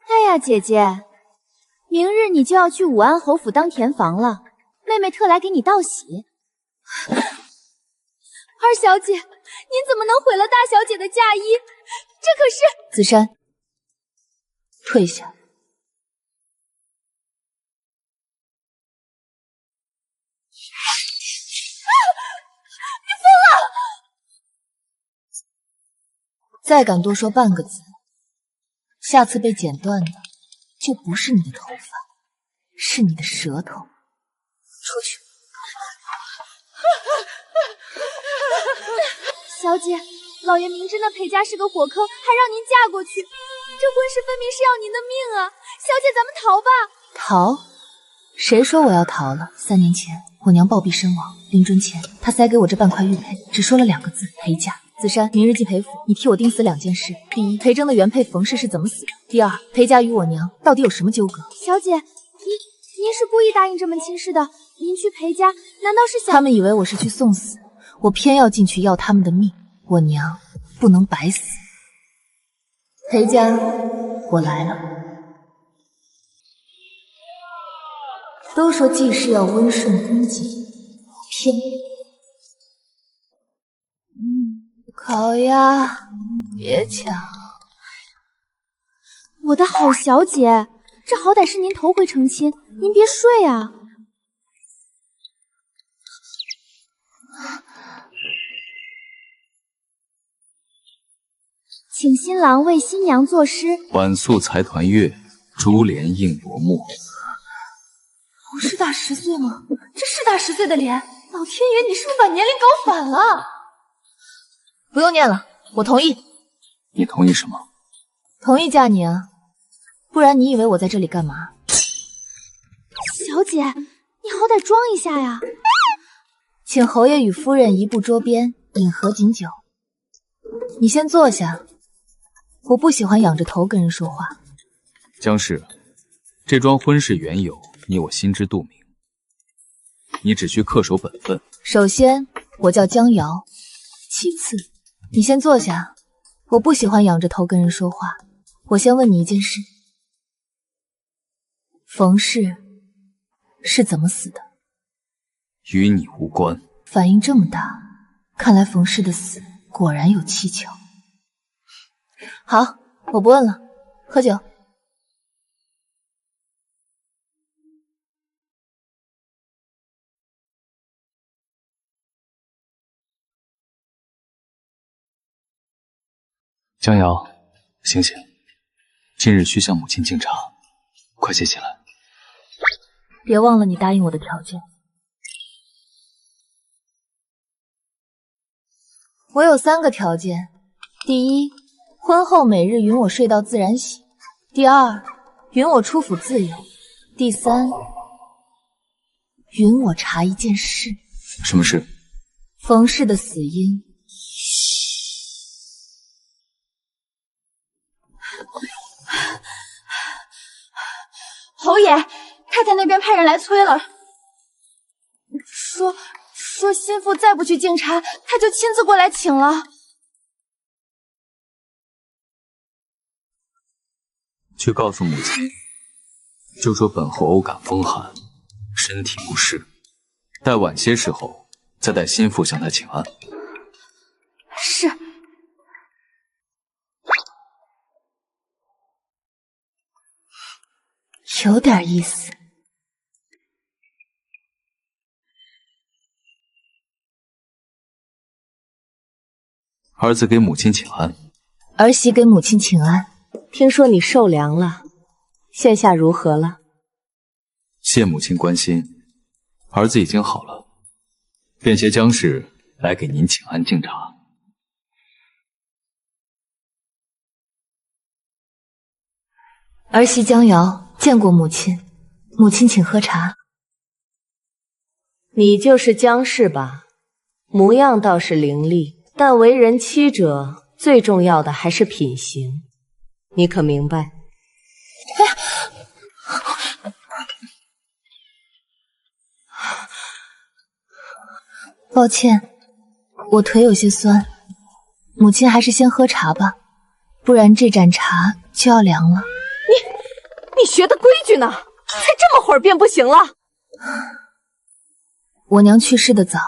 哎呀，姐姐，明日你就要去武安侯府当田房了，妹妹特来给你道喜。二小姐，您怎么能毁了大小姐的嫁衣？这可是……紫珊，退下。你疯了！再敢多说半个字，下次被剪断的就不是你的头发，是你的舌头。出去。小姐，老爷明知那裴家是个火坑，还让您嫁过去，这婚事分明是要您的命啊！小姐，咱们逃吧。逃？谁说我要逃了？3年前我娘暴毙身亡，临终前她塞给我这半块玉佩，只说了2个字：裴家。紫珊，明日进裴府，你替我定死2件事：第一，裴征的原配冯氏是怎么死的；第二，裴家与我娘到底有什么纠葛？小姐，您是故意答应这门亲事的？您去裴家，难道是想……他们以为我是去送死，我偏要进去要他们的命。我娘不能白死。裴家，我来了。都说济世要温顺恭谨，偏烤鸭，别抢！我的好小姐，这好歹是您头回成亲，您别睡啊！请新郎为新娘作诗：晚宿财团月，珠帘映罗幕。不是大10岁吗？这是大10岁的脸！老天爷，你是不是把年龄搞反了？不用念了，我同意。你同意什么？同意嫁你啊，不然你以为我在这里干嘛？小姐，你好歹装一下呀！请侯爷与夫人移步桌边，饮合卺酒。你先坐下，我不喜欢仰着头跟人说话。江氏，这桩婚事缘由，你我心知肚明，你只需恪守本分。首先，我叫江瑶；其次，你先坐下，我不喜欢仰着头跟人说话。我先问你一件事：冯氏是怎么死的？与你无关。反应这么大，看来冯氏的死果然有蹊跷。好，我不问了，喝酒。江瑶，醒醒！今日需向母亲敬茶，快些起来。别忘了你答应我的条件。我有3个条件：第一，婚后每日允我睡到自然醒；第二，允我出府自由；第三，允我查一件事。什么事？冯氏的死因。侯爷，太太那边派人来催了，说心腹再不去敬茶，他就亲自过来请了。去告诉母亲，就说本侯偶感风寒，身体不适，待晚些时候再带心腹向他请安。是。有点意思。儿子给母亲请安。儿媳给母亲请安。听说你受凉了，现下如何了？谢母亲关心，儿子已经好了，便携江氏来给您请安敬茶。儿媳江瑶见过母亲，母亲请喝茶。你就是江氏吧？模样倒是伶俐，但为人妻者，最重要的还是品行，你可明白？抱歉，我腿有些酸，母亲还是先喝茶吧，不然这盏茶就要凉了。你你学的规矩呢？才这么会儿便不行了？我娘去世的早，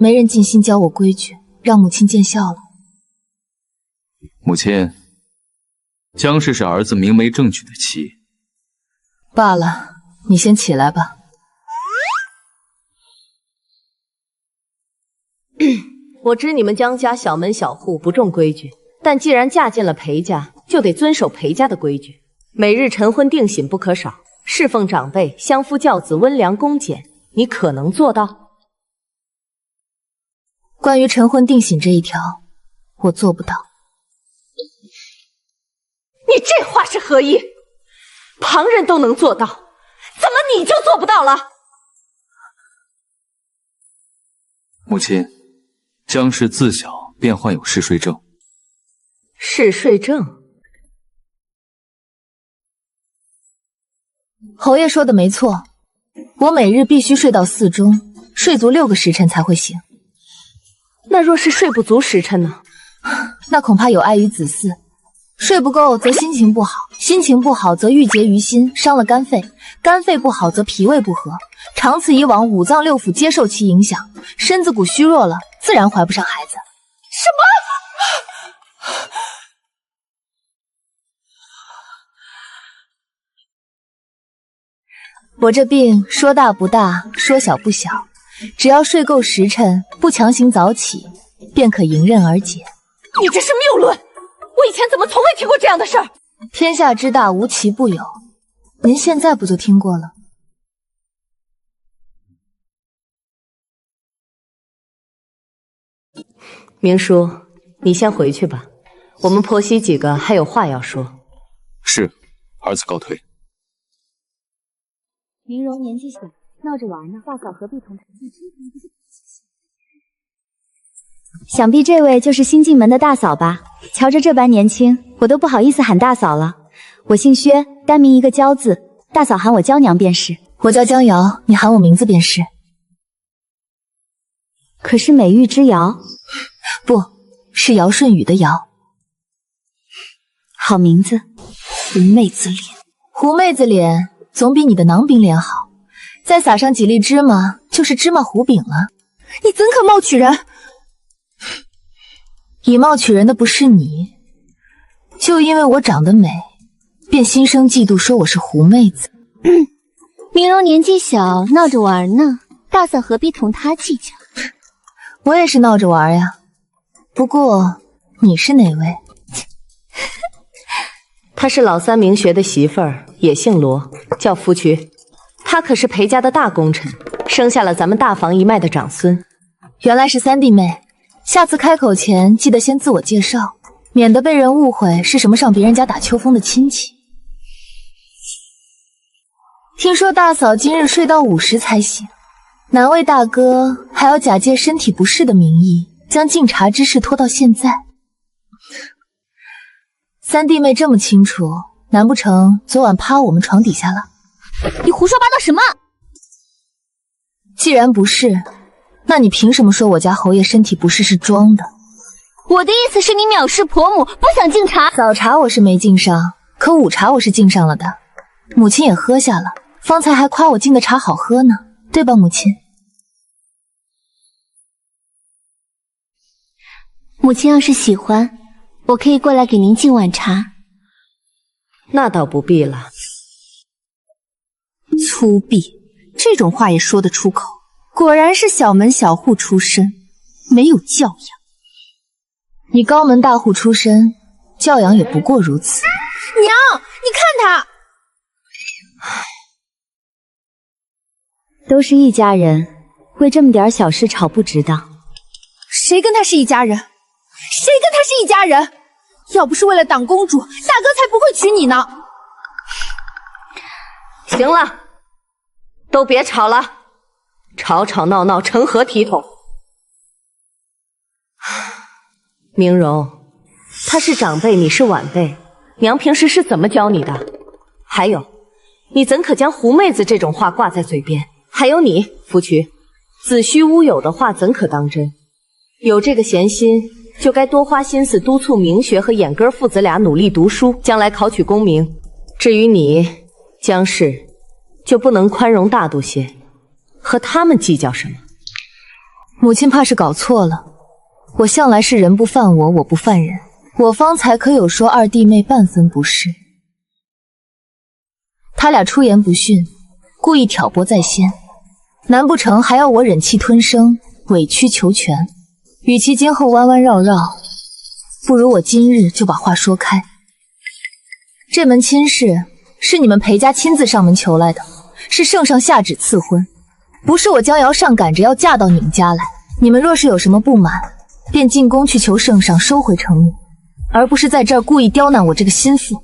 没人尽心教我规矩，让母亲见笑了。母亲，江氏是儿子明媒正娶的妻。罢了，你先起来吧。我知你们江家小门小户不重规矩，但既然嫁进了裴家，就得遵守裴家的规矩。每日晨昏定省不可少，侍奉长辈，相夫教子，温良恭俭，你可能做到？关于晨昏定省这一条，我做不到。你这话是何意？旁人都能做到，怎么你就做不到了？母亲，江氏自小便患有嗜睡症。嗜睡症？侯爷说的没错，我每日必须睡到4钟，睡足6个时辰才会醒。那若是睡不足时辰呢？那恐怕有碍于子嗣。睡不够则心情不好，心情不好则郁结于心，伤了肝肺，肝肺不好则脾胃不和，长此以往，5脏6腑皆受其影响，身子骨虚弱了，自然怀不上孩子。什么？我这病说大不大，说小不小，只要睡够时辰，不强行早起，便可迎刃而解。你这是谬论！我以前怎么从未听过这样的事儿？天下之大，无奇不有，您现在不就听过了？明叔，你先回去吧，我们婆媳几个还有话要说。是，儿子告退。明荣年纪小，闹着玩呢，大嫂何必同他？想必这位就是新进门的大嫂吧？瞧着这般年轻，我都不好意思喊大嫂了。我姓薛，单名一个娇字，大嫂喊我娇娘便是。我叫江瑶，你喊我名字便是。可是美玉之瑶？不是尧舜禹的尧。好名字，狐妹子脸。狐妹子脸总比你的馕饼脸好，再撒上几粒芝麻，就是芝麻糊饼了。你怎可貌取人？以貌取人的不是你，就因为我长得美，便心生嫉妒，说我是狐妹子。明荣年纪小，闹着玩呢，大嫂何必同他计较？我也是闹着玩呀。不过你是哪位？她是老三明学的媳妇儿，也姓罗，叫夫渠。她可是裴家的大功臣，生下了咱们大房一脉的长孙。原来是三弟妹。下次开口前记得先自我介绍，免得被人误会是什么上别人家打秋风的亲戚。听说大嫂今日睡到5时才醒，哪位大哥还要假借身体不适的名义，将敬茶之事拖到现在？三弟妹这么清楚，难不成昨晚趴我们床底下了？你胡说八道什么？既然不是，那你凭什么说我家侯爷身体不适是装的？我的意思是你藐视婆母，不想敬茶。早茶我是没敬上，可午茶我是敬上了的，母亲也喝下了，方才还夸我敬的茶好喝呢，对吧，母亲？母亲要是喜欢，我可以过来给您敬碗茶。那倒不必了。粗鄙，这种话也说得出口，果然是小门小户出身，没有教养。你高门大户出身，教养也不过如此。娘，你看他，都是一家人，为这么点小事吵不值当。谁跟他是一家人？谁跟他是一家人？要不是为了挡公主，大哥才不会娶你呢。行了，都别吵了，吵吵闹闹成何体统？明荣，他是长辈，你是晚辈，娘平时是怎么教你的？还有，你怎可将狐妹子这种话挂在嘴边？还有你，夫渠，子虚乌有的话怎可当真？有这个闲心，就该多花心思督促明学和眼根父子俩努力读书，将来考取功名。至于你，姜氏就不能宽容大度些，和他们计较什么？母亲怕是搞错了，我向来是人不犯我，我不犯人，我方才可有说二弟妹半分不是。他俩出言不逊，故意挑拨在先，难不成还要我忍气吞声，委曲求全？与其今后弯弯绕绕，不如我今日就把话说开。这门亲事是你们裴家亲自上门求来的，是圣上下旨赐婚，不是我江瑶上赶着要嫁到你们家来。你们若是有什么不满，便进宫去求圣上收回承诺，而不是在这儿故意刁难我这个心腹。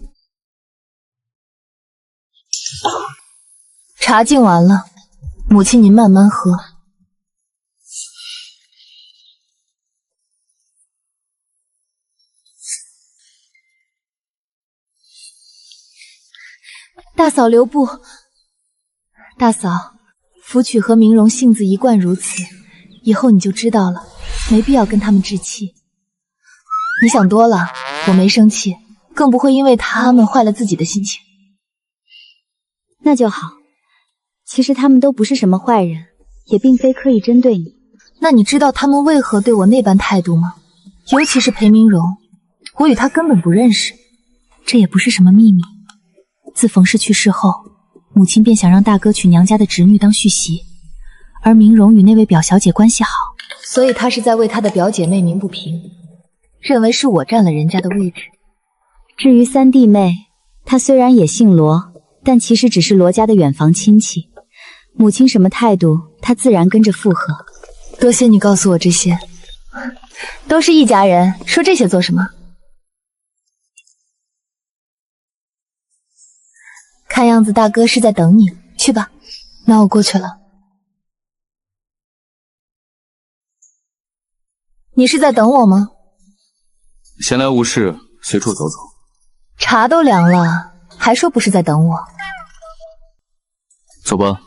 茶敬完了，母亲您慢慢喝。大嫂留步。大嫂，福曲和明荣性子一贯如此，以后你就知道了，没必要跟他们置气。你想多了，我没生气，更不会因为他们坏了自己的心情。那就好。其实他们都不是什么坏人，也并非刻意针对你。那你知道他们为何对我那般态度吗？尤其是裴明荣，我与他根本不认识，这也不是什么秘密。自冯氏去世后，母亲便想让大哥娶娘家的侄女当续媳，而明荣与那位表小姐关系好，所以他是在为他的表姐妹鸣不平，认为是我占了人家的位置。至于三弟妹，她虽然也姓罗，但其实只是罗家的远房亲戚，母亲什么态度，她自然跟着附和。多谢你告诉我这些，都是一家人，说这些做什么？看样子大哥是在等你，去吧，那我过去了。你是在等我吗？闲来无事，随处走走。茶都凉了，还说不是在等我？走吧，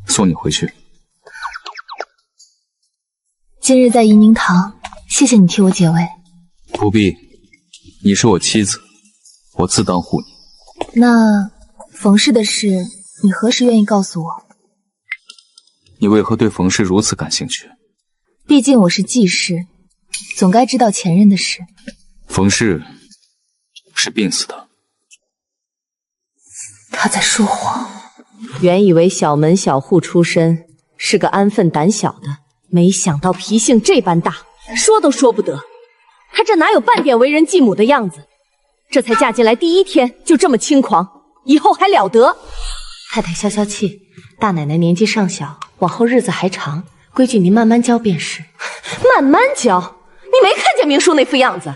送你回去。今日在怡宁堂，谢谢你替我解围。不必，你是我妻子，我自当护你。那冯氏的事，你何时愿意告诉我？你为何对冯氏如此感兴趣？毕竟我是继室，总该知道前任的事。冯氏是病死的。他在说谎。原以为小门小户出身，是个安分胆小的，没想到脾性这般大，说都说不得。他这哪有半点为人继母的样子？这才嫁进来第一天就这么轻狂，以后还了得？太太消消气，大奶奶年纪尚小，往后日子还长，规矩您慢慢教便是。慢慢教？你没看见明叔那副样子？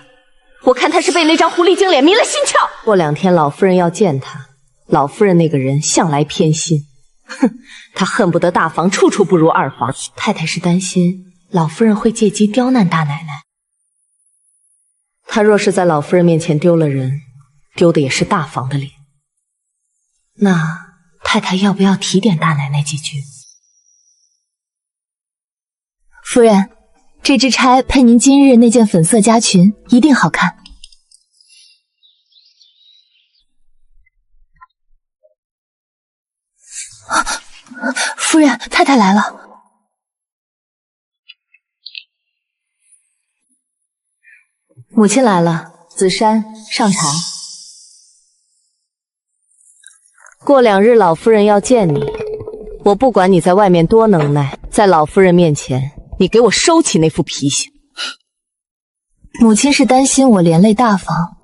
我看他是被那张狐狸精脸迷了心窍。过2天老夫人要见他，老夫人那个人向来偏心，哼，她恨不得大房处处不如二房。太太是担心老夫人会借机刁难大奶奶。她若是在老夫人面前丢了人，丢的也是大房的脸。那太太要不要提点大奶奶几句？夫人，这支钗配您今日那件粉色夹裙，一定好看。夫人，太太来了。母亲来了，紫珊上茶。过2日老夫人要见你，我不管你在外面多能耐，在老夫人面前，你给我收起那副脾性。母亲是担心我连累大房，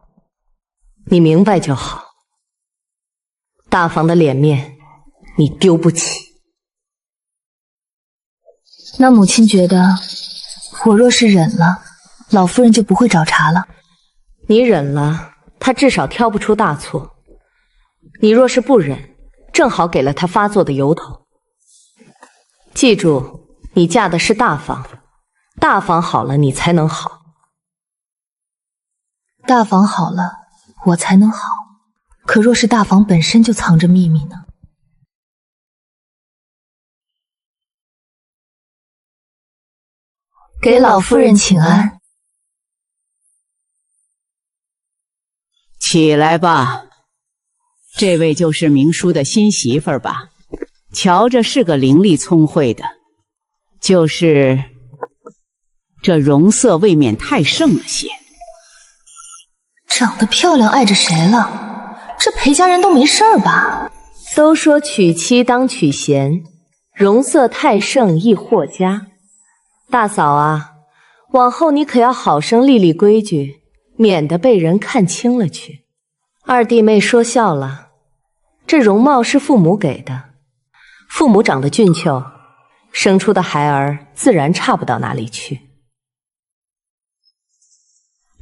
你明白就好。大房的脸面，你丢不起。那母亲觉得，我若是忍了，老夫人就不会找茬了。你忍了，她至少挑不出大错。你若是不忍，正好给了她发作的由头。记住，你嫁的是大房，大房好了，你才能好。大房好了，我才能好。可若是大房本身就藏着秘密呢？给老夫人请安。起来吧，这位就是明叔的新媳妇儿吧？瞧着是个伶俐聪慧的，就是这容色未免太盛了些。长得漂亮碍着谁了？这裴家人都没事儿吧？都说娶妻当娶贤，容色太盛易祸家。大嫂啊，往后你可要好生立立规矩，免得被人看轻了去。二弟妹说笑了，这容貌是父母给的，父母长得俊俏，生出的孩儿自然差不到哪里去。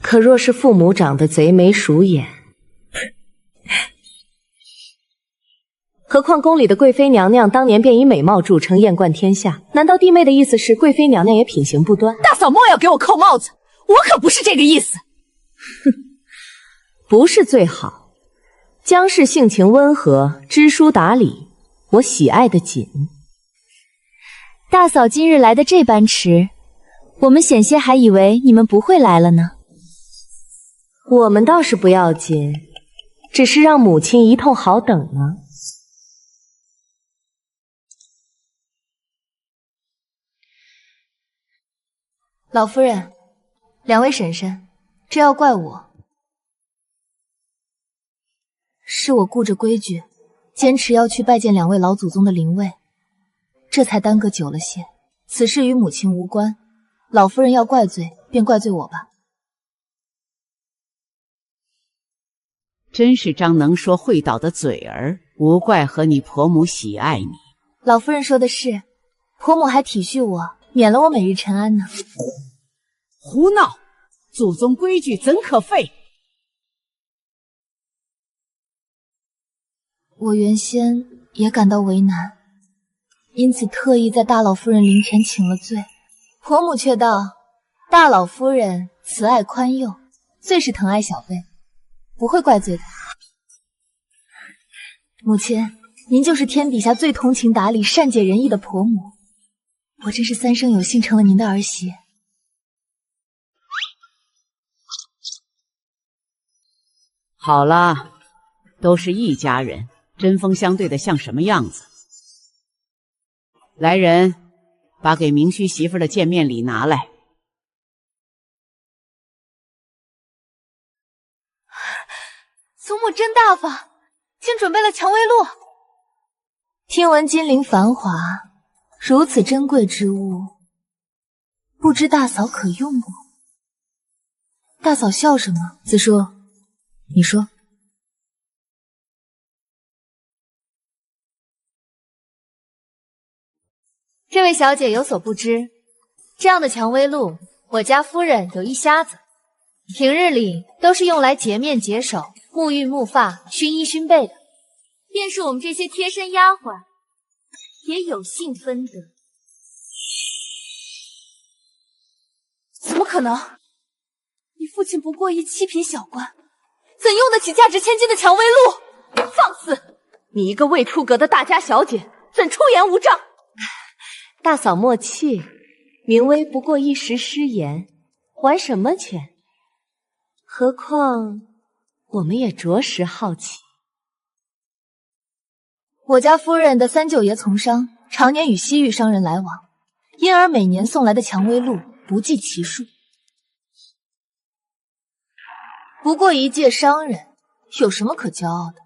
可若是父母长得贼眉鼠眼，何况宫里的贵妃娘娘当年便以美貌著称，艳冠天下。难道弟妹的意思是贵妃娘娘也品行不端？大嫂莫要给我扣帽子，我可不是这个意思。不是最好。姜氏性情温和，知书达理，我喜爱的紧。大嫂今日来的这般迟，我们险些还以为你们不会来了呢。我们倒是不要紧，只是让母亲一通好等呢。老夫人，两位婶婶，这要怪我。是我顾着规矩，坚持要去拜见两位老祖宗的灵位，这才耽搁久了些。此事与母亲无关，老夫人要怪罪，便怪罪我吧。真是张能说会道的嘴儿，无怪和你婆母喜爱你。老夫人说的是，婆母还体恤我，免了我每日陈安呢。胡闹！祖宗规矩怎可废？我原先也感到为难，因此特意在大老夫人灵前请了罪。婆母却道，大老夫人慈爱宽宥，最是疼爱小辈，不会怪罪的。母亲，您就是天底下最通情达理、善解人意的婆母，我真是三生有幸成了您的儿媳。好了，都是一家人，针锋相对的像什么样子？来人，把给明须媳妇的见面礼拿来。祖母真大方，竟准备了蔷薇露。听闻金陵繁华，如此珍贵之物，不知大嫂可用过？大嫂笑什么？子舒，你说。这位小姐有所不知，这样的蔷薇露，我家夫人有一匣子，平日里都是用来洁面洁手、沐浴沐发、熏衣熏背的，便是我们这些贴身丫鬟也有幸分得。怎么可能？你父亲不过一7品小官，怎用得起价值千金的蔷薇露？放肆！你一个未出阁的大家小姐，怎出言无杖？大嫂莫气，明微不过一时失言，还什么权？何况我们也着实好奇。我家夫人的三舅爷从商，常年与西域商人来往，因而每年送来的蔷薇露不计其数。不过一介商人，有什么可骄傲的？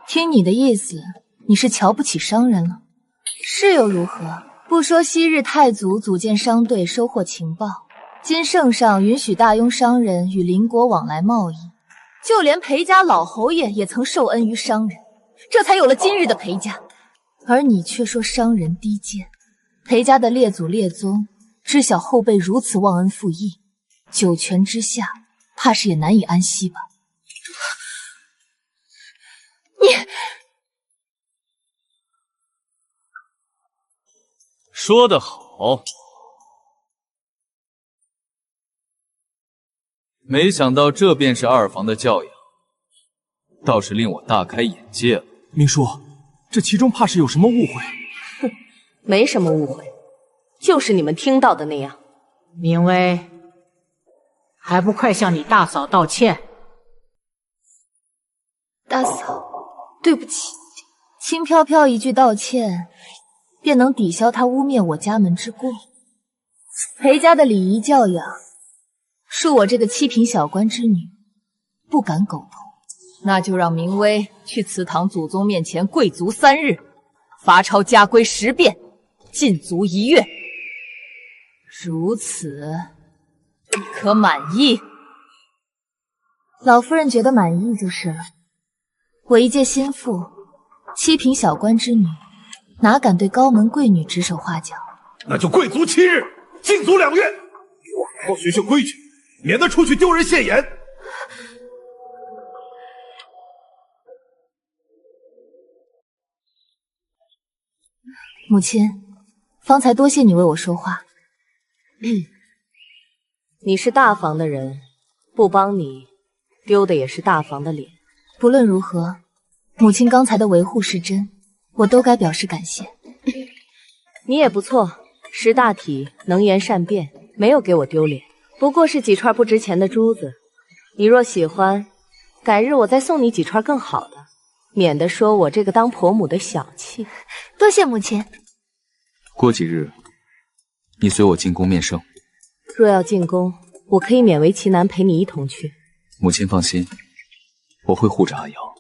听你的意思，你是瞧不起商人了？是又如何？不说昔日太祖组建商队收获情报，今圣上允许大庸商人与邻国往来贸易，就连裴家老侯爷也曾受恩于商人，这才有了今日的裴家。而你却说商人低贱，裴家的列祖列宗知晓后辈如此忘恩负义，九泉之下怕是也难以安息吧？你说得好，没想到这便是二房的教养，倒是令我大开眼界了。明叔，这其中怕是有什么误会。哼，没什么误会，就是你们听到的那样。明微，还不快向你大嫂道歉！大嫂，对不起。轻飘飘一句道歉，便能抵消他污蔑我家门之过。裴家的礼仪教养，恕我这个七品小官之女不敢苟同。那就让明威去祠堂祖宗面前跪足3日，罚抄家规10遍，禁足1月。如此，你可满意？老夫人觉得满意就是了。我一介心腹，七品小官之女，哪敢对高门贵女指手画脚？那就跪足7日，禁足2月，给我好好学学规矩，免得出去丢人现眼。母亲，方才多谢你为我说话。你是大房的人，不帮你，丢的也是大房的脸。不论如何，母亲刚才的维护是真，我都该表示感谢。你也不错，识大体，能言善辩，没有给我丢脸。不过是几串不值钱的珠子，你若喜欢，改日我再送你几串更好的，免得说我这个当婆母的小气。多谢母亲。过几日，你随我进宫面圣。若要进宫，我可以勉为其难陪你一同去。母亲放心，我会护着阿瑶。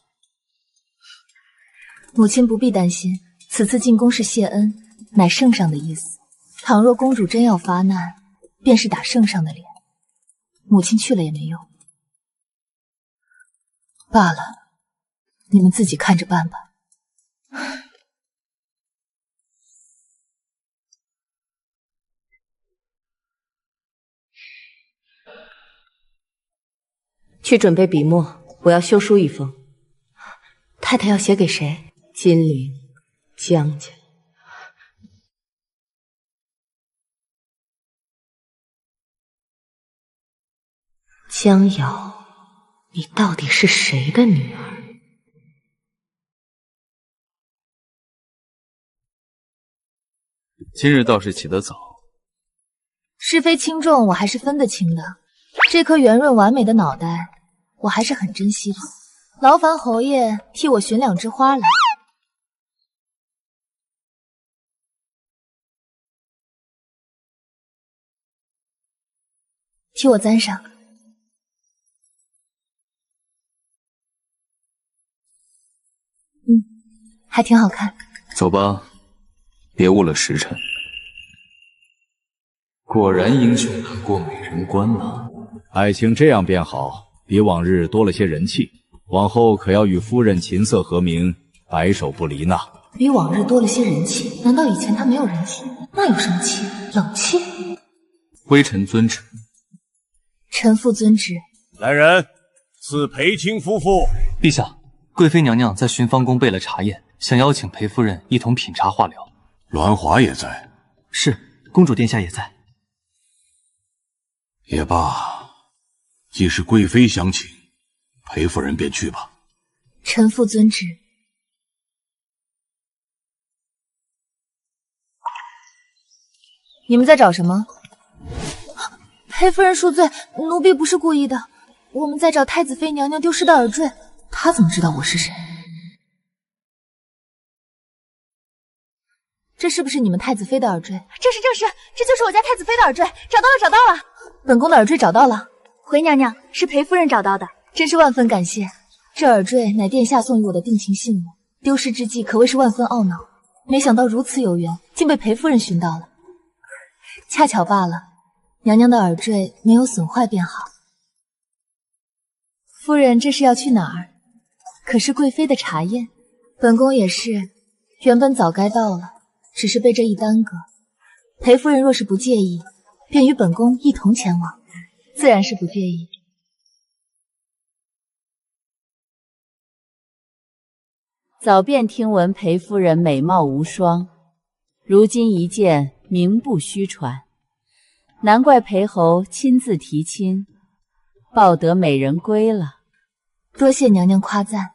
母亲不必担心，此次进宫是谢恩，乃圣上的意思。倘若公主真要发难，便是打圣上的脸，母亲去了也没用。罢了，你们自己看着办吧。去准备笔墨，我要修书一封。太太要写给谁？金陵江家。江瑶，你到底是谁的女儿？今日倒是起得早。是非轻重我还是分得清的，这颗圆润完美的脑袋我还是很珍惜的。劳烦侯爷替我寻2枝花来。替我簪上。还挺好看。走吧，别误了时辰。果然英雄难过美人关呐。爱情这样变好，比往日多了些人气。往后可要与夫人琴瑟和鸣，白首不离呢。比往日多了些人气？难道以前他没有人气？那有什么气？冷气？微臣遵旨。臣父遵旨。来人，赐裴卿夫妇。陛下，贵妃娘娘在寻芳宫备了茶宴，想邀请裴夫人一同品茶话聊。栾华也在。是，公主殿下也在。也罢，既是贵妃相请，裴夫人便去吧。臣父遵旨。你们在找什么？裴夫人恕罪，奴婢不是故意的。我们在找太子妃娘娘丢失的耳坠，她怎么知道我是谁？这是不是你们太子妃的耳坠？正是，这就是我家太子妃的耳坠，找到了。本宫的耳坠找到了。回娘娘，是裴夫人找到的，真是万分感谢。这耳坠乃殿下送与我的定情信物，丢失之际可谓是万分懊恼，没想到如此有缘，竟被裴夫人寻到了。恰巧罢了，娘娘的耳坠没有损坏便好。夫人这是要去哪儿？可是贵妃的茶宴，本宫也是，原本早该到了，只是被这一耽搁。裴夫人若是不介意，便与本宫一同前往。自然是不介意。早便听闻裴夫人美貌无双，如今一见，名不虚传。难怪裴侯亲自提亲，抱得美人归了。多谢娘娘夸赞。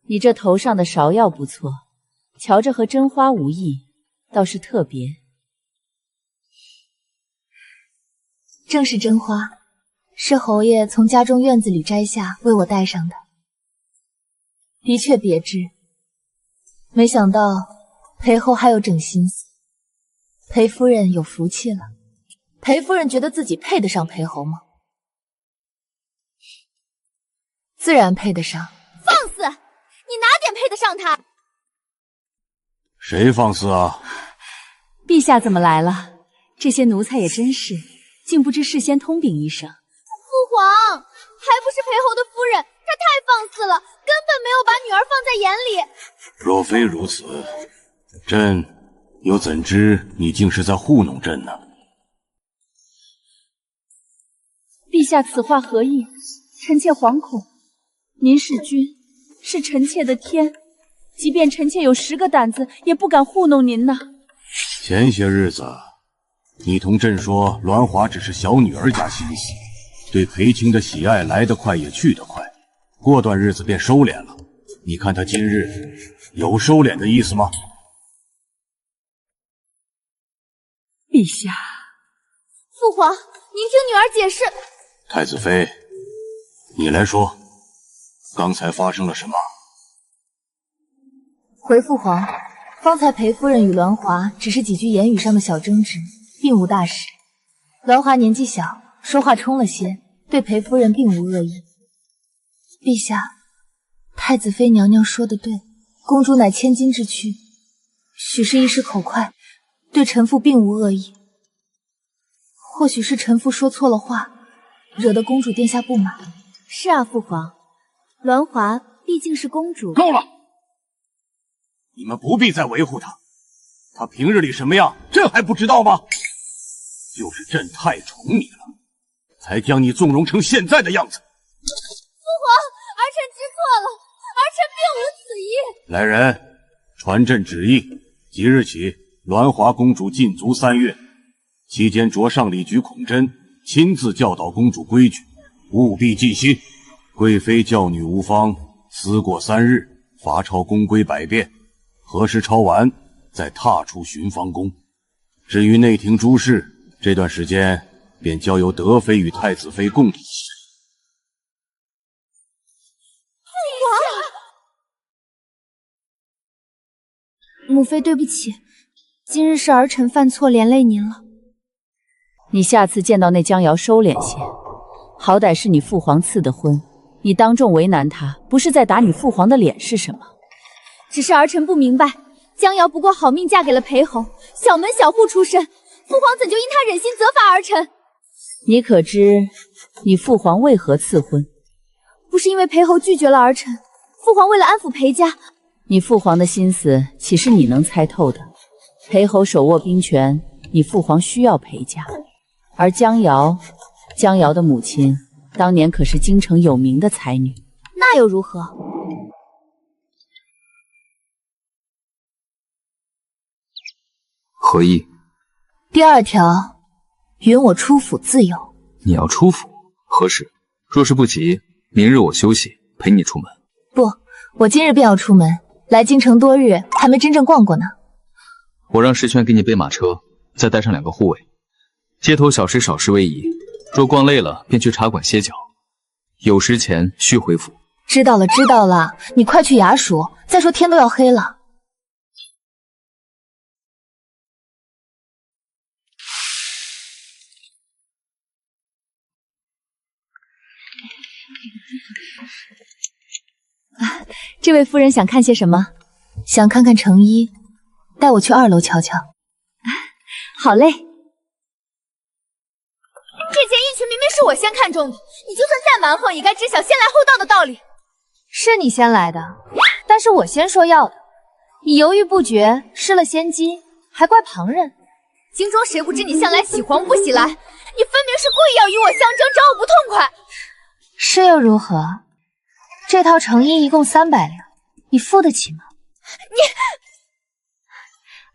你这头上的芍药不错，瞧着和真花无异，倒是特别。正是真花，是侯爷从家中院子里摘下为我戴上的。的确别致，没想到裴后还有整心思。裴夫人有福气了。裴夫人觉得自己配得上裴侯吗？自然配得上。放肆！你哪点配得上他？谁放肆啊？陛下怎么来了？这些奴才也真是，竟不知事先通禀一声。父皇，还不是裴侯的夫人，她太放肆了，根本没有把女儿放在眼里。若非如此，朕又怎知你竟是在糊弄朕呢？陛下此话何意？臣妾惶恐。您是君，是臣妾的天，即便臣妾有10个胆子，也不敢糊弄您呐。前些日子，你同朕说栾华只是小女儿家心思，对裴青的喜爱来得快也去得快，过段日子便收敛了。你看他今日有收敛的意思吗？陛下，父皇，您听女儿解释。太子妃，你来说，刚才发生了什么？回父皇，方才裴夫人与栾华只是几句言语上的小争执，并无大事。栾华年纪小，说话冲了些，对裴夫人并无恶意。陛下，太子妃娘娘说的对，公主乃千金之躯，许是一时口快，对臣妇并无恶意。或许是臣妇说错了话，惹得公主殿下不满。是啊，父皇，栾华毕竟是公主。够了！你们不必再维护她，她平日里什么样，朕还不知道吗？就是朕太宠你了，才将你纵容成现在的样子。父皇，儿臣知错了，儿臣并无此意。来人，传朕旨意，即日起，栾华公主禁足3月，期间着上礼局孔真亲自教导公主规矩，务必记心。贵妃教女无方，思过3日，罚抄宫规100遍，何时抄完，再踏出寻芳宫。至于内廷诸事，这段时间便交由德妃与太子妃共理。母妃对不起，今日是儿臣犯错，连累您了。你下次见到那江瑶收敛些，好歹是你父皇赐的婚，你当众为难他，不是在打你父皇的脸是什么？只是儿臣不明白，江瑶不过好命嫁给了裴侯，小门小户出身，父皇怎就因他忍心责罚儿臣？你可知你父皇为何赐婚？不是因为裴侯拒绝了儿臣，父皇为了安抚裴家。你父皇的心思岂是你能猜透的？裴侯手握兵权，你父皇需要裴家，而江瑶的母亲当年可是京城有名的才女，那又如何？何意？第2条，允我出府自由。你要出府？何时？若是不急，明日我休息，陪你出门。不，我今日便要出门。来京城多日，还没真正逛过呢。我让石泉给你备马车，再带上2个护卫。街头小吃少食为宜，若逛累了，便去茶馆歇脚。有时前须回府。知道了，知道了。你快去衙署。再说天都要黑了。这位夫人想看些什么？想看看成衣，带我去2楼瞧瞧。好嘞。之前一群明明是我先看中的，你就算再蛮横，也该知晓先来后到的道理。是你先来的，但是我先说要的，你犹豫不决，失了先机，还怪旁人。京中谁不知你向来喜黄不喜蓝？你分明是故意要与我相争，找我不痛快。是又如何？这套成衣一共300两，你付得起吗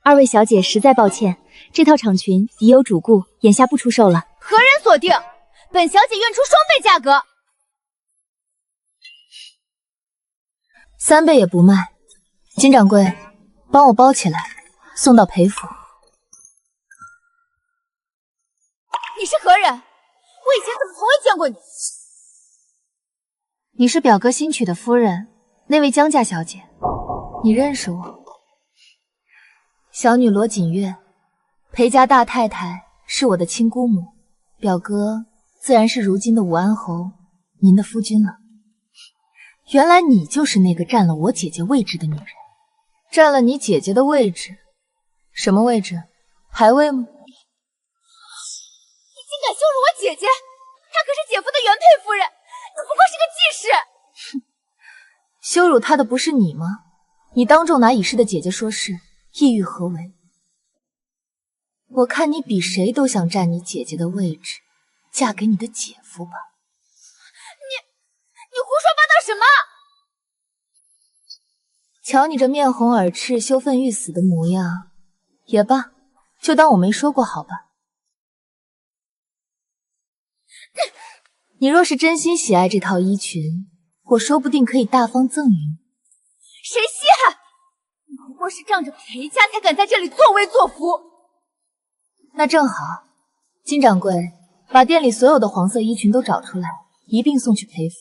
？2位小姐实在抱歉，这套长裙已有主顾，眼下不出售了。何人所定？本小姐愿出双倍价格。 3倍也不卖。金掌柜，帮我包起来，送到裴府。你是何人？我以前怎么从未见过你？你是表哥新娶的夫人，那位江家小姐，你认识我？小女罗锦月，裴家大太太是我的亲姑母，表哥自然是如今的武安侯，您的夫君了。原来你就是那个占了我姐姐位置的女人。占了你姐姐的位置？什么位置？牌位吗？你竟敢羞辱我姐姐！她可是姐夫的原配夫人，你不过是个继室。哼，羞辱她的不是你吗？你当众拿已逝的姐姐说事，意欲何为？我看你比谁都想占你姐姐的位置，嫁给你的姐夫吧。你胡说八道什么？瞧你这面红耳赤、羞愤欲死的模样，也罢，就当我没说过好吧。你若是真心喜爱这套衣裙，我说不定可以大方赠与你。谁稀罕？你不过是仗着裴家才敢在这里作威作福。那正好，金掌柜，把店里所有的黄色衣裙都找出来，一并送去裴府。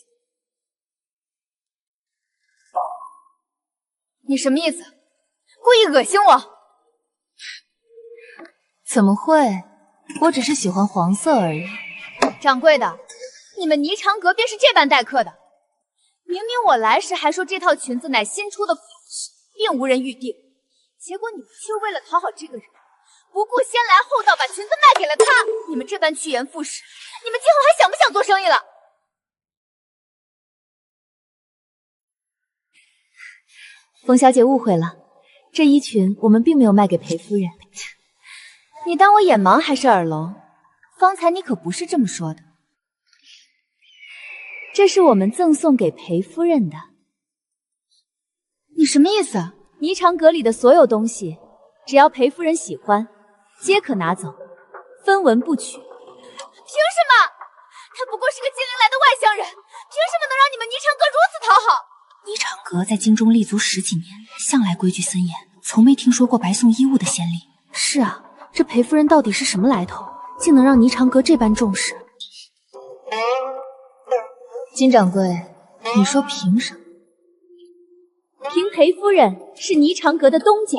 你什么意思？故意恶心我？怎么会？我只是喜欢黄色而已。掌柜的，你们霓裳阁便是这般待客的。明明我来时还说这套裙子乃新出的仿式，并无人预定，结果你们就为了讨好这个人，不顾先来后到把裙子卖给了他。你们这般趋炎附势，你们今后还想不想做生意了？冯小姐误会了，这衣裙我们并没有卖给裴夫人。你当我眼盲还是耳聋？方才你可不是这么说的。这是我们赠送给裴夫人的。你什么意思？霓裳阁里的所有东西，只要裴夫人喜欢，皆可拿走，分文不取。凭什么？他不过是个金陵来的外乡人，凭什么能让你们霓裳阁如此讨好？霓裳阁在京中立足10几年，向来规矩森严，从没听说过白送衣物的先例。是啊，这裴夫人到底是什么来头，竟能让霓裳阁这般重视？金掌柜，你说凭什么？凭裴夫人是霓裳阁的东家。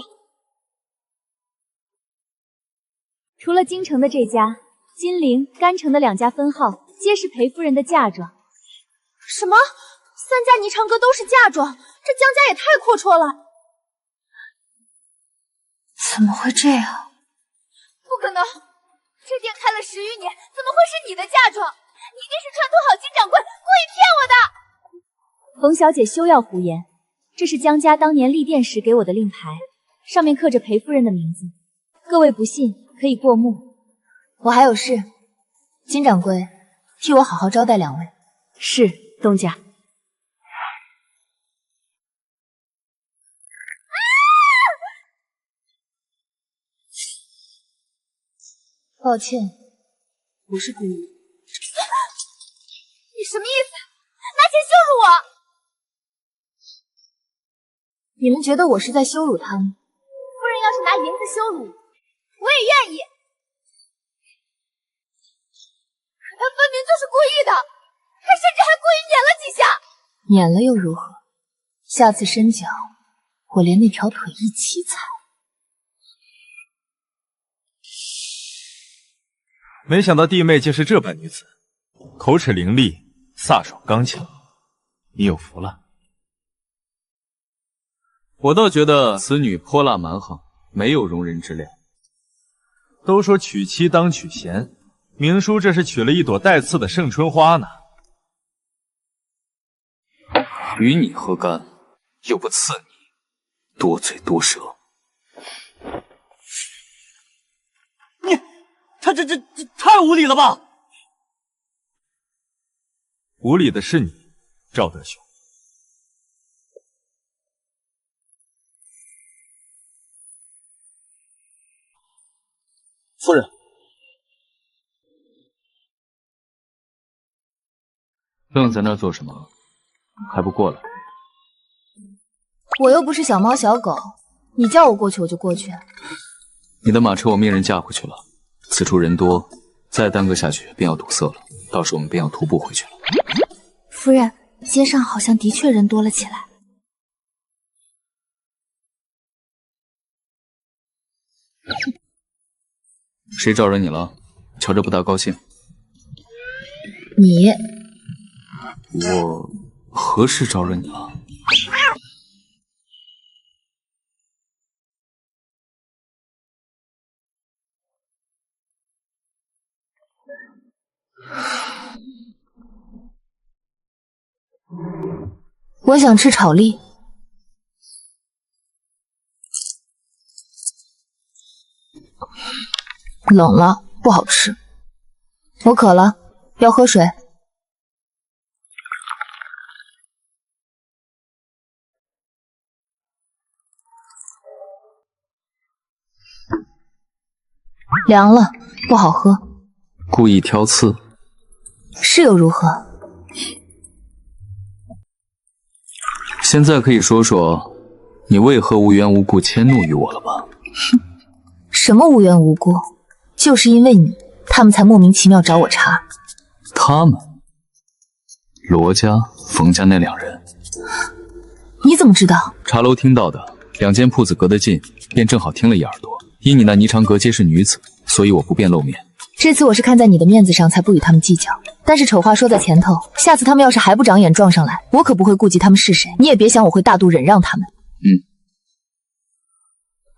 除了京城的这家，金陵、甘城的2家分号皆是裴夫人的嫁妆。什么？3家霓裳阁都是嫁妆？这江家也太阔绰了！怎么会这样？不可能！这店开了10余年，怎么会是你的嫁妆？你一定是串通好金掌柜，故意骗我的！冯小姐休要胡言，这是江家当年立店时给我的令牌，上面刻着裴夫人的名字。各位不信，可以过目。我还有事，金掌柜，替我好好招待2位。是，东家。抱歉，不是故意。你什么意思？拿钱羞辱我？你们觉得我是在羞辱他们？夫人要是拿银子羞辱我也愿意。可他分明就是故意的，他甚至还故意撵了几下。撵了又如何？下次伸脚，我连那条腿一起踩。没想到弟妹竟是这般女子，口齿伶俐，飒爽刚强，你有福了。我倒觉得此女泼辣蛮横，没有容人之量。都说娶妻当娶贤，明叔这是娶了一朵带刺的盛春花呢。与你何干？又不刺你，多嘴多舌。他这太无礼了吧！无礼的是你，赵德兄。夫人，愣在那儿做什么？还不过来？我又不是小猫小狗，你叫我过去我就过去。你的马车我命人驾回去了。此处人多，再耽搁下去便要堵塞了，到时我们便要徒步回去了。夫人，街上好像的确人多了起来。谁招惹你了？瞧着不大高兴。你，我何时招惹你了？我想吃炒栗。冷了，不好吃。我渴了，要喝水。凉了，不好喝。故意挑刺，是又如何？现在可以说说你为何无缘无故迁怒于我了吧？什么无缘无故？就是因为你，他们才莫名其妙找我茬。他们？罗家、冯家那两人？你怎么知道？茶楼听到的，两间铺子隔得近，便正好听了一耳朵。因你那霓裳阁皆是女子，所以我不便露面。这次我是看在你的面子上，才不与他们计较。但是丑话说在前头，下次他们要是还不长眼撞上来，我可不会顾及他们是谁。你也别想我会大度忍让他们。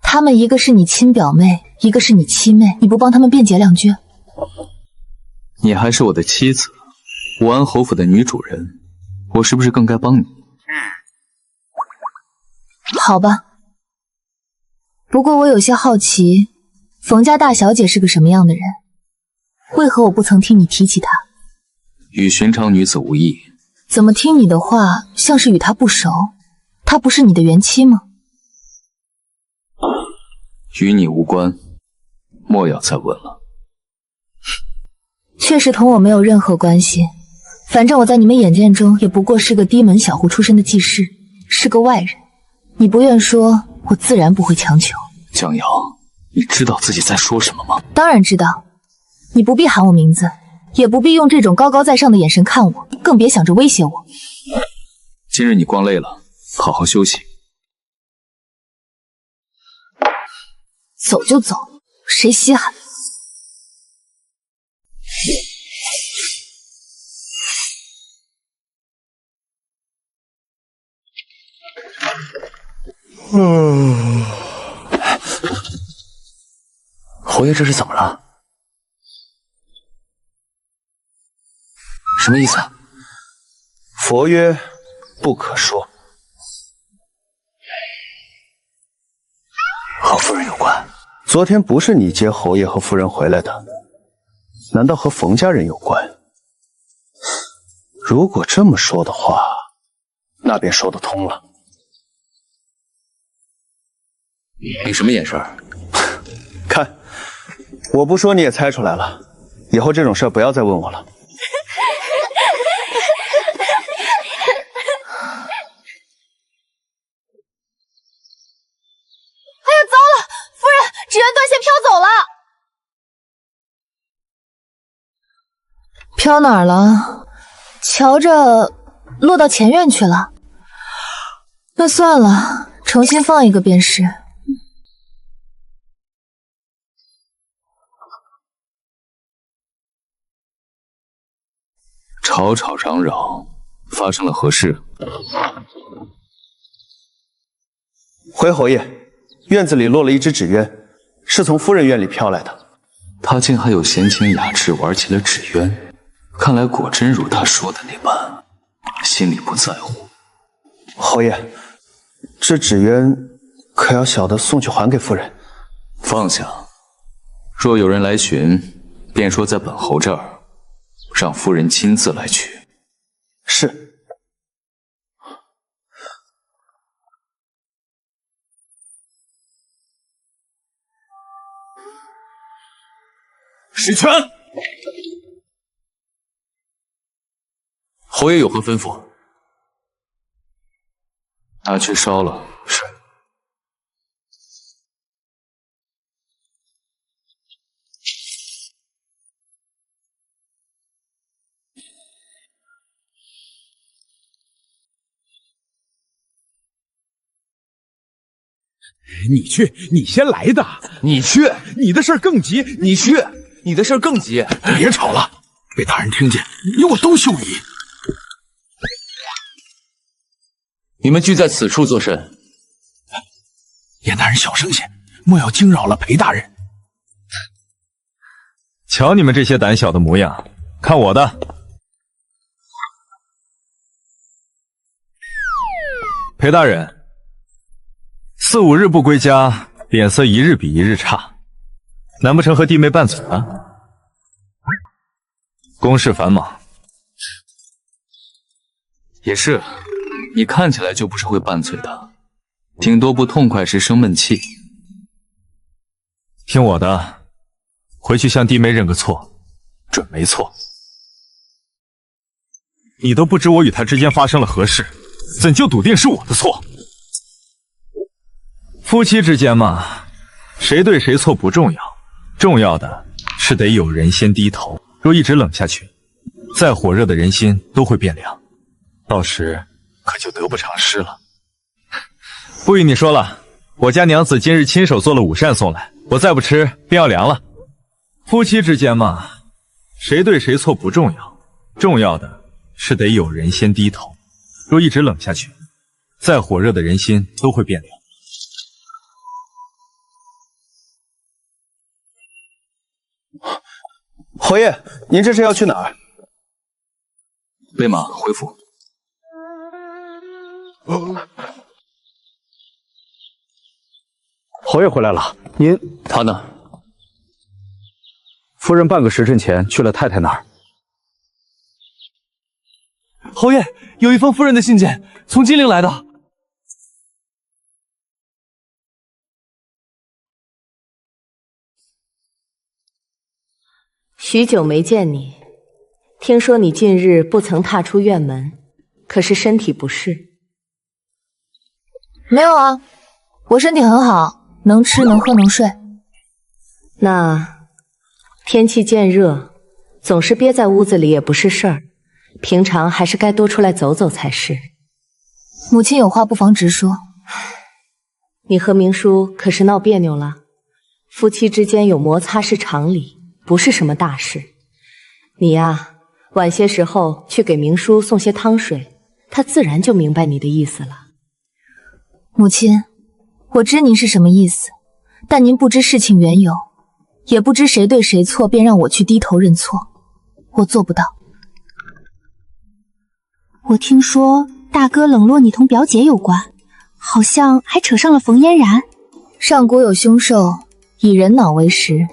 他们一个是你亲表妹，一个是你妻妹，你不帮他们辩解两句？你还是我的妻子，武安侯府的女主人，我是不是更该帮你？好吧。不过我有些好奇，冯家大小姐是个什么样的人？为何我不曾听你提起她？与寻常女子无异。怎么听你的话，像是与她不熟？她不是你的原妻吗？与你无关，莫要再问了。确实同我没有任何关系。反正我在你们眼见中也不过是个低门小户出身的技师，是个外人。你不愿说，我自然不会强求。江瑶，你知道自己在说什么吗？当然知道。你不必喊我名字，也不必用这种高高在上的眼神看我，更别想着威胁我。今日你逛累了，好好休息。走就走，谁稀罕？侯爷这是怎么了？什么意思啊？佛曰不可说，和夫人有关。昨天不是你接侯爷和夫人回来的，难道和冯家人有关？如果这么说的话，那便说得通了。你什么眼神？看，我不说你也猜出来了。以后这种事不要再问我了。哎呀，糟了！夫人，纸鸢断线飘走了。飘哪儿了？瞧着落到前院去了。那算了，重新放一个便是。吵吵嚷嚷，发生了何事？回侯爷，院子里落了一只纸鸢，是从夫人院里飘来的。他竟还有闲情雅致玩起了纸鸢，看来果真如他说的那般，心里不在乎。侯爷，这纸鸢可要小的送去还给夫人。放下，若有人来寻，便说在本侯这儿，让夫人亲自来取。是。使权。侯爷有何吩咐？拿去烧了。是。你去，你先来的。你去，你的事儿更急。你去，你的事儿更急。别吵了，被大人听见，你我都休礼。你们聚在此处作甚？严大人小声些，莫要惊扰了裴大人。瞧你们这些胆小的模样，看我的！裴大人，4、5日不归家，脸色一日比一日差，难不成和弟妹拌嘴了？公事繁忙。也是，你看起来就不是会拌嘴的，顶多不痛快时生闷气。听我的，回去向弟妹认个错，准没错。你都不知我与她之间发生了何事，怎就笃定是我的错？夫妻之间嘛，谁对谁错不重要，重要的是得有人先低头。若一直冷下去，再火热的人心都会变凉，到时可就得不偿失了。不与你说了，我家娘子今日亲手做了午膳送来，我再不吃便要凉了。夫妻之间嘛，谁对谁错不重要，重要的是得有人先低头。若一直冷下去，再火热的人心都会变凉。侯爷，您这是要去哪儿？备马回府。侯爷回来了，您他呢？夫人半个时辰前去了太太那儿。侯爷，有一封夫人的信件，从金陵来的。许久没见你，听说你近日不曾踏出院门，可是身体不适？没有啊，我身体很好，能吃能喝能睡。那天气渐热，总是憋在屋子里也不是事儿，平常还是该多出来走走才是。母亲有话不妨直说。你和明叔可是闹别扭了？夫妻之间有摩擦是常理，不是什么大事。你呀，晚些时候去给明叔送些汤水，他自然就明白你的意思了。母亲，我知您是什么意思，但您不知事情缘由，也不知谁对谁错，便让我去低头认错，我做不到。我听说大哥冷落你同表姐有关，好像还扯上了冯嫣然。上古有凶兽，以人脑为食，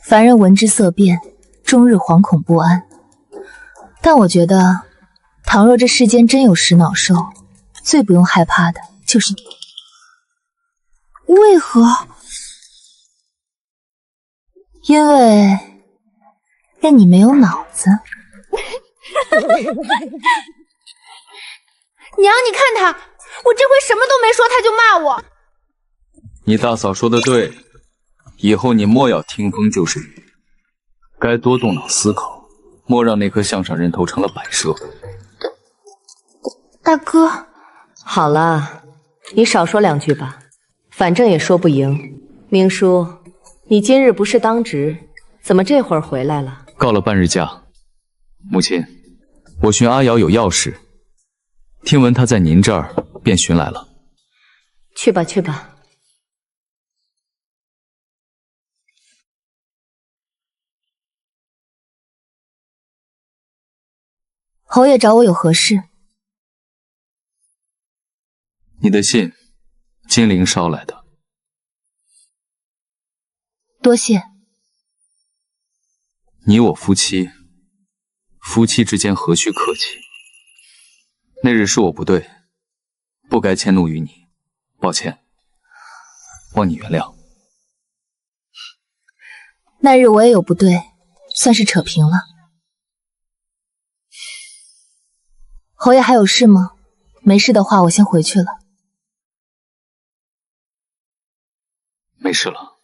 凡人闻之色变，终日惶恐不安。但我觉得，倘若这世间真有食脑兽，最不用害怕的就是你。为何？因为你没有脑子。娘，你看他，我这回什么都没说，他就骂我。你大嫂说的对，以后你莫要听风就是雨，该多动脑思考，莫让那颗项上人头成了摆设。大哥，好了，你少说两句吧，反正也说不赢。明叔，你今日不是当值，怎么这会儿回来了？告了半日假。母亲，我寻阿瑶有要事，听闻她在您这儿，便寻来了。去吧，去吧。侯爷找我有何事？你的信，金陵捎来的。多谢。你我夫妻，夫妻之间何须客气？那日是我不对，不该迁怒于你，抱歉，望你原谅。那日我也有不对，算是扯平了。侯爷还有事吗？没事的话，我先回去了。没事了。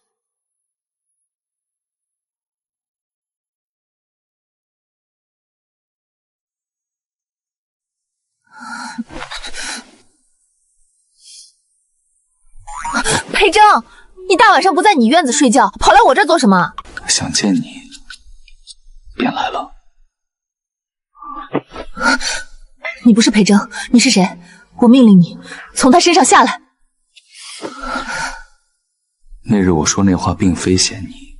裴征，你大晚上不在你院子睡觉，跑来我这儿做什么？想见你，便来了。你不是裴征，你是谁？我命令你从他身上下来。那日我说那话，并非嫌你，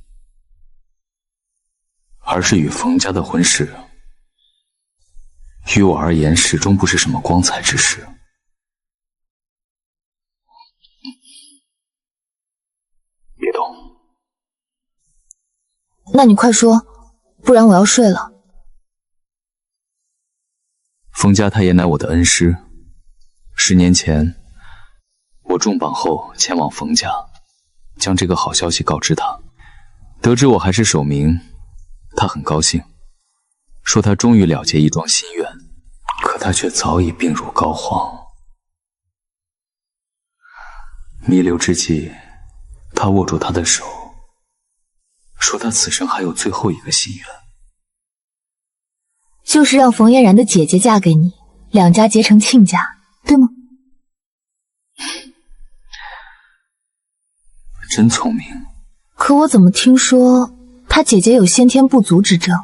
而是与冯家的婚事，于我而言，始终不是什么光彩之事。别动。那你快说，不然我要睡了。冯家太爷乃我的恩师，10年前我中榜后前往冯家，将这个好消息告知他。得知我还是守明，他很高兴，说他终于了结一桩心愿，可他却早已病入膏肓。弥留之际，他握住他的手，说他此生还有最后一个心愿，就是让冯嫣然的姐姐嫁给你，两家结成亲家，对吗？真聪明。可我怎么听说他姐姐有先天不足之症，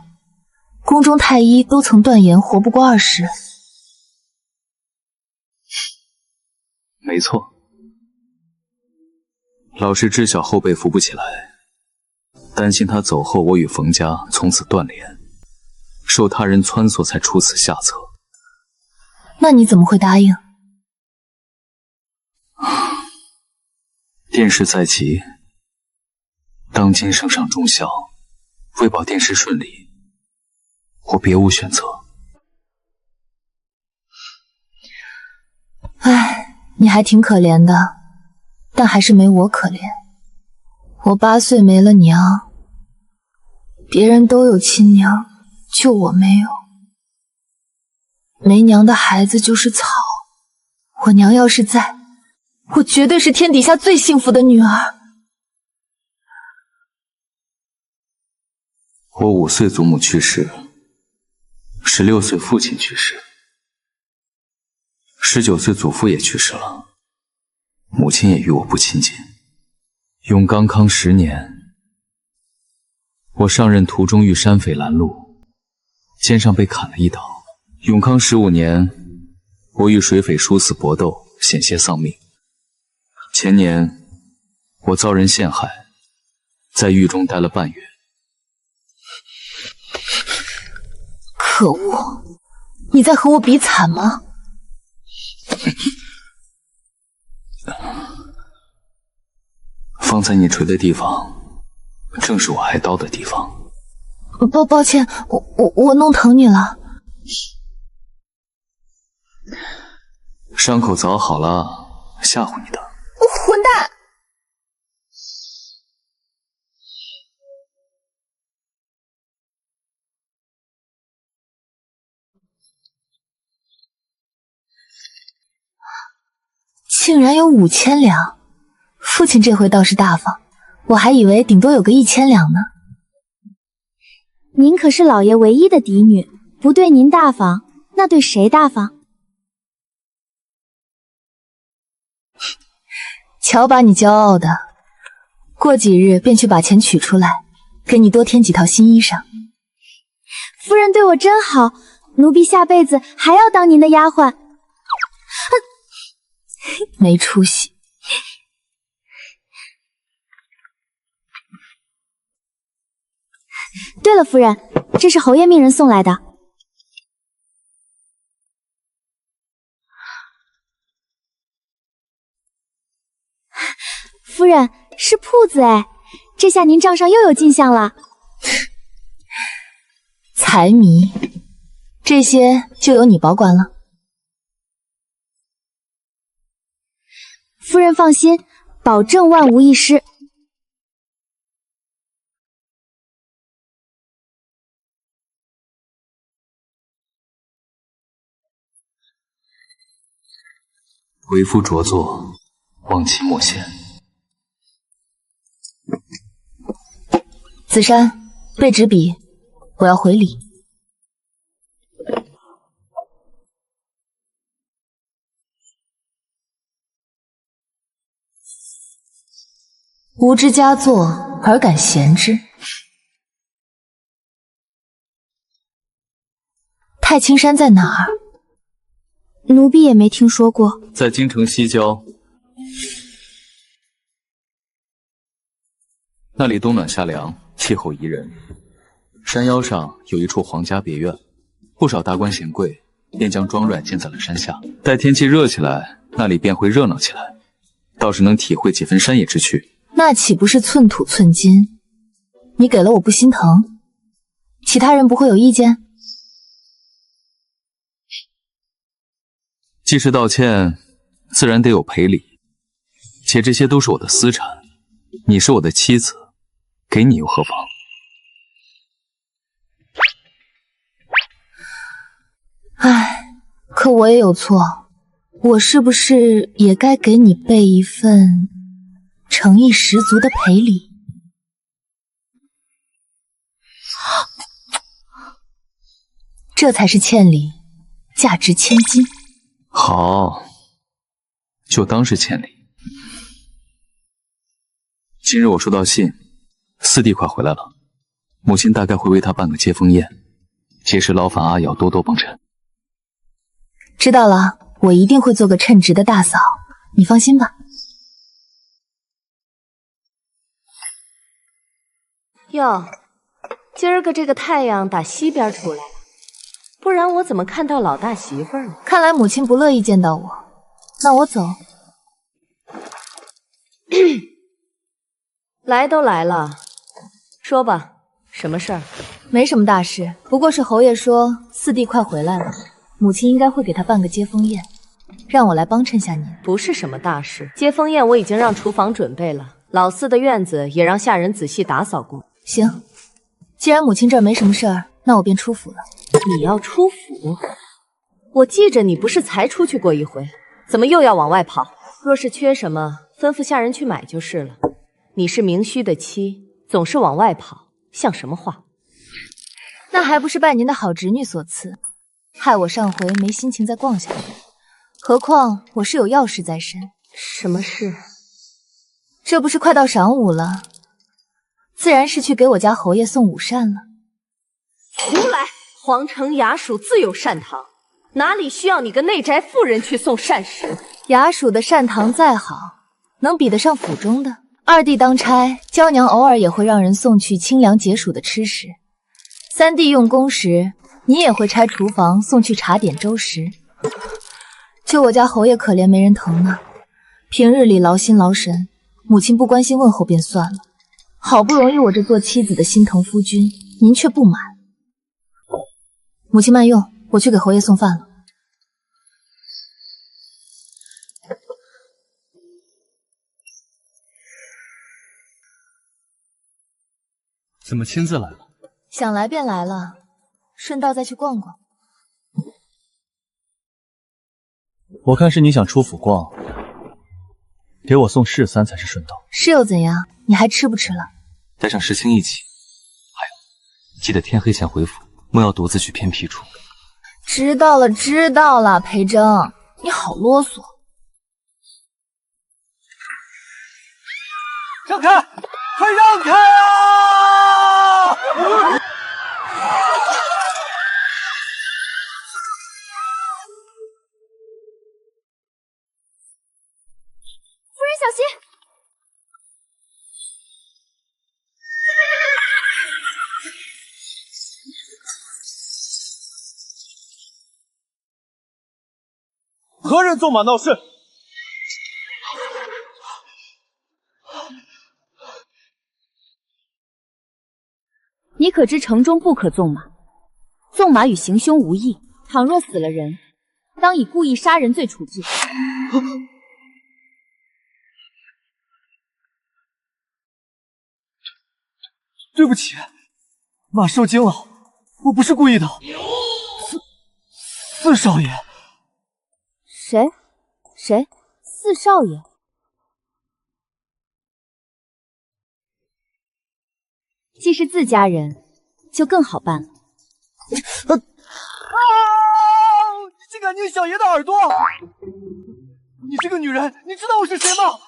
宫中太医都曾断言活不过20。没错，老是知晓后辈扶不起来，担心他走后我与冯家从此断联，受他人撺掇才出此下策。那你怎么会答应？殿试在即，当今圣上忠孝，为保殿试顺利，我别无选择。唉，你还挺可怜的，但还是没我可怜。我8岁没了娘，别人都有亲娘，就我没有。没娘的孩子就是草，我娘要是在，我绝对是天底下最幸福的女儿。我5岁祖母去世，16岁父亲去世，19岁祖父也去世了，母亲也与我不亲近。永刚康10年，我上任途中遇山匪拦路，肩上被砍了一刀。永康15年，我与水匪殊死搏斗，险些丧命。前年，我遭人陷害，在狱中待了半月。可恶！你在和我比惨吗？方才你捶的地方，正是我挨刀的地方。抱歉，我弄疼你了。伤口早好了，吓唬你的。混蛋！竟然有5000两，父亲这回倒是大方，我还以为顶多有个1000两呢。您可是老爷唯一的嫡女，不对您大方，那对谁大方？瞧把你骄傲的，过几日便去把钱取出来，给你多添几套新衣裳。夫人对我真好，奴婢下辈子还要当您的丫鬟。没出息。对了，夫人，这是侯爷命人送来的。夫人，是铺子哎，这下您账上又有进项了。财迷，这些就由你保管了。夫人放心，保证万无一失。为夫着作，望其莫嫌。子珊，备纸笔，我要回礼。无知佳作，尔敢闲之？太清山在哪儿？奴婢也没听说过。在京城西郊，那里冬暖夏凉，气候宜人。山腰上有一处皇家别院，不少达官显贵便将庄阮建在了山下。待天气热起来，那里便会热闹起来，倒是能体会几分山野之趣。那岂不是寸土寸金？你给了我不心疼？其他人不会有意见？既是道歉，自然得有赔礼，且这些都是我的私产，你是我的妻子，给你又何妨？唉，可我也有错，我是不是也该给你备一份诚意十足的赔礼？这才是欠礼，价值千金。好，就当是欠礼。今日我收到信，四弟快回来了，母亲大概会为他办个接风宴，届时劳烦阿瑶多多帮衬。知道了，我一定会做个称职的大嫂，你放心吧。哟，今儿个这个太阳打西边出来了，不然我怎么看到老大媳妇儿呢？看来母亲不乐意见到我，那我走。来都来了，说吧，什么事儿？没什么大事，不过是侯爷说四弟快回来了，母亲应该会给他办个接风宴，让我来帮衬下您。不是什么大事，接风宴我已经让厨房准备了，老四的院子也让下人仔细打扫过。行，既然母亲这儿没什么事儿，那我便出府了。你要出府？我记着你不是才出去过一回，怎么又要往外跑？若是缺什么，吩咐下人去买就是了。你是明虚的妻，总是往外跑，像什么话？那还不是拜您的好侄女所赐，害我上回没心情再逛下去。何况我是有要事在身。什么事？这不是快到晌午了，自然是去给我家侯爷送午膳了。胡来！皇城衙署自有膳堂，哪里需要你个内宅妇人去送膳食？衙署的膳堂再好，能比得上府中的？二弟当差，娇娘偶尔也会让人送去清凉解暑的吃食。三弟用功时，你也会差厨房送去茶点粥食。就我家侯爷可怜没人疼呢，平日里劳心劳神，母亲不关心问候便算了，好不容易我这做妻子的心疼夫君，您却不满。母亲慢用，我去给侯爷送饭了。怎么亲自来了？想来便来了，顺道再去逛逛。我看是你想出府逛，给我送柿三才是顺道。是又怎样？你还吃不吃了？带上石青一起。还有，记得天黑前回府，莫要独自去偏僻处。知道了，知道了，裴征，你好啰嗦。让开！快让开啊！夫人小心！何人纵马闹事？你可知城中不可纵马？纵马与行凶无异，倘若死了人，当以故意杀人罪处置。对不起，马受惊了，我不是故意的。四少爷。谁？四少爷？既是自家人，就更好办了。你竟敢捏小爷的耳朵！你这个女人，你知道我是谁吗？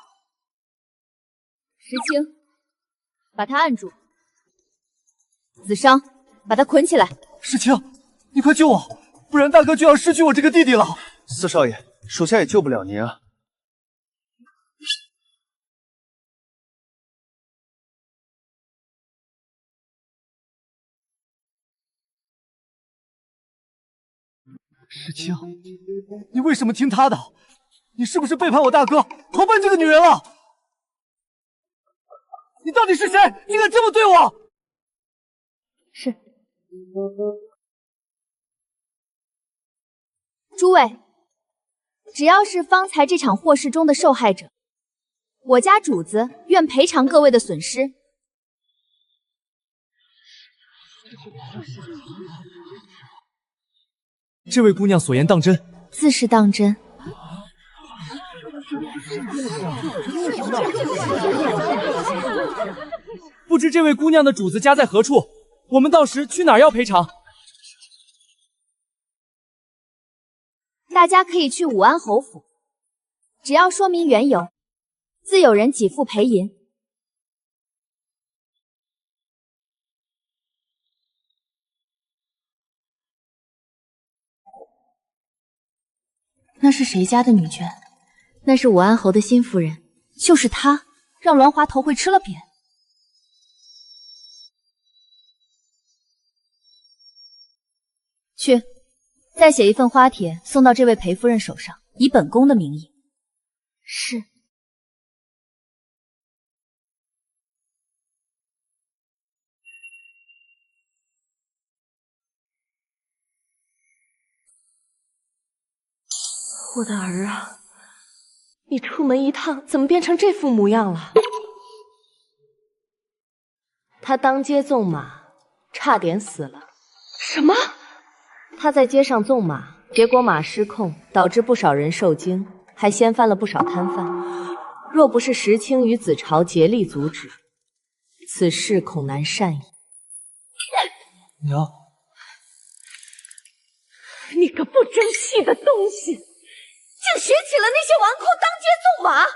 青，把他按住。子商，把他捆起来。世清，你快救我，不然大哥就要失去我这个弟弟了。四少爷，属下也救不了您啊。世清，你为什么听他的？你是不是背叛我大哥，投奔这个女人了？你到底是谁？你敢这么对我？是。诸位，只要是方才这场祸事中的受害者，我家主子愿赔偿各位的损失。这位姑娘所言当真？自是当真。不知这位姑娘的主子家在何处？我们到时去哪儿要赔偿？大家可以去武安侯府，只要说明缘由，自有人给付赔银。那是谁家的女眷？那是武安侯的新夫人，就是她让栾华头会吃了瘪。去，再写一份花帖送到这位裴夫人手上，以本宫的名义。是。我的儿啊，你出门一趟怎么变成这副模样了？他当街纵马，差点死了。什么？他在街上纵马，结果马失控，导致不少人受惊，还掀翻了不少摊贩。若不是石青与子朝竭力阻止，此事恐难善矣。娘，你个不争气的东西，竟学起了那些纨绔当街纵马！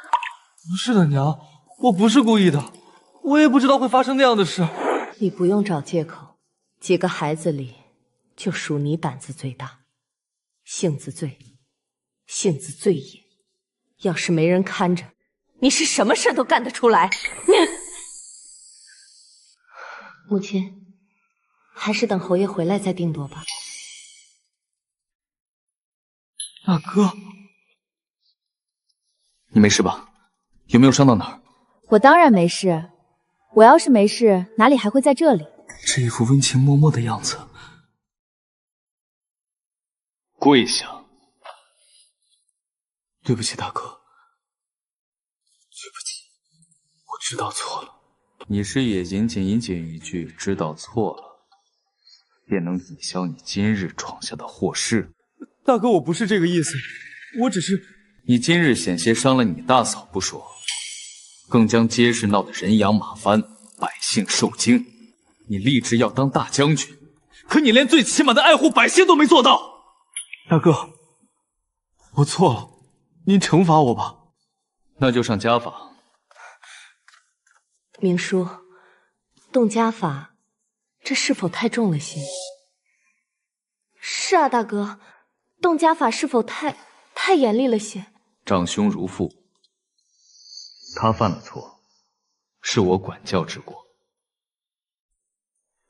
不是的，娘，我不是故意的，我也不知道会发生那样的事。你不用找借口，几个孩子里，就属你胆子最大，性子最野。要是没人看着，你是什么事都干得出来。母亲，还是等侯爷回来再定夺吧。大哥，你没事吧？有没有伤到哪儿？我当然没事，我要是没事，哪里还会在这里？这一副温情脉脉的样子。跪下！对不起，大哥，对不起，我知道错了。你是也仅仅一句“知道错了”，便能抵消你今日闯下的祸事？大哥，我不是这个意思，我只是……你今日险些伤了你大嫂不说，更将街市闹得人仰马翻，百姓受惊。你立志要当大将军，可你连最起码的爱护百姓都没做到。大哥，我错了，您惩罚我吧。那就上家法。明叔，动家法，这是否太重了些？是啊，大哥，动家法是否太严厉了些？长兄如父，他犯了错，是我管教之过，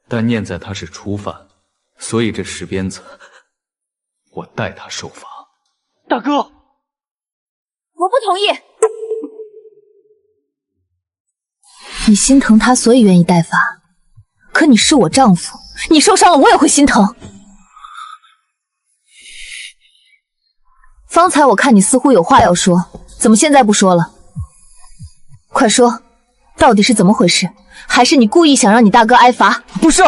但念在他是初犯，所以这10鞭子我代他受罚。大哥，我不同意。你心疼他，所以愿意代罚。可你是我丈夫，你受伤了，我也会心疼。方才我看你似乎有话要说，怎么现在不说了？快说，到底是怎么回事？还是你故意想让你大哥挨罚？不是，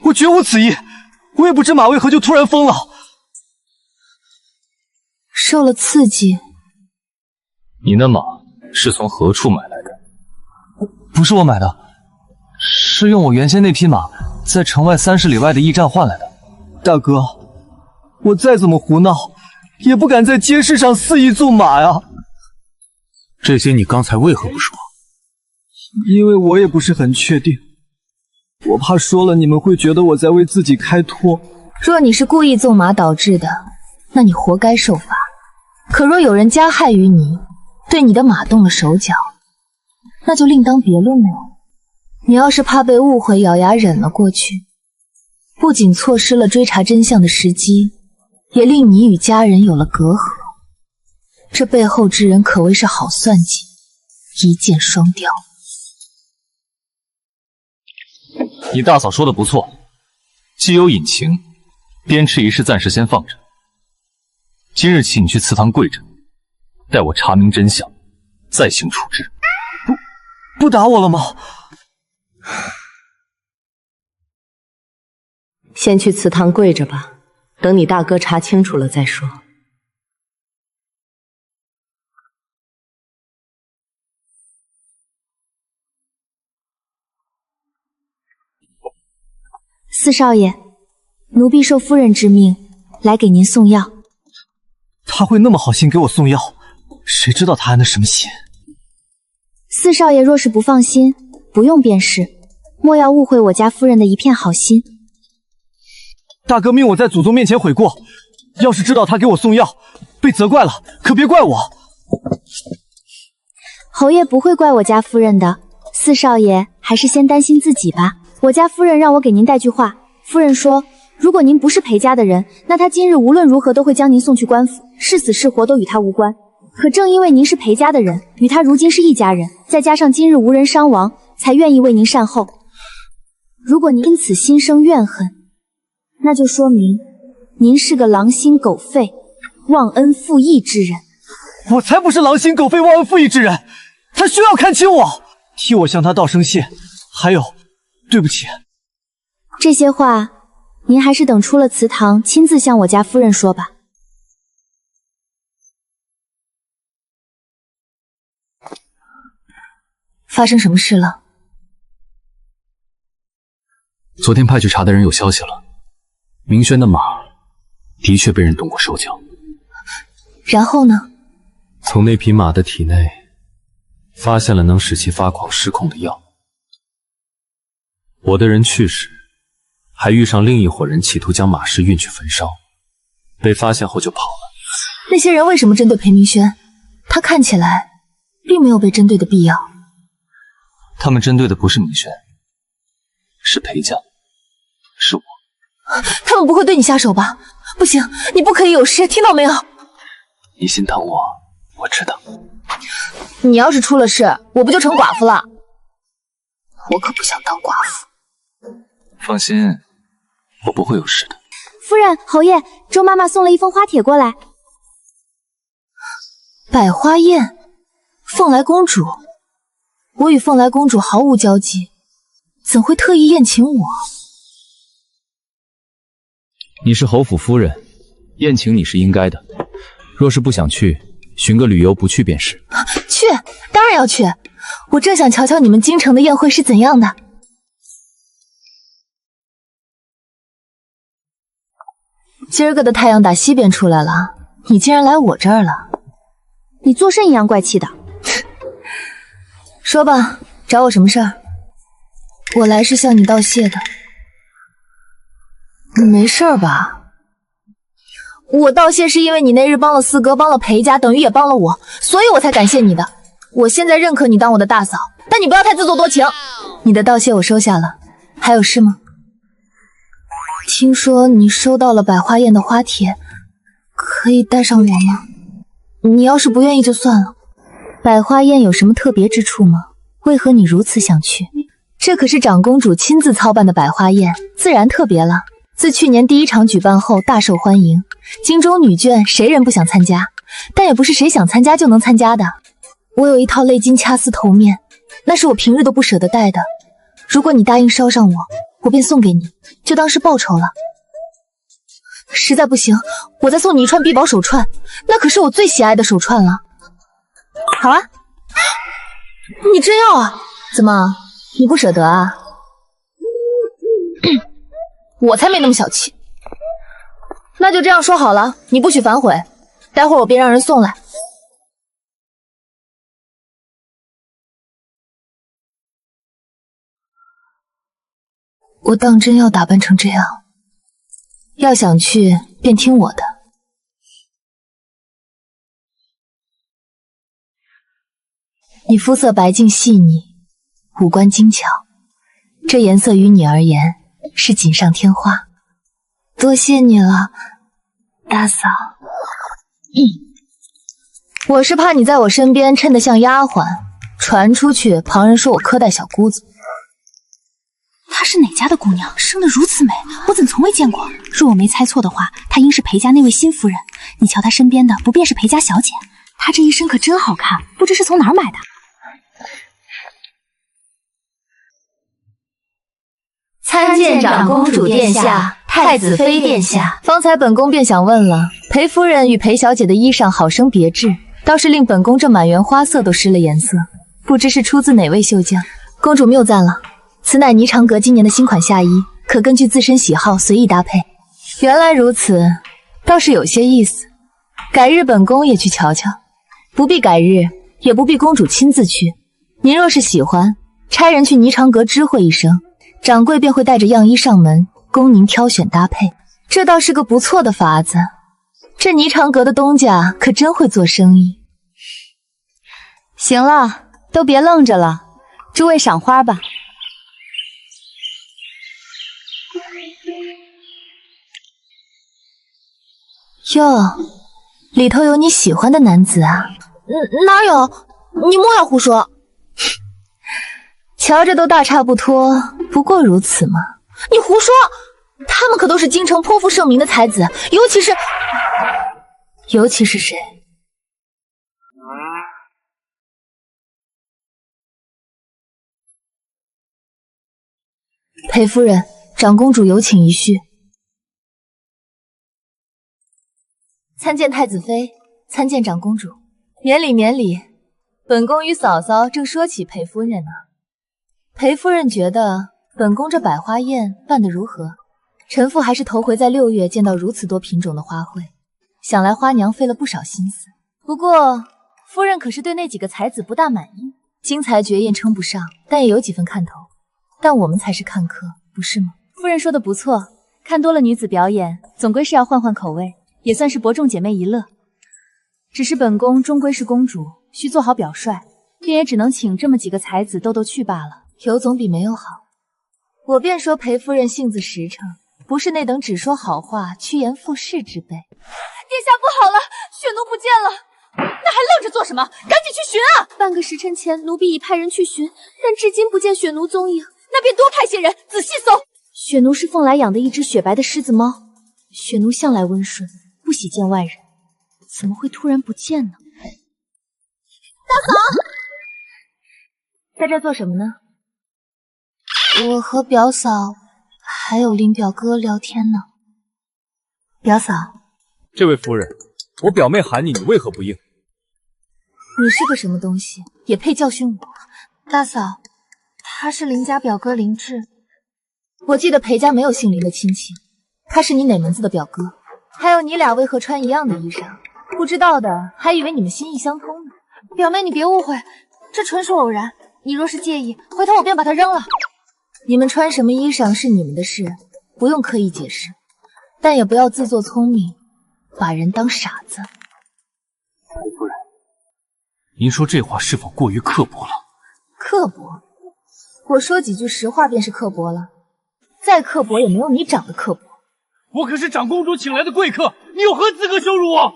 我绝无此意。我也不知马为何就突然疯了。受了刺激。你那马是从何处买来的？不是我买的，是用我原先那匹马在城外30里外的驿站换来的。大哥，我再怎么胡闹，也不敢在街市上肆意纵马呀。这些你刚才为何不说？因为我也不是很确定，我怕说了你们会觉得我在为自己开脱。若你是故意纵马导致的，那你活该受罚。可若有人加害于你，对你的马动了手脚，那就另当别论了。你要是怕被误会，咬牙忍了过去，不仅错失了追查真相的时机，也令你与家人有了隔阂。这背后之人可谓是好算计，一箭双雕。你大嫂说的不错，既有隐情，鞭笞一事暂时先放着。今日起，你去祠堂跪着，待我查明真相，再行处置。不打我了吗？先去祠堂跪着吧，等你大哥查清楚了再说。四少爷，奴婢受夫人之命来给您送药。他会那么好心给我送药，谁知道他安的什么心？四少爷若是不放心，不用便是，莫要误会我家夫人的一片好心。大哥命我在祖宗面前悔过，要是知道他给我送药，被责怪了，可别怪我。侯爷不会怪我家夫人的，四少爷还是先担心自己吧。我家夫人让我给您带句话，夫人说，如果您不是裴家的人，那她今日无论如何都会将您送去官府，是死是活都与她无关。可正因为您是裴家的人，与她如今是一家人，再加上今日无人伤亡，才愿意为您善后。如果您因此心生怨恨，那就说明您是个狼心狗肺、忘恩负义之人。我才不是狼心狗肺、忘恩负义之人，他需要看清我，替我向他道声谢。还有，对不起。这些话，您还是等出了祠堂亲自向我家夫人说吧。发生什么事了？昨天派去查的人有消息了，明轩的马的确被人动过手脚。然后呢？从那匹马的体内发现了能使其发狂失控的药。我的人去时，还遇上另一伙人企图将马尸运去焚烧，被发现后就跑了。那些人为什么针对裴明轩？他看起来并没有被针对的必要。他们针对的不是明轩，是裴家，是我。他们不会对你下手吧？不行，你不可以有事，听到没有？你心疼我，我知道。你要是出了事，我不就成寡妇了？我可不想当寡妇。放心，我不会有事的。夫人，侯爷，周妈妈送了一封花帖过来。百花宴，凤来公主。我与凤来公主毫无交集，怎会特意宴请我？你是侯府夫人，宴请你是应该的。若是不想去，寻个理由不去便是。去，当然要去。我正想瞧瞧你们京城的宴会是怎样的。今儿个的太阳打西边出来了，你竟然来我这儿了。你做甚一样怪气的？说吧，找我什么事儿？我来是向你道谢的。你没事儿吧？我道谢是因为你那日帮了四哥，帮了裴家，等于也帮了我，所以我才感谢你的。我现在认可你当我的大嫂，但你不要太自作多情。你的道谢我收下了，还有事吗？听说你收到了百花宴的花帖，可以带上我吗？你要是不愿意就算了。百花宴有什么特别之处吗？为何你如此想去？这可是长公主亲自操办的百花宴，自然特别了。自去年第一场举办后大受欢迎，京中女眷谁人不想参加？但也不是谁想参加就能参加的。我有一套泪金掐丝头面，那是我平日都不舍得戴的。如果你答应捎上我，我便送给你，就当是报酬了。实在不行，我再送你一串碧宝手串，那可是我最喜爱的手串了。好啊，你真要啊？怎么，你不舍得啊？我才没那么小气。那就这样说好了，你不许反悔，待会儿我便让人送来。我当真要打扮成这样？要想去，便听我的。你肤色白净细腻，五官精巧，这颜色于你而言是锦上添花。多谢你了，大嫂。我是怕你在我身边衬得像丫鬟，传出去旁人说我苛待小姑子。她是哪家的姑娘，生得如此美，我怎从未见过？若我没猜错的话，她应是裴家那位新夫人。你瞧她身边的，不便是裴家小姐？她这一身可真好看，不知是从哪儿买的。参见长公主殿下，太子妃殿下。方才本宫便想问了，裴夫人与裴小姐的衣裳好生别致，倒是令本宫这满园花色都失了颜色，不知是出自哪位绣匠。公主谬赞了，此乃霓裳阁今年的新款夏衣，可根据自身喜好随意搭配。原来如此，倒是有些意思。改日本宫也去瞧瞧，不必改日，也不必公主亲自去。您若是喜欢，差人去霓裳阁知会一声，掌柜便会带着样衣上门，供您挑选搭配。这倒是个不错的法子。这霓裳阁的东家可真会做生意。行了，都别愣着了，诸位赏花吧。哟，里头有你喜欢的男子啊？哪有？你莫要胡说。瞧着都大差不多，不过如此嘛。你胡说！他们可都是京城颇负盛名的才子，尤其是谁？裴夫人，长公主有请一叙。参见太子妃，参见长公主。免礼免礼，本宫与嫂嫂正说起裴夫人呢。裴夫人觉得本宫这百花宴办得如何？臣妇还是头回在6月见到如此多品种的花卉，想来花娘费了不少心思。不过夫人可是对那几个才子不大满意，金才绝艳称不上，但也有几分看头。但我们才是看客，不是吗？夫人说的不错，看多了女子表演，总归是要换换口味，也算是博众姐妹一乐。只是本宫终归是公主，需做好表率，便也只能请这么几个才子逗逗趣罢了。有总比没有好。我便说裴夫人性子实诚，不是那等只说好话、趋炎附势之辈。殿下不好了，雪奴不见了！那还愣着做什么？赶紧去寻啊！半个时辰前，奴婢已派人去寻，但至今不见雪奴踪影。那便多派些人仔细搜。雪奴是凤来养的一只雪白的狮子猫，雪奴向来温顺，不喜见外人，怎么会突然不见呢？大嫂，在这做什么呢？我和表嫂还有林表哥聊天呢。表嫂，这位夫人，我表妹喊你，你为何不应？你是个什么东西，也配教训我？大嫂，他是林家表哥林志。我记得裴家没有姓林的亲戚，他是你哪门子的表哥？还有你俩为何穿一样的衣裳？不知道的还以为你们心意相通呢。表妹，你别误会，这纯属偶然。你若是介意，回头我便把它扔了。你们穿什么衣裳是你们的事，不用刻意解释，但也不要自作聪明，把人当傻子。夫人，您说这话是否过于刻薄了？刻薄？我说几句实话便是刻薄了，再刻薄也没有你长得刻薄。我可是长公主请来的贵客，你有何资格羞辱我？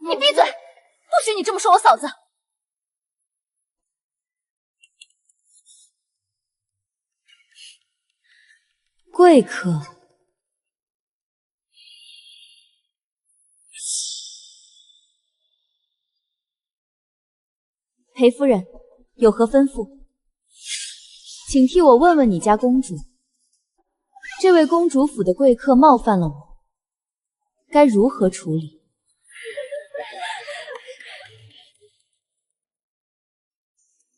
你闭嘴！不许你这么说我嫂子！贵客，裴夫人有何吩咐？请替我问问你家公主，这位公主府的贵客冒犯了我，该如何处理？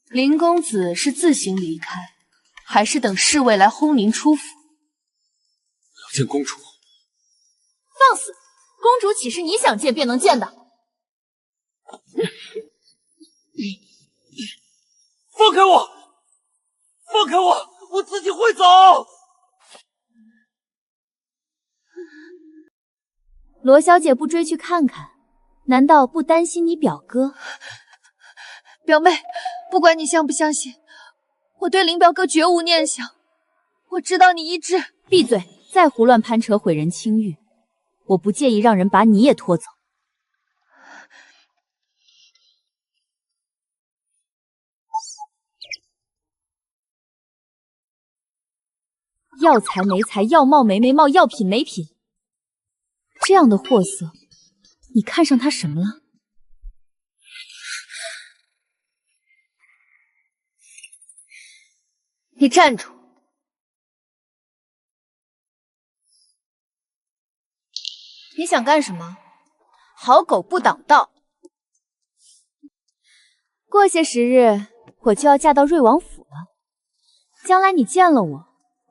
林公子是自行离开，还是等侍卫来轰您出府？要见公主。放肆！公主岂是你想见便能见的？放开我！放开我！我自己会走。罗小姐不追去看看，难道不担心你表哥？表妹，不管你相不相信，我对林表哥绝无念想。我知道你一直……闭嘴！再胡乱攀扯毁人清誉，我不介意让人把你也拖走。要财没财，要貌没眉貌，要品没品，这样的货色，你看上他什么了？你站住！你想干什么？好狗不挡道！过些时日，我就要嫁到瑞王府了。将来你见了我，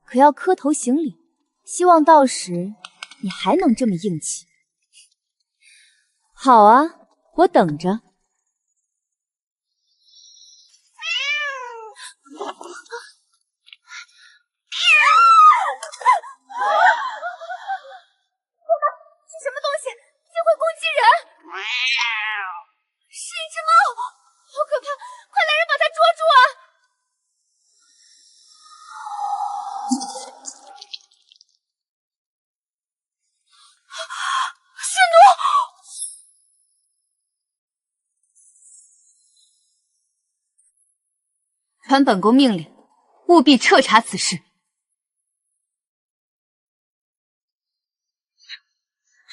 可要磕头行礼，希望到时你还能这么硬气。好啊，我等着。是什么东西？竟会攻击人？是一只猫，好可怕！快来人把它捉住啊！是奴！传本宫命令，务必彻查此事。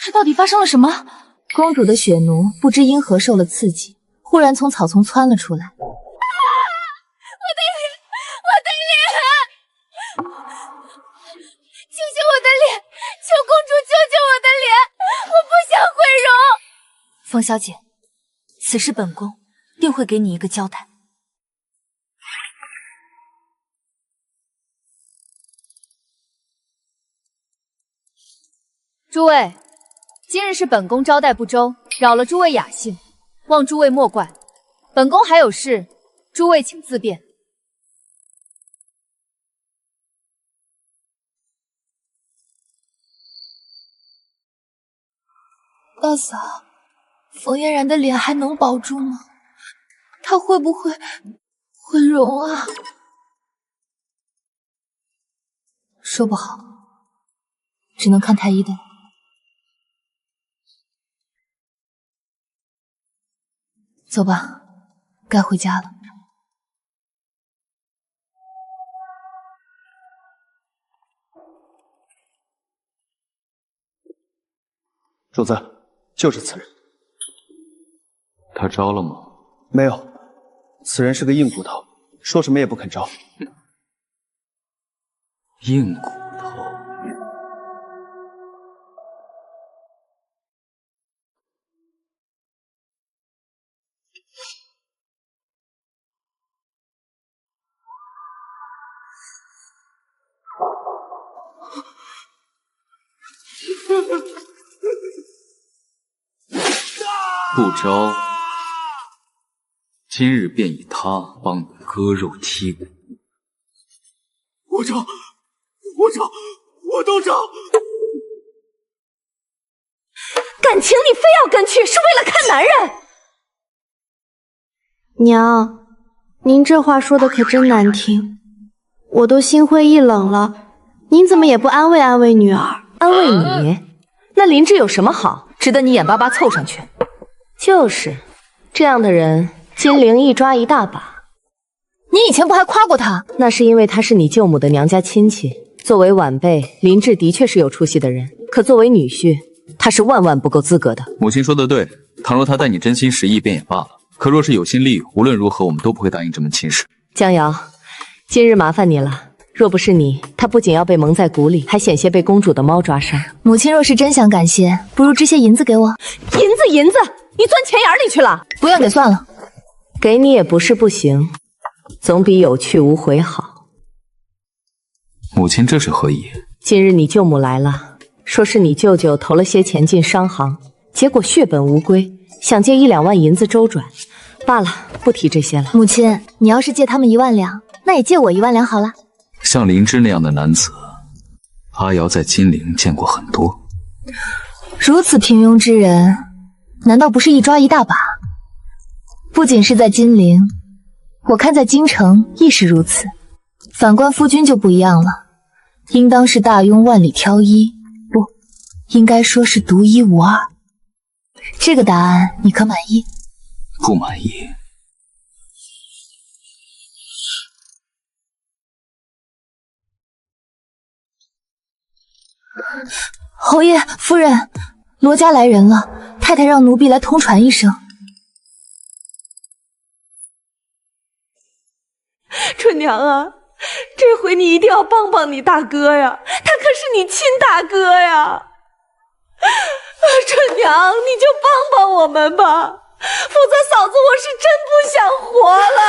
这到底发生了什么？公主的血奴不知因何受了刺激，忽然从草丛窜了出来。我的脸！我的脸！救救我的脸！求公主救救我的脸！我不想毁容！风小姐，此事本宫定会给你一个交代。诸位，今日是本宫招待不周，扰了诸位雅兴，望诸位莫怪。本宫还有事，诸位请自便。大嫂，冯嫣然的脸还能保住吗？她会不会毁容啊？说不好，只能看太医的。走吧，该回家了。主子，就是此人。他招了吗？没有，此人是个硬骨头，说什么也不肯招。硬骨头。不招，今日便以他帮你割肉剔骨。我招，我都招。感情你非要跟去，是为了看男人？娘，您这话说的可真难听，我都心灰意冷了，您怎么也不安慰安慰女儿？安慰你？那林芝有什么好，值得你眼巴巴凑上去？就是这样的人，金陵一抓一大把。你以前不还夸过他？那是因为他是你舅母的娘家亲戚。作为晚辈，林志的确是有出息的人，可作为女婿，他是万万不够资格的。母亲说的对，倘若他待你真心实意，便也罢了；可若是有心利，无论如何，我们都不会答应这门亲事。江瑶，今日麻烦你了。若不是你，他不仅要被蒙在鼓里，还险些被公主的猫抓伤。母亲若是真想感谢，不如支些银子给我。银子，你钻钱眼里去了？不用给算了，给你也不是不行，总比有去无回好。母亲这是何意？今日你舅母来了，说是你舅舅投了些钱进商行，结果血本无归，想借1、2万银子周转。罢了，不提这些了。母亲，你要是借他们1万两，那也借我1万两好了。像林芝那样的男子，阿瑶在金陵见过很多。如此平庸之人，难道不是一抓一大把？不仅是在金陵，我看在京城亦是如此。反观夫君就不一样了，应当是大庸万里挑一，不，应该说是独一无二。这个答案你可满意？不满意。侯爷、夫人，罗家来人了，太太让奴婢来通传一声。春娘啊，这回你一定要帮帮你大哥呀，他可是你亲大哥呀！春娘，你就帮帮我们吧，否则嫂子我是真不想活了。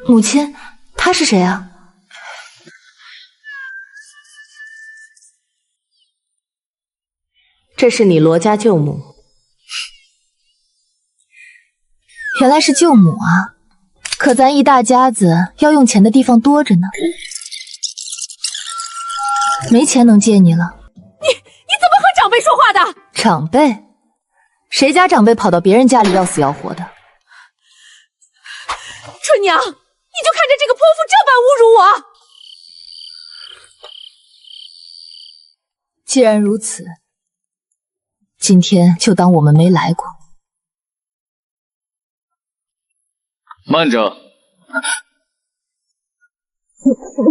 母亲，她是谁啊？这是你罗家舅母。原来是舅母啊，可咱一大家子要用钱的地方多着呢，没钱能借你了。你怎么和长辈说话的？长辈？谁家长辈跑到别人家里要死要活的？春娘，你就看着这个泼妇这般侮辱我！既然如此，今天就当我们没来过。慢着！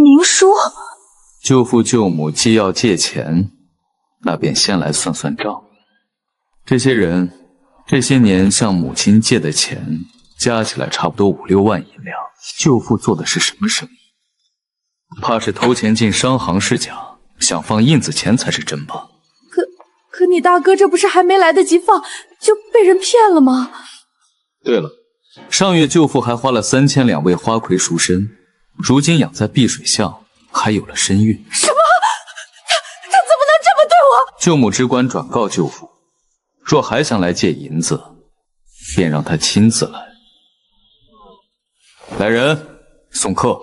明叔，舅父舅母既要借钱，那便先来算算账。这些人这些年向母亲借的钱，加起来差不多5、6万银两。舅父做的是什么生意？怕是偷钱进商行是假，想放印子钱才是真吧？可你大哥这不是还没来得及放，就被人骗了吗？对了，上月舅父还花了3000两为花魁赎身，如今养在碧水巷，还有了身孕。什么？他怎么能这么对我？舅母只管转告舅父，若还想来借银子，便让他亲自来。来人，送客。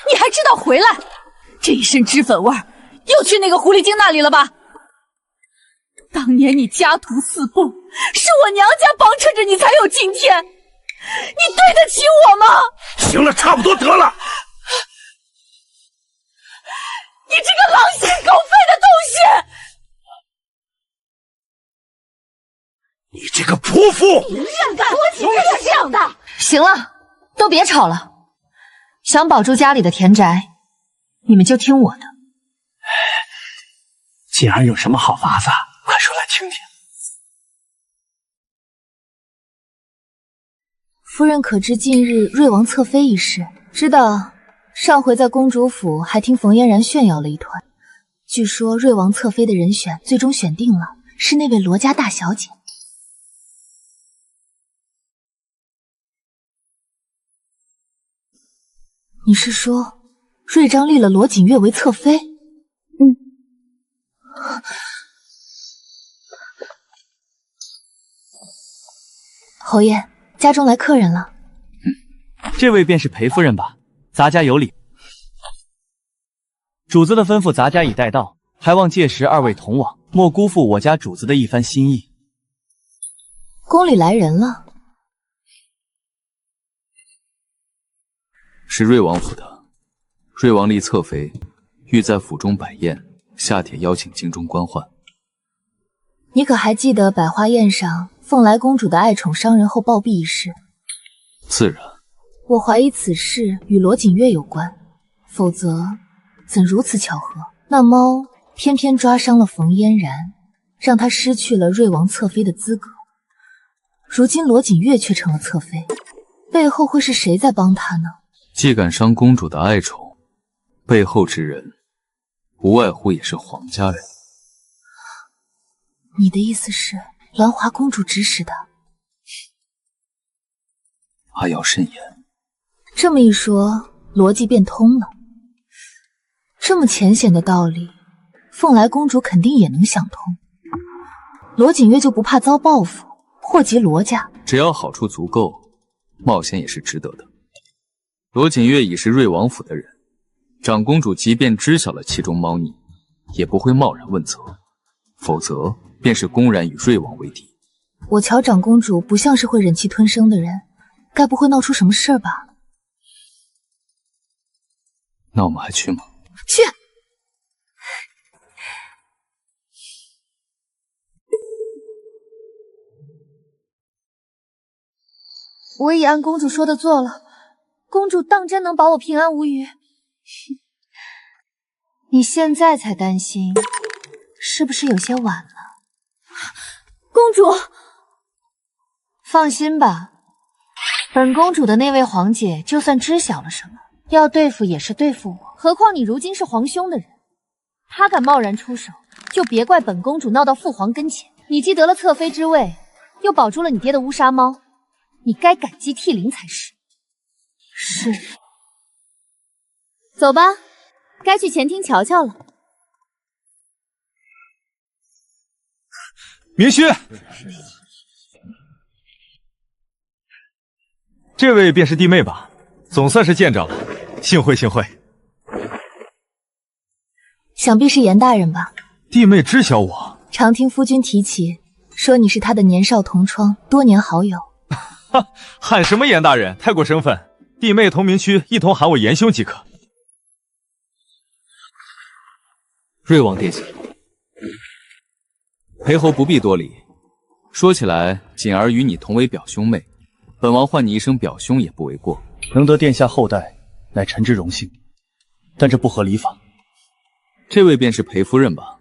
你还知道回来？这一身脂粉味儿，又去那个狐狸精那里了吧？当年你家徒四壁，是我娘家帮衬着你才有今天，你对得起我吗？行了，差不多得了。你这个狼心狗肺的东西！你这个泼妇！你认干！我岂是这样的？行了，都别吵了。想保住家里的田宅，你们就听我的。既然有什么好法子，快说来听听。夫人可知近日瑞王侧妃一事？知道，上回在公主府还听冯嫣然炫耀了一团。据说瑞王侧妃的人选最终选定了，是那位罗家大小姐。你是说瑞章立了罗锦月为侧妃？侯爷，家中来客人了。这位便是裴夫人吧？咱家有礼。主子的吩咐，咱家已带到，还望届时2位同往，莫辜负我家主子的一番心意。宫里来人了。是瑞王府的，瑞王立侧妃，欲在府中摆宴，下帖邀请京中官宦。你可还记得百花宴上凤来公主的爱宠伤人后暴毙一事？自然。我怀疑此事与罗锦月有关，否则怎如此巧合？那猫偏偏抓伤了冯嫣然，让她失去了瑞王侧妃的资格。如今罗锦月却成了侧妃，背后会是谁在帮她呢？既敢伤公主的爱宠，背后之人无外乎也是皇家人。你的意思是鸾华公主指使的？阿瑶慎言。这么一说，逻辑变通了。这么浅显的道理，凤来公主肯定也能想通。罗锦月就不怕遭报复，祸及罗家？只要好处足够，冒险也是值得的。罗锦月已是瑞王府的人，长公主即便知晓了其中猫腻，也不会贸然问责，否则便是公然与瑞王为敌。我瞧长公主不像是会忍气吞声的人，该不会闹出什么事儿吧？那我们还去吗？去。我已按公主说的做了，公主当真能保我平安无虞。你现在才担心，是不是有些晚了？公主，放心吧，本公主的那位皇姐就算知晓了什么，要对付也是对付我。何况你如今是皇兄的人，他敢贸然出手，就别怪本公主闹到父皇跟前。你既得了侧妃之位，又保住了你爹的乌纱猫，你该感激涕零才是。是。走吧，该去前厅瞧瞧了。明虚，这位便是弟妹吧？总算是见着了，幸会幸会。想必是严大人吧？弟妹知晓我，常听夫君提起，说你是他的年少同窗，多年好友。哈，喊什么严大人，太过生分。弟妹同明区，一同喊我严兄即可。瑞王殿下，裴侯不必多礼。说起来，锦儿与你同为表兄妹，本王唤你一声表兄也不为过。能得殿下厚待，乃臣之荣幸，但这不合礼法。这位便是裴夫人吧？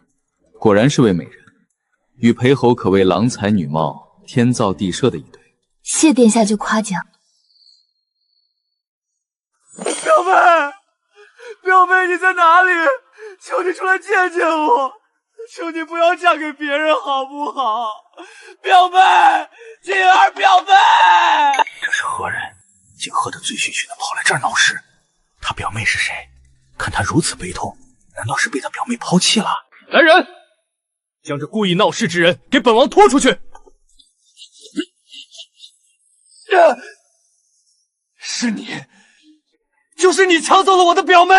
果然是位美人，与裴侯可谓郎才女貌，天造地设的一对。谢殿下就夸奖。表妹，表妹你在哪里？求你出来见见我，求你不要嫁给别人好不好？表妹，锦儿，表妹，这是何人？竟喝得醉醺醺的跑来这儿闹事？他表妹是谁？看他如此悲痛，难道是被他表妹抛弃了？来人，将这故意闹事之人给本王拖出去！是你，就是你抢走了我的表妹！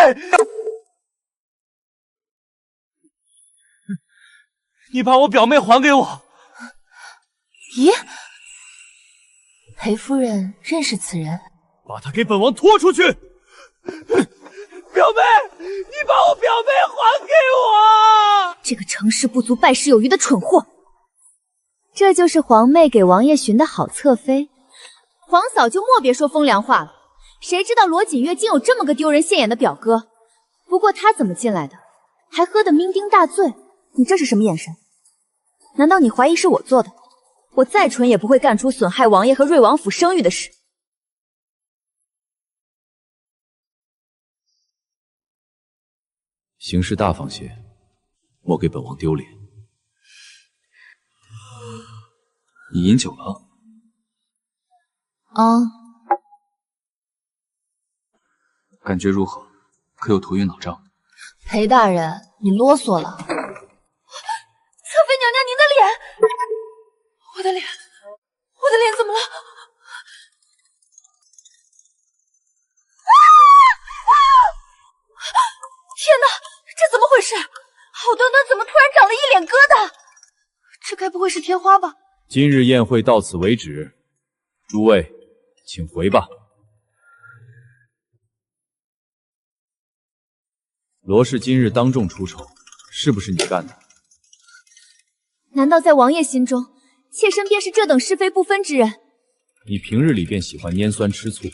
你把我表妹还给我！咦，裴夫人认识此人？把他给本王拖出去！表妹，你把我表妹还给我！这个成事不足败事有余的蠢货！这就是皇妹给王爷寻的好侧妃，皇嫂就莫别说风凉话了。谁知道罗锦月竟有这么个丢人现眼的表哥？不过他怎么进来的？还喝得酩酊大醉？你这是什么眼神？难道你怀疑是我做的？我再蠢也不会干出损害王爷和瑞王府声誉的事。行事大方些，莫给本王丢脸。你饮酒了？感觉如何？可有头晕脑胀？裴大人，你啰嗦了。侧妃娘娘，您的脸，我的脸怎么了？天哪，这怎么回事？好端端怎么突然长了一脸疙瘩？这该不会是天花吧？今日宴会到此为止，诸位请回吧。罗氏今日当众出丑，是不是你干的？难道在王爷心中，妾身便是这等是非不分之人？你平日里便喜欢拈酸吃醋，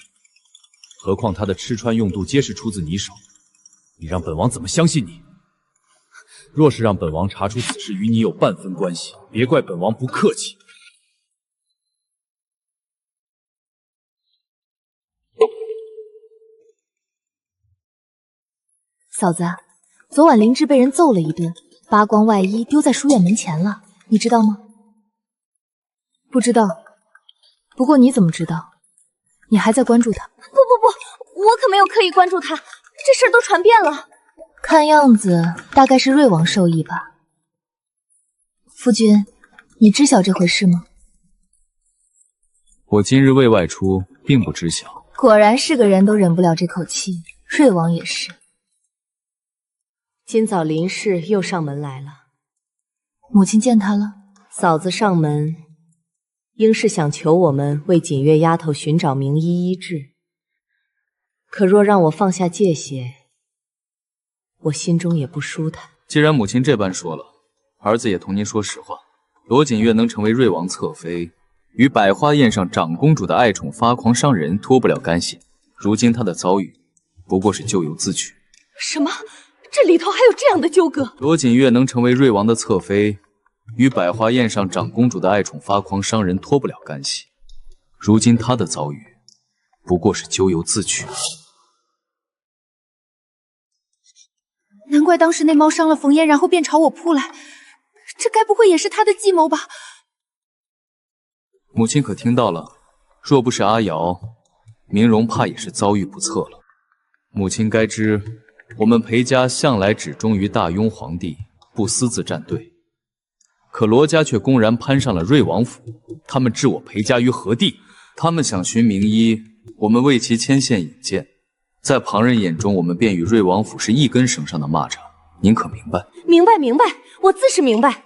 何况他的吃穿用度皆是出自你手，你让本王怎么相信你？若是让本王查出此事与你有半分关系，别怪本王不客气。嫂子，昨晚灵芝被人揍了一顿，扒光外衣丢在书院门前了，你知道吗？不知道。不过你怎么知道？你还在关注他？不，我可没有刻意关注他，这事儿都传遍了。看样子大概是瑞王授意吧。夫君，你知晓这回事吗？我今日未外出，并不知晓。果然是个人都忍不了这口气，瑞王也是。今早林氏又上门来了。母亲见他了？嫂子上门，应是想求我们为锦月丫头寻找名医医治。可若让我放下界限，我心中也不舒坦。既然母亲这般说了，儿子也同您说实话。罗锦月能成为瑞王侧妃，与百花宴上长公主的爱宠发狂伤人脱不了干系。如今她的遭遇，不过是咎由自取。什么？这里头还有这样的纠葛？罗锦月能成为瑞王的侧妃，与百花宴上长公主的爱宠发狂伤人脱不了干系。如今她的遭遇，不过是咎由自取。难怪当时那猫伤了冯嫣，然后便朝我扑来，这该不会也是他的计谋吧？母亲可听到了？若不是阿瑶，明荣怕也是遭遇不测了。母亲该知，我们裴家向来只忠于大雍皇帝，不私自站队。可罗家却公然攀上了瑞王府，他们置我裴家于何地？他们想寻名医，我们为其牵线引荐。在旁人眼中，我们便与瑞王府是一根绳上的蚂蚱，您可明白？明白，明白，我自是明白。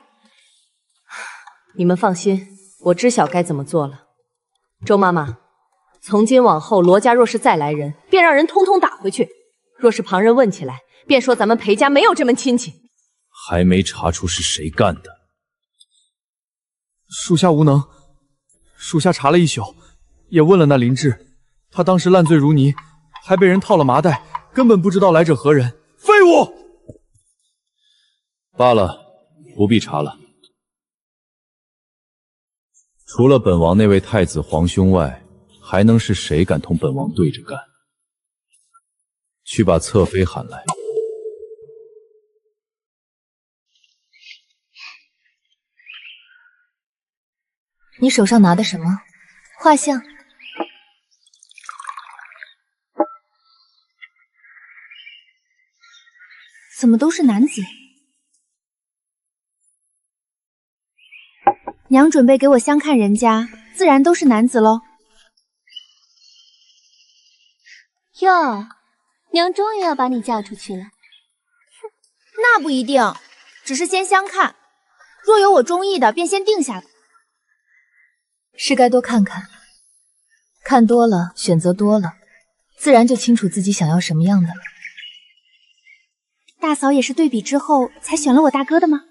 你们放心，我知晓该怎么做了。周妈妈，从今往后，罗家若是再来人，便让人通通打回去。若是旁人问起来，便说咱们裴家没有这门亲戚。还没查出是谁干的。属下无能，属下查了一宿，也问了那林志，他当时烂醉如泥，还被人套了麻袋，根本不知道来者何人。废物！罢了，不必查了。除了本王那位太子皇兄外，还能是谁敢同本王对着干？去把侧妃喊来。你手上拿的什么？画像。怎么都是男子？娘准备给我相看人家，自然都是男子喽。哟，娘终于要把你嫁出去了。那不一定，只是先相看，若有我中意的，便先定下来。是该多看看，看多了，选择多了，自然就清楚自己想要什么样的了。大嫂也是对比之后才选了我大哥的吗？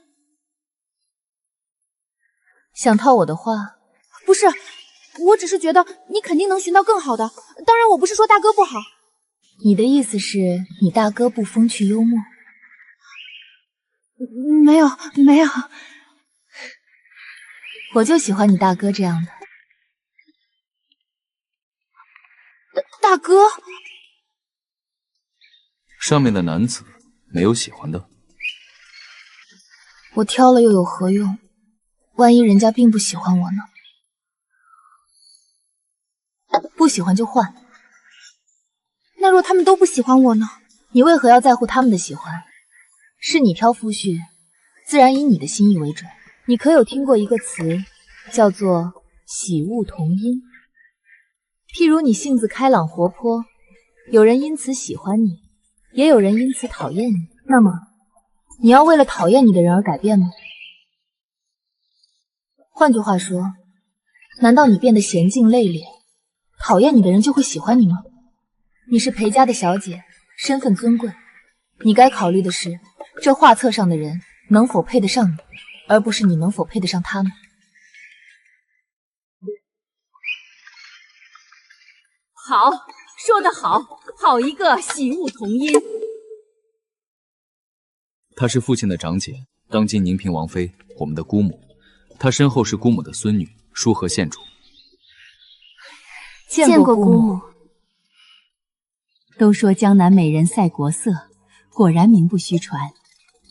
想套我的话，不是，我只是觉得你肯定能寻到更好的。当然，我不是说大哥不好。你的意思是你大哥不风趣幽默？没有，没有。我就喜欢你大哥这样的。大哥，上面的男子没有喜欢的。我挑了又有何用？万一人家并不喜欢我呢？不喜欢就换。那若他们都不喜欢我呢？你为何要在乎他们的喜欢？是你挑夫婿，自然以你的心意为准。你可有听过一个词，叫做喜恶同音？譬如你性子开朗活泼，有人因此喜欢你，也有人因此讨厌你。那么，你要为了讨厌你的人而改变吗？换句话说，难道你变得娴静内敛，讨厌你的人就会喜欢你吗？你是裴家的小姐，身份尊贵，你该考虑的是，这画册上的人能否配得上你，而不是你能否配得上他们。好，说得好，好一个喜恶同音。她是父亲的长姐，当今宁平王妃，我们的姑母。她身后是姑母的孙女，舒和县主。见过姑母。都说江南美人赛国色，果然名不虚传。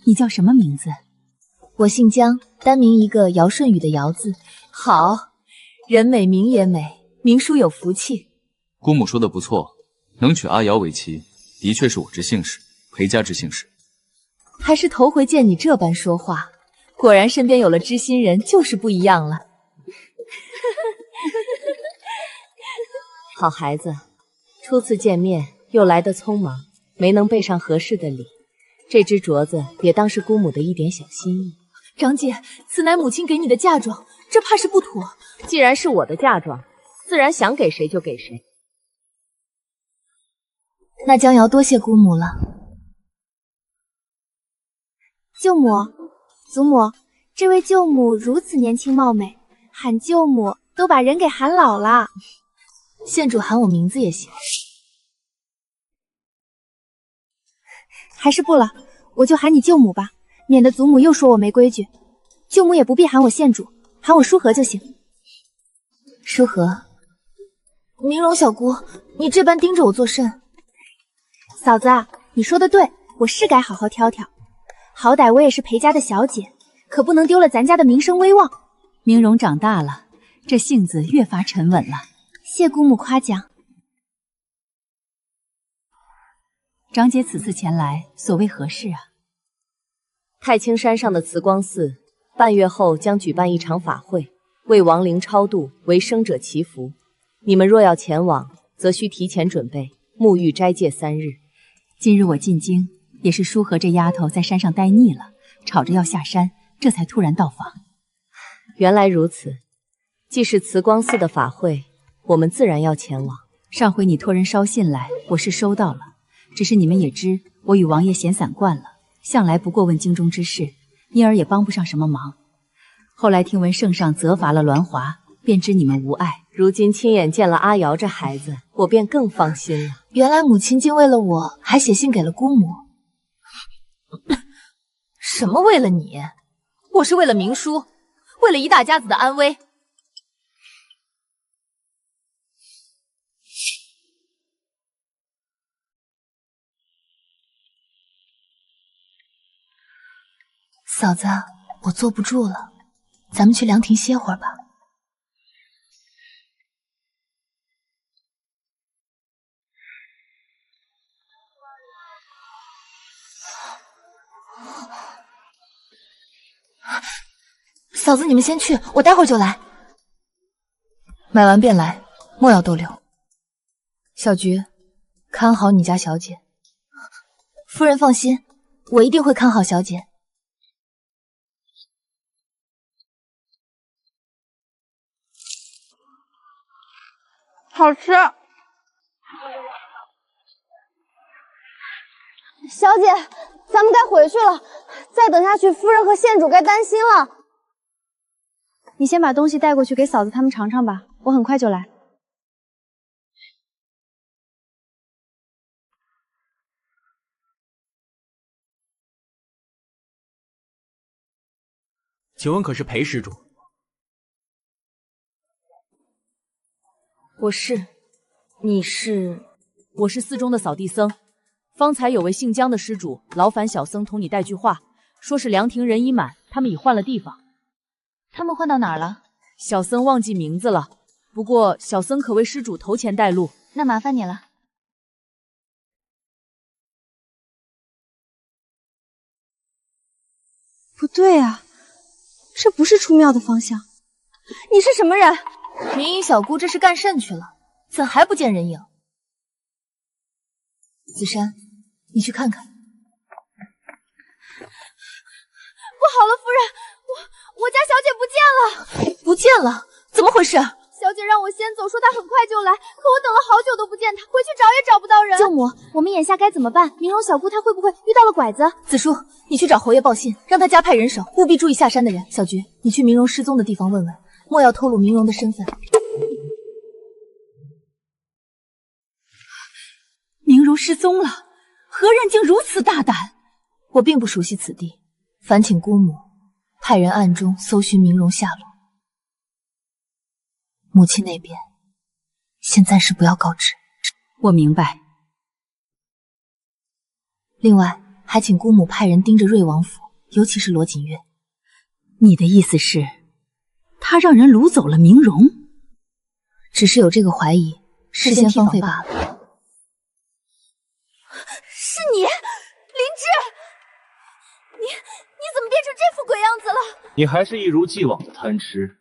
你叫什么名字？我姓江，单名一个尧舜禹的尧字。好，人美名也美，名叔有福气。姑母说的不错，能娶阿瑶为妻，的确是我之幸事，裴家之幸事。还是头回见你这般说话，果然身边有了知心人，就是不一样了。好孩子，初次见面又来得匆忙，没能备上合适的礼，这只镯子也当是姑母的一点小心意。长姐，此乃母亲给你的嫁妆，这怕是不妥。既然是我的嫁妆，自然想给谁就给谁。那江瑶多谢姑母了。舅母、祖母，这位舅母如此年轻貌美，喊舅母都把人给喊老了。县主喊我名字也行。还是不了，我就喊你舅母吧，免得祖母又说我没规矩。舅母也不必喊我县主，喊我舒和就行。舒和，明荣小姑，你这般盯着我做甚？嫂子啊，你说的对，我是该好好挑挑。好歹我也是裴家的小姐，可不能丢了咱家的名声威望。明荣长大了，这性子越发沉稳了。谢姑母夸奖。长姐此次前来，所谓何事啊？太清山上的慈光寺，半月后将举办一场法会，为亡灵超度，为生者祈福。你们若要前往，则需提前准备，沐浴斋戒3日。今日我进京，也是舒和这丫头在山上待腻了，吵着要下山，这才突然到访。原来如此，既是慈光寺的法会，我们自然要前往。上回你托人捎信来，我是收到了，只是你们也知，我与王爷闲散惯了，向来不过问京中之事，因而也帮不上什么忙。后来听闻圣上责罚了栾华，便知你们无碍。如今亲眼见了阿瑶这孩子，我便更放心了。原来母亲竟为了我，还写信给了姑母。什么为了你？我是为了明叔，为了一大家子的安危。嫂子，我坐不住了，咱们去凉亭歇会儿吧。嫂子，你们先去，我待会儿就来。买完便来，莫要逗留。小菊，看好你家小姐。夫人放心，我一定会看好小姐。好吃。小姐，咱们该回去了，再等下去，夫人和县主该担心了。你先把东西带过去给嫂子他们尝尝吧，我很快就来。请问可是裴施主？我是，你是？我是寺中的扫地僧。方才有位姓姜的施主劳烦小僧同你带句话，说是凉亭人已满，他们已换了地方。他们换到哪儿了？小僧忘记名字了，不过小僧可为施主头前带路。那麻烦你了。不对啊，这不是出庙的方向。你是什么人？明英小姑这是干甚去了？怎还不见人影？紫珊，你去看看。不好了，夫人，我家小姐不见了。不见了？怎么回事？小姐让我先走，说她很快就来，可我等了好久都不见她，回去找也找不到人。舅母，我们眼下该怎么办？明荣小姑她会不会遇到了拐子？紫叔，你去找侯爷报信，让他加派人手，务必注意下山的人。小菊，你去明荣失踪的地方问问，莫要透露明荣的身份。明荣失踪了，何人竟如此大胆？我并不熟悉此地，烦请姑母派人暗中搜寻明荣下落。母亲那边先暂时不要告知。我明白。另外，还请姑母派人盯着瑞王府，尤其是罗锦月。你的意思是，他让人掳走了明荣？只是有这个怀疑，事先方废罢了。是你，灵芝，你怎么变成这副鬼样子了？你还是一如既往的贪吃，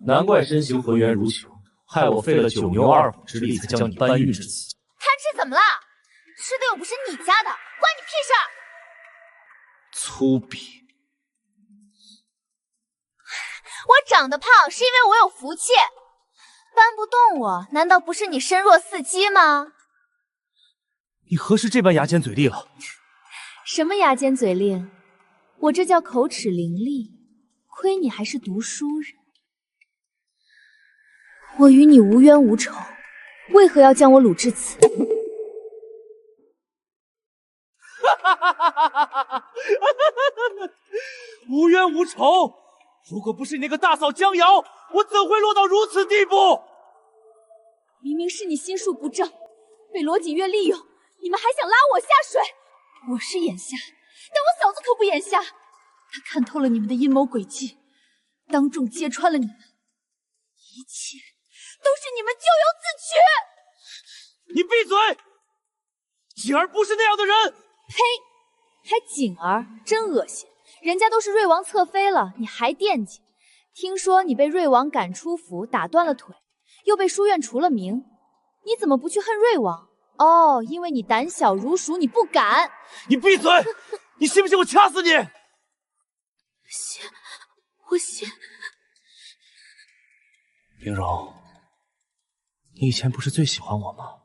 难怪身形浑圆如球，害我费了9牛2虎之力才将你搬运至此。贪吃怎么了？吃的又不是你家的，关你屁事！粗鄙！我长得胖是因为我有福气，搬不动我，难道不是你身弱似鸡吗？你何时这般牙尖嘴利了？什么牙尖嘴利？我这叫口齿伶俐，亏你还是读书人。我与你无冤无仇，为何要将我掳至此？无冤无仇，如果不是你那个大嫂江瑶，我怎会落到如此地步？明明是你心术不正，被罗锦月利用，你们还想拉我下水？我是眼瞎，但我嫂子可不眼瞎，她看透了你们的阴谋诡计，当众揭穿了你们，一切都是你们咎由自取。你闭嘴！锦儿不是那样的人。呸！还锦儿，真恶心！人家都是瑞王侧妃了，你还惦记？听说你被瑞王赶出府，打断了腿，又被书院除了名，你怎么不去恨瑞王？哦，因为你胆小如鼠，你不敢。你闭嘴！你信不信我掐死你？信，我信。明柔，你以前不是最喜欢我吗？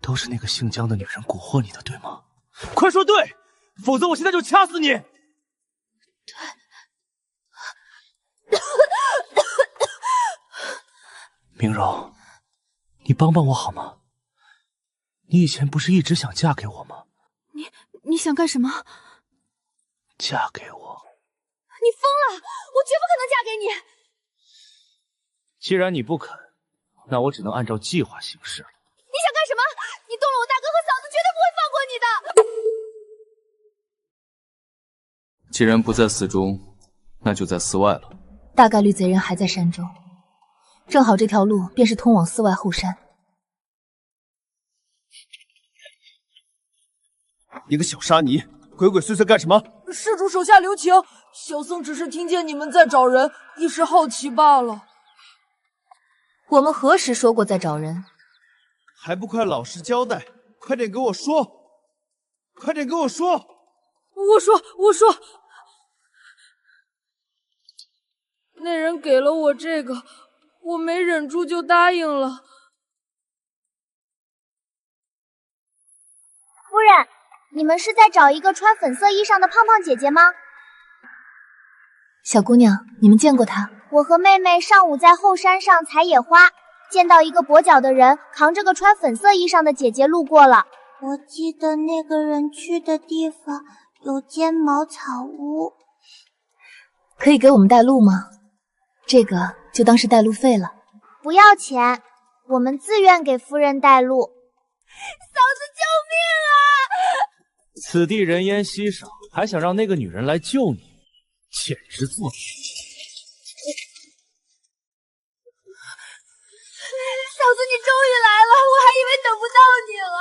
都是那个姓江的女人蛊惑你的，对吗？快说对，否则我现在就掐死你！对。明柔，你帮帮我好吗？你以前不是一直想嫁给我吗？你想干什么？嫁给我？你疯了！我绝不可能嫁给你！既然你不肯，那我只能按照计划行事了。你想干什么？你动了我大哥和嫂子，绝对不会放过你的！既然不在寺中，那就在寺外了。大概率贼人还在山中，正好这条路便是通往寺外后山。你个小沙弥，鬼鬼祟祟干什么？施主手下留情，小僧只是听见你们在找人，一时好奇罢了。我们何时说过在找人？还不快老实交代！快点给我说！快点给我说！我说，那人给了我这个，我没忍住就答应了。夫人，你们是在找一个穿粉色衣裳的胖胖姐姐吗？小姑娘，你们见过她？我和妹妹上午在后山上采野花，见到一个跛脚的人扛着个穿粉色衣裳的姐姐路过了。我记得那个人去的地方有间茅草屋。可以给我们带路吗？这个就当是带路费了。不要钱，我们自愿给夫人带路。嫂子救命啊！此地人烟稀少，还想让那个女人来救你，简直作孽！嫂子，你终于来了，我还以为等不到你了。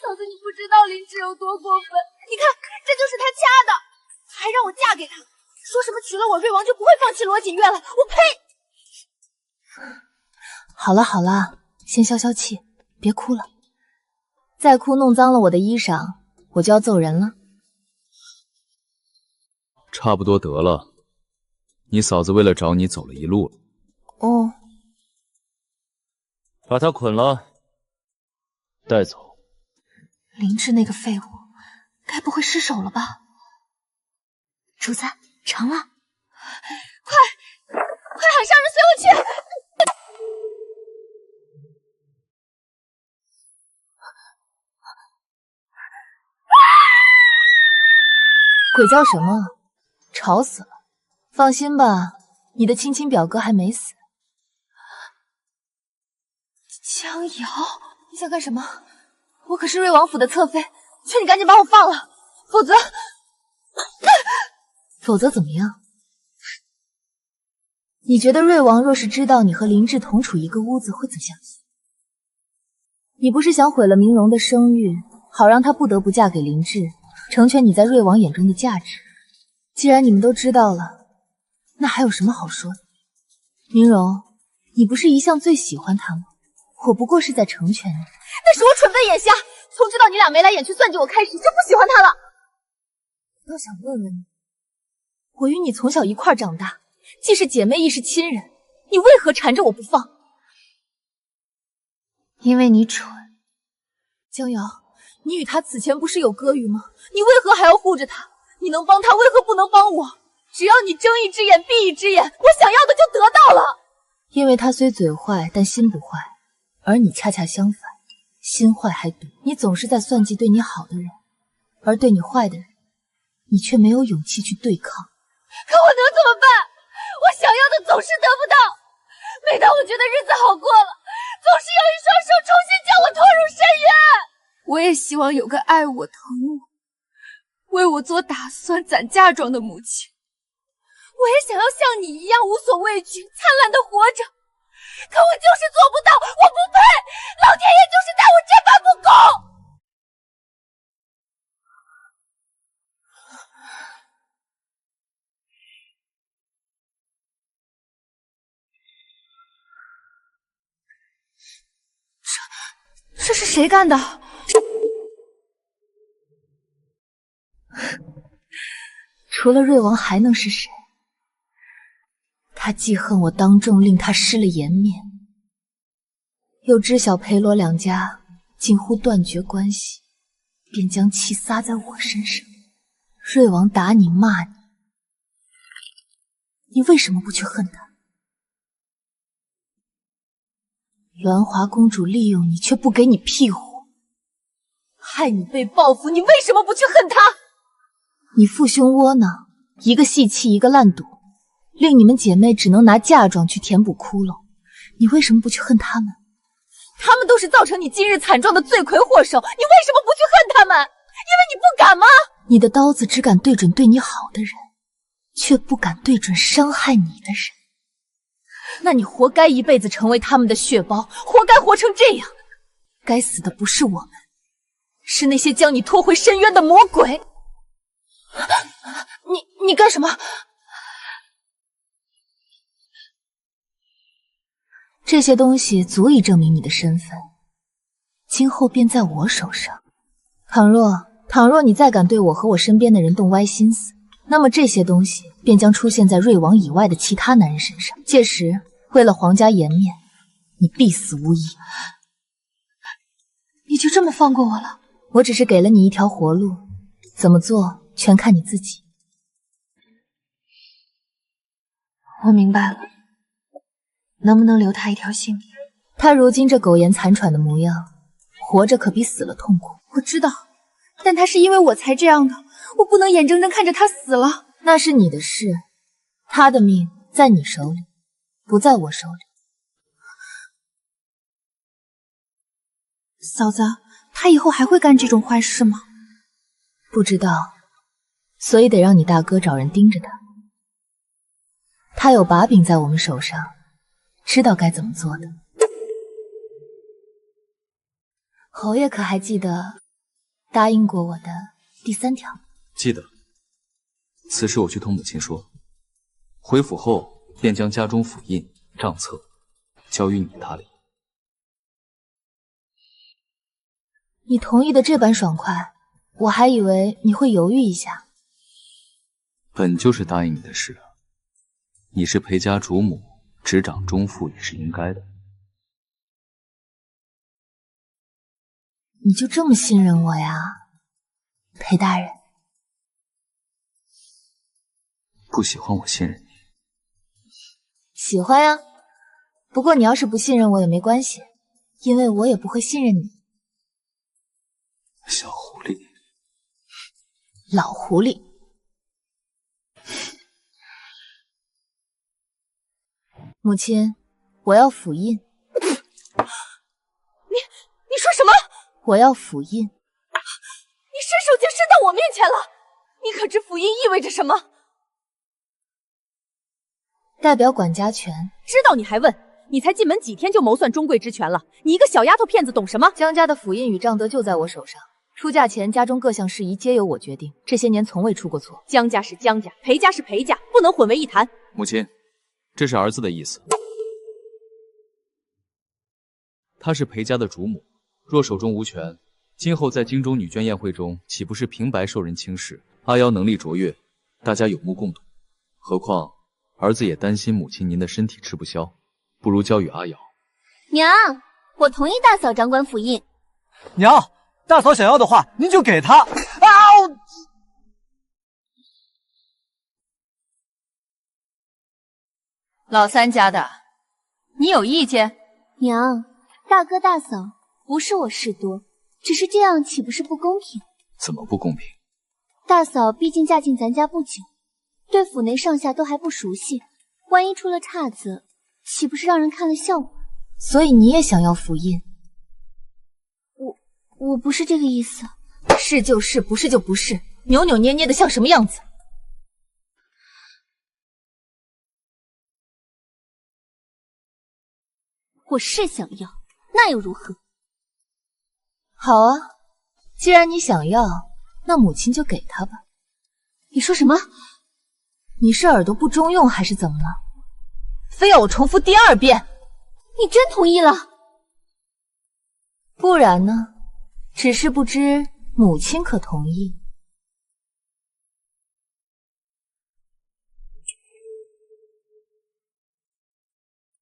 嫂子，你不知道林志有多过分，你看，这就是他掐的，还让我嫁给他，说什么娶了我瑞王就不会放弃罗锦月了，我呸！好了好了，先消消气，别哭了。再哭弄脏了我的衣裳，我就要揍人了。差不多得了，你嫂子为了找你走了一路了。哦，把他捆了，带走。林志那个废物，该不会失手了吧？主子，成了！快喊上人随我去！鬼叫什么？吵死了！放心吧，你的亲亲表哥还没死。江瑶，你想干什么？我可是瑞王府的侧妃，劝你赶紧把我放了，否则……否则怎么样？你觉得瑞王若是知道你和林志同处一个屋子，会怎样？你不是想毁了明荣的声誉，好让她不得不嫁给林志，成全你在瑞王眼中的价值？既然你们都知道了，那还有什么好说的？明荣，你不是一向最喜欢他吗？我不过是在成全你。那是我蠢笨眼瞎，从知道你俩眉来眼去算计我开始就不喜欢他了。倒想问问你，我与你从小一块长大，既是姐妹亦是亲人，你为何缠着我不放？因为你蠢。江瑶，你与他此前不是有割予吗？你为何还要护着他？你能帮他，为何不能帮我？只要你睁一只眼闭一只眼，我想要的就得到了。因为他虽嘴坏，但心不坏，而你恰恰相反，心坏还毒。你总是在算计对你好的人，而对你坏的人，你却没有勇气去对抗。可我能怎么办？我想要的总是得不到。每当我觉得日子好过了，总是有一双手重新将我拖入深渊。我也希望有个爱我、疼我、为我做打算、攒嫁妆的母亲。我也想要像你一样无所畏惧、灿烂的活着，可我就是做不到，我不配，老天爷就是待我这般不公。这是谁干的？除了瑞王还能是谁？他既恨我当众令他失了颜面，又知晓裴罗两家近乎断绝关系，便将气撒在我身上。瑞王打你骂你，你为什么不去恨他？鸾华公主利用你，却不给你庇护，害你被报复，你为什么不去恨他？你父兄窝囊，一个细气，一个烂赌，令你们姐妹只能拿嫁妆去填补窟窿，你为什么不去恨他们？他们都是造成你今日惨状的罪魁祸首，你为什么不去恨他们？因为你不敢吗？你的刀子只敢对准对你好的人，却不敢对准伤害你的人。那你活该一辈子成为他们的血包，活该活成这样。该死的不是我们，是那些将你拖回深渊的魔鬼。你干什么？这些东西足以证明你的身份，今后便在我手上。倘若你再敢对我和我身边的人动歪心思，那么这些东西便将出现在瑞王以外的其他男人身上。届时，为了皇家颜面，你必死无疑。你就这么放过我了？我只是给了你一条活路，怎么做全看你自己。我明白了，能不能留他一条性命？他如今这苟延残喘的模样，活着可比死了痛苦。我知道，但他是因为我才这样的，我不能眼睁睁看着他死了。那是你的事，他的命在你手里，不在我手里。嫂子，他以后还会干这种坏事吗？不知道，所以得让你大哥找人盯着他。他有把柄在我们手上，知道该怎么做的。侯爷可还记得答应过我的第3条？记得。此事我去同母亲说，回府后便将家中府印、账册交于你打理。你同意的这般爽快，我还以为你会犹豫一下。本就是答应你的事啊，你是裴家主母，执掌中父也是应该的。你就这么信任我呀，裴大人？不喜欢我信任你？喜欢呀，不过你要是不信任我也没关系，因为我也不会信任你。小狐狸，老狐狸。母亲，我要府印。你说什么？我要府印。你伸手竟伸到我面前了！你可知府印意味着什么？代表管家权。知道你还问？你才进门几天就谋算中贵之权了？你一个小丫头片子懂什么？江家的府印与账德就在我手上。出嫁前，家中各项事宜皆由我决定，这些年从未出过错。江家是江家，裴家是裴家，不能混为一谈。母亲，这是儿子的意思。她是裴家的主母，若手中无权，今后在京中女眷宴会中，岂不是平白受人轻视，阿瑶能力卓越，大家有目共睹。何况儿子也担心母亲您的身体吃不消，不如交与阿瑶。娘，我同意大嫂掌管府印。娘，大嫂想要的话，您就给她。老三家的，你有意见？娘，大哥大嫂，不是我事多，只是这样岂不是不公平？怎么不公平？大嫂毕竟嫁进咱家不久，对府内上下都还不熟悉，万一出了岔子，岂不是让人看了笑话？所以你也想要府印？我不是这个意思。是就是，不是就不是，扭扭捏捏的像什么样子？我是想要，那又如何？好啊，既然你想要，那母亲就给他吧。你说什么？你是耳朵不中用还是怎么了？非要我重复第2遍？你真同意了？不然呢？只是不知母亲可同意。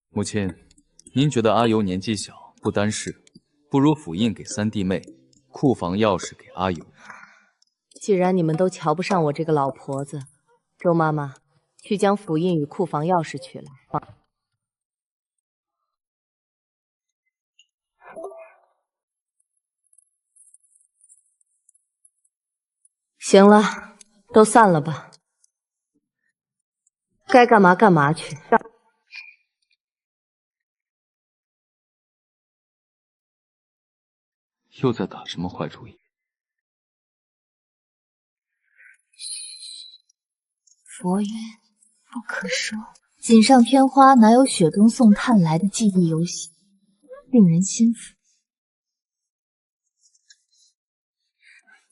母亲，您觉得阿尤年纪小，不担事，不如府印给3弟妹，库房钥匙给阿尤。既然你们都瞧不上我这个老婆子，周妈妈，去将府印与库房钥匙取来。行了，都散了吧，该干嘛干嘛去。又在打什么坏主意？佛曰不可说，锦上添花哪有雪中送炭来的记忆犹新，令人心服。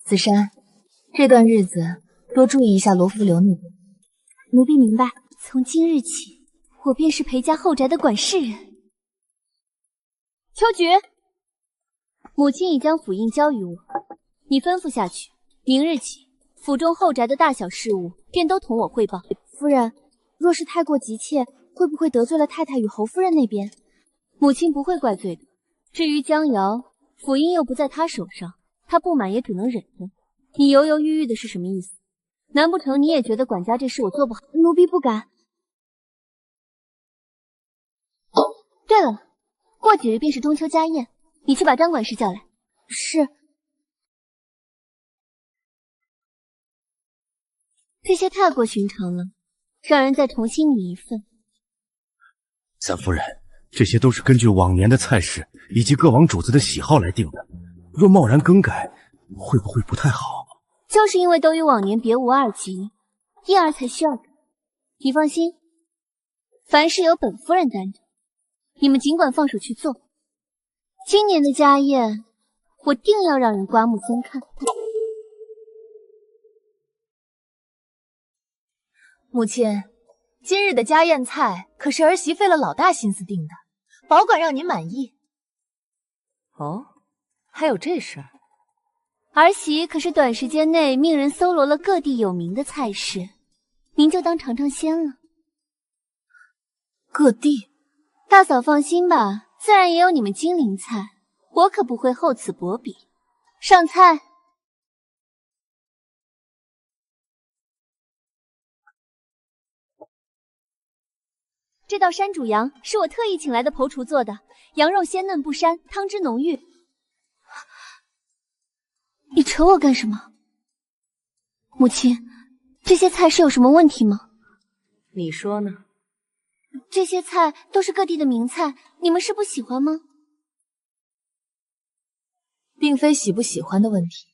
子珊，这段日子多注意一下罗浮流那边。奴婢明白，从今日起，我便是裴家后宅的管事人。秋菊，母亲已将府印交于我，你吩咐下去，明日起，府中后宅的大小事务便都同我汇报。夫人，若是太过急切，会不会得罪了太太与侯夫人那边？母亲不会怪罪的。至于江瑶，府印又不在她手上，她不满也只能忍着。你犹犹豫豫的是什么意思？难不成你也觉得管家这事我做不好？奴婢不敢。对了，过几日便是中秋家宴，你去把张管事叫来。是。这些太过寻常了，让人再重新拟一份。三夫人，这些都是根据往年的菜式以及各王主子的喜好来定的，若贸然更改，会不会不太好？就是因为都与往年别无二极，因而才需要改。你放心，凡事有本夫人担着，你们尽管放手去做。今年的家宴，我定要让人刮目相看。母亲，今日的家宴菜可是儿媳费了老大心思定的，保管让您满意。哦，还有这事儿？儿媳可是短时间内命人搜罗了各地有名的菜式，您就当尝尝鲜了。各地？大嫂放心吧，自然也有你们金陵菜，我可不会厚此薄彼。上菜。这道山煮羊是我特意请来的仆厨做的，羊肉鲜嫩不膻，汤汁浓郁。你扯我干什么？母亲，这些菜是有什么问题吗？你说呢？这些菜都是各地的名菜，你们是不喜欢吗？并非喜不喜欢的问题，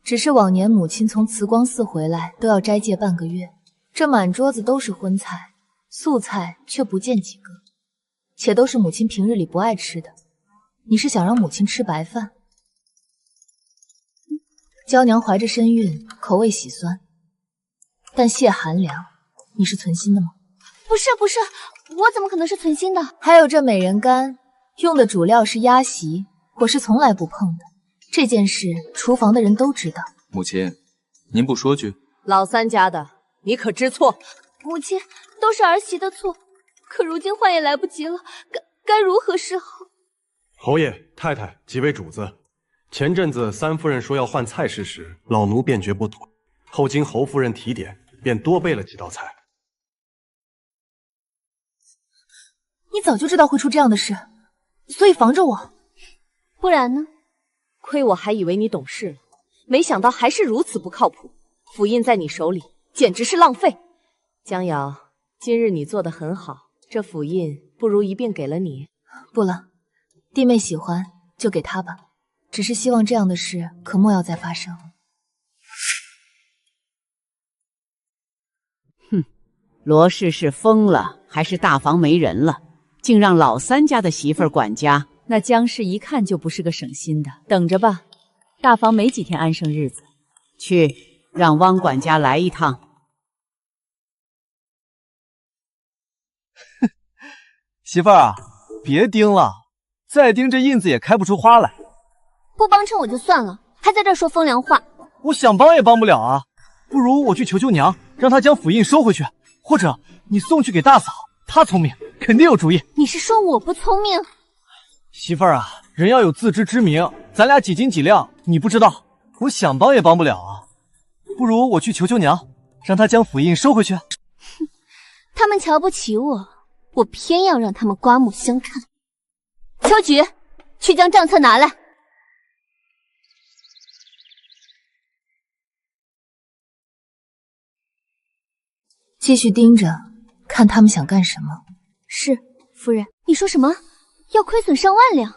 只是往年母亲从慈光寺回来都要斋戒半个月，这满桌子都是荤菜，素菜却不见几个，且都是母亲平日里不爱吃的。你是想让母亲吃白饭？娇娘怀着身孕，口味喜酸，但泻寒凉，你是存心的吗？不是，我怎么可能是存心的？还有这美人干，用的主料是鸭席，我是从来不碰的。这件事，厨房的人都知道。母亲，您不说句？老三家的，你可知错？母亲，都是儿媳的错，可如今换也来不及了，该如何是好？侯爷、太太几位主子，前阵子三夫人说要换菜式时，老奴便觉不妥，后经侯夫人提点，便多备了几道菜。你早就知道会出这样的事，所以防着我。不然呢？亏我还以为你懂事了，没想到还是如此不靠谱。府印在你手里，简直是浪费。江瑶，今日你做得很好，这府印不如一并给了你。不了，弟妹喜欢就给她吧，只是希望这样的事可莫要再发生。哼，罗氏是疯了还是大房没人了？竟让老三家的媳妇儿管家。那江氏一看就不是个省心的，等着吧，大房没几天安生日子。去，让汪管家来一趟。媳妇儿啊，别盯了，再盯这印子也开不出花来。不帮衬我就算了，还在这说风凉话。我想帮也帮不了啊，不如我去求求娘，让她将府印收回去，或者你送去给大嫂，她聪明，肯定有主意。你是说我不聪明？媳妇儿啊，人要有自知之明，咱俩几斤几两，你不知道，我想帮也帮不了啊。不如我去求求娘，让她将府印收回去。哼，他们瞧不起我，我偏要让他们刮目相看。秋菊，去将账册拿来。继续盯着，看他们想干什么。是，夫人。你说什么？要亏损上万两？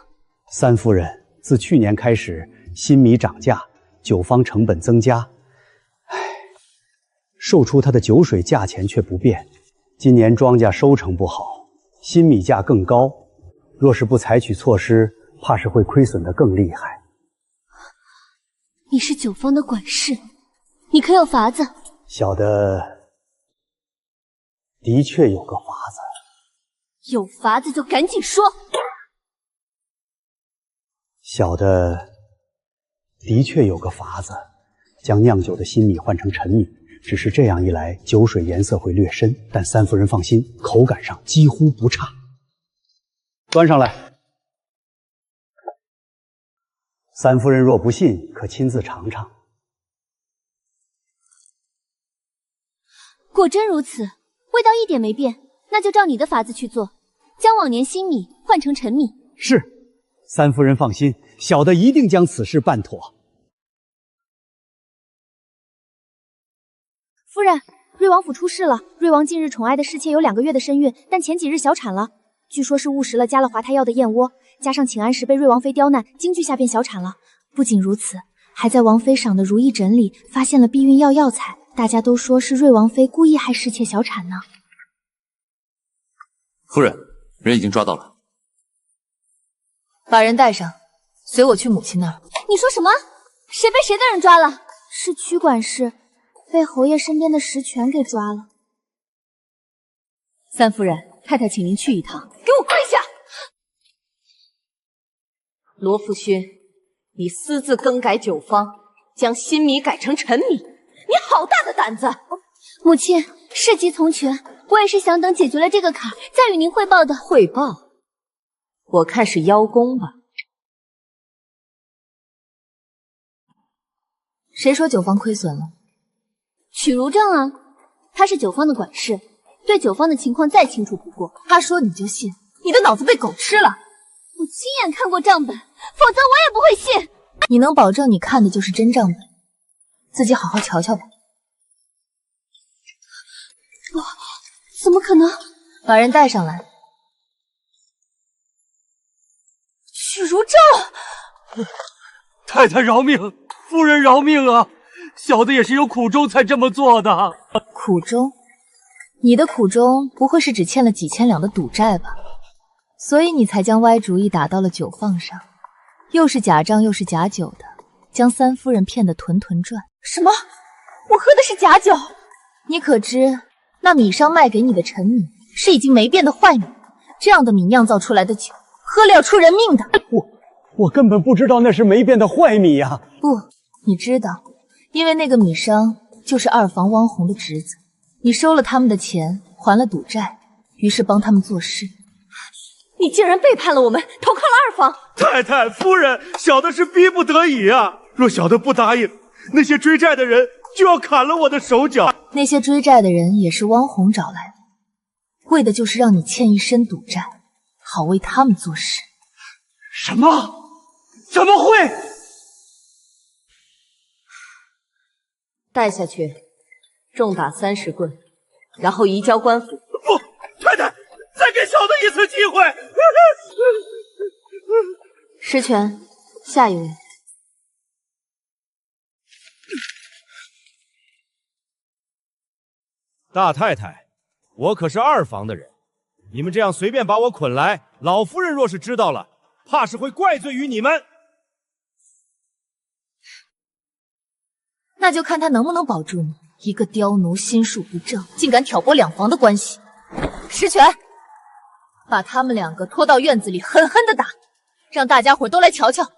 三夫人，自去年开始，新米涨价，酒方成本增加，售出它的酒水价钱却不变。今年庄稼收成不好，新米价更高，若是不采取措施，怕是会亏损得更厉害。你是酒方的管事，你可有法子？小的的确有个法子。有法子就赶紧说。小的的确有个法子，将酿酒的新米换成陈米，只是这样一来，酒水颜色会略深，但三夫人放心，口感上几乎不差。端上来。三夫人若不信，可亲自尝尝。果真如此，味道一点没变，那就照你的法子去做，将往年新米换成陈米。是。三夫人放心，小的一定将此事办妥。夫人，瑞王府出事了。瑞王近日宠爱的侍妾有2个月的身孕，但前几日小产了，据说是误食了加了滑胎药的燕窝，加上请安时被瑞王妃刁难，惊惧下便小产了。不仅如此，还在王妃赏的如意枕里发现了避孕药药材，大家都说是瑞王妃故意害侍妾小产呢。夫人，人已经抓到了。把人带上，随我去母亲那儿。你说什么？谁被谁的人抓了？是曲管事，被侯爷身边的实权给抓了。三夫人，太太请您去一趟。给我跪下！罗夫勋，你私自更改酒方，将新米改成陈米，你好大的胆子！母亲，事急从权，我也是想等解决了这个坎，再与您汇报的。汇报？我看是邀功吧。谁说酒方亏损了？许如正啊，他是酒方的管事，对酒方的情况再清楚不过。他说你就信？你的脑子被狗吃了！我亲眼看过账本，否则我也不会信。你能保证你看的就是真账本？自己好好瞧瞧吧。不，怎么可能？把人带上来。许如正，太太饶命，夫人饶命啊！小的也是有苦衷才这么做的。苦衷？你的苦衷不会是只欠了几千两的赌债吧？所以你才将歪主意打到了酒坊上，又是假账又是假酒的，将三夫人骗得团团转。什么？我喝的是假酒？你可知那米商卖给你的陈米是已经没变的坏米？这样的米酿造出来的酒，喝了要出人命的。我根本不知道那是没变的坏米呀。不，你知道，因为那个米商就是二房汪红的侄子，你收了他们的钱，还了赌债，于是帮他们做事。你竟然背叛了我们，投靠了二房！太太夫人，小的是逼不得已啊！若小的不答应，那些追债的人就要砍了我的手脚。那些追债的人也是汪红找来的，为的就是让你欠一身赌债，好为他们做事。什么？怎么会？带下去，重打30棍，然后移交官府。不，太太，再给小的一次机会。石泉，下一位。大太太，我可是二房的人，你们这样随便把我捆来，老夫人若是知道了，怕是会怪罪于你们。那就看他能不能保住你。一个刁奴心术不正，竟敢挑拨两房的关系。石泉，把他们2个拖到院子里，狠狠的打，让大家伙都来瞧瞧。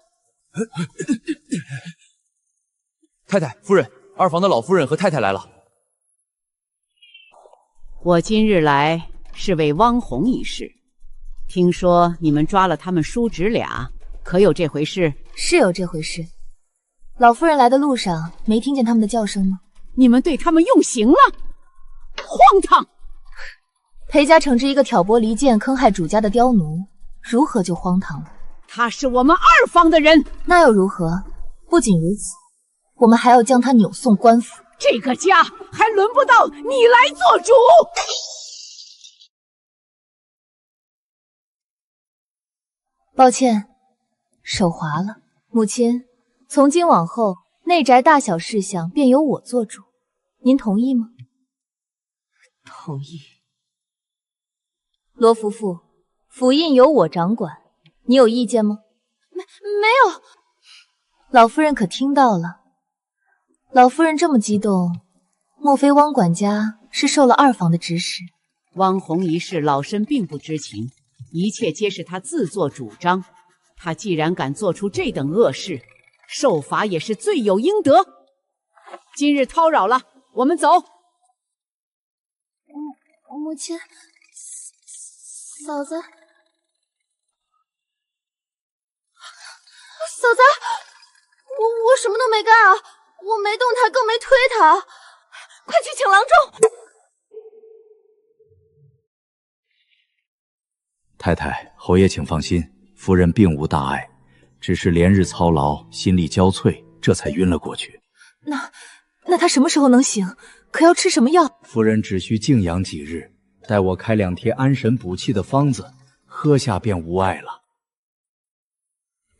太太，夫人，二房的老夫人和太太来了。我今日来是为汪红一事，听说你们抓了他们叔侄俩，可有这回事？是有这回事。老夫人来的路上没听见他们的叫声吗？你们对他们用刑了，荒唐！裴家惩治一个挑拨离间、坑害主家的刁奴，如何就荒唐了？他是我们二房的人，那又如何？不仅如此，我们还要将他扭送官府。这个家还轮不到你来做主。抱歉，手滑了。母亲，从今往后，内宅大小事项便由我做主，您同意吗？同意。罗夫妇，府印由我掌管，你有意见吗？没有。老夫人可听到了？老夫人这么激动，莫非汪管家是受了二房的指使？汪红一事，老身并不知情，一切皆是他自作主张。他既然敢做出这等恶事，受罚也是罪有应得。今日叨扰了，我们走。母亲，嫂子，嫂子，我什么都没干啊！我没动他，更没推他，快去请郎中！太太，侯爷请放心，夫人并无大碍，只是连日操劳，心力交瘁，这才晕了过去。那他什么时候能醒？可要吃什么药？夫人只需静养几日，待我开2贴安神补气的方子，喝下便无碍了。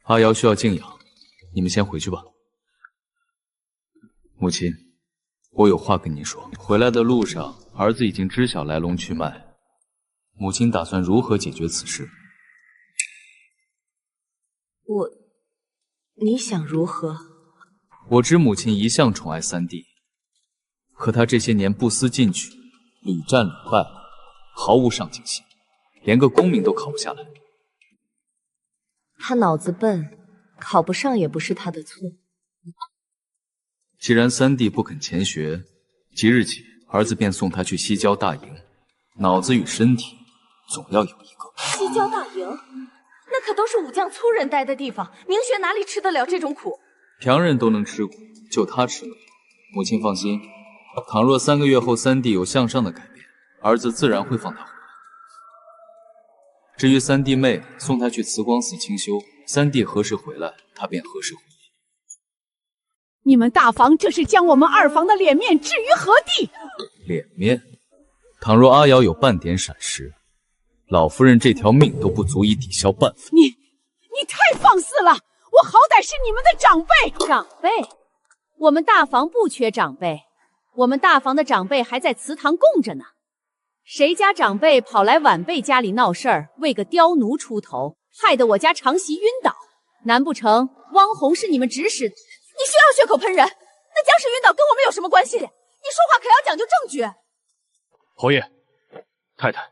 阿瑶需要静养，你们先回去吧。母亲，我有话跟您说。回来的路上，儿子已经知晓来龙去脉，母亲打算如何解决此事？你想如何？我知母亲一向宠爱三弟，可他这些年不思进取，屡战屡败，毫无上进心，连个功名都考不下来。他脑子笨，考不上也不是他的错。既然三弟不肯前学，即日起儿子便送他去西郊大营，脑子与身体总要有一个。西郊大营，那可都是武将粗人待的地方，明学哪里吃得了这种苦？旁人都能吃苦，就他吃不了。母亲放心，倘若3个月后三弟有向上的改变，儿子自然会放他回来。至于三弟妹，送他去慈光寺清修，三弟何时回来，他便何时回去。你们大房这是将我们二房的脸面置于何地？脸面？倘若阿瑶有半点闪失，老夫人这条命都不足以抵消半分。你太放肆了！我好歹是你们的长辈。长辈？我们大房不缺长辈，我们大房的长辈还在祠堂供着呢。谁家长辈跑来晚辈家里闹事儿，为个刁奴出头，害得我家长媳晕倒？难不成汪红是你们指使？你休要血口喷人，那江氏晕倒跟我们有什么关系？你说话可要讲究证据。侯爷，太太，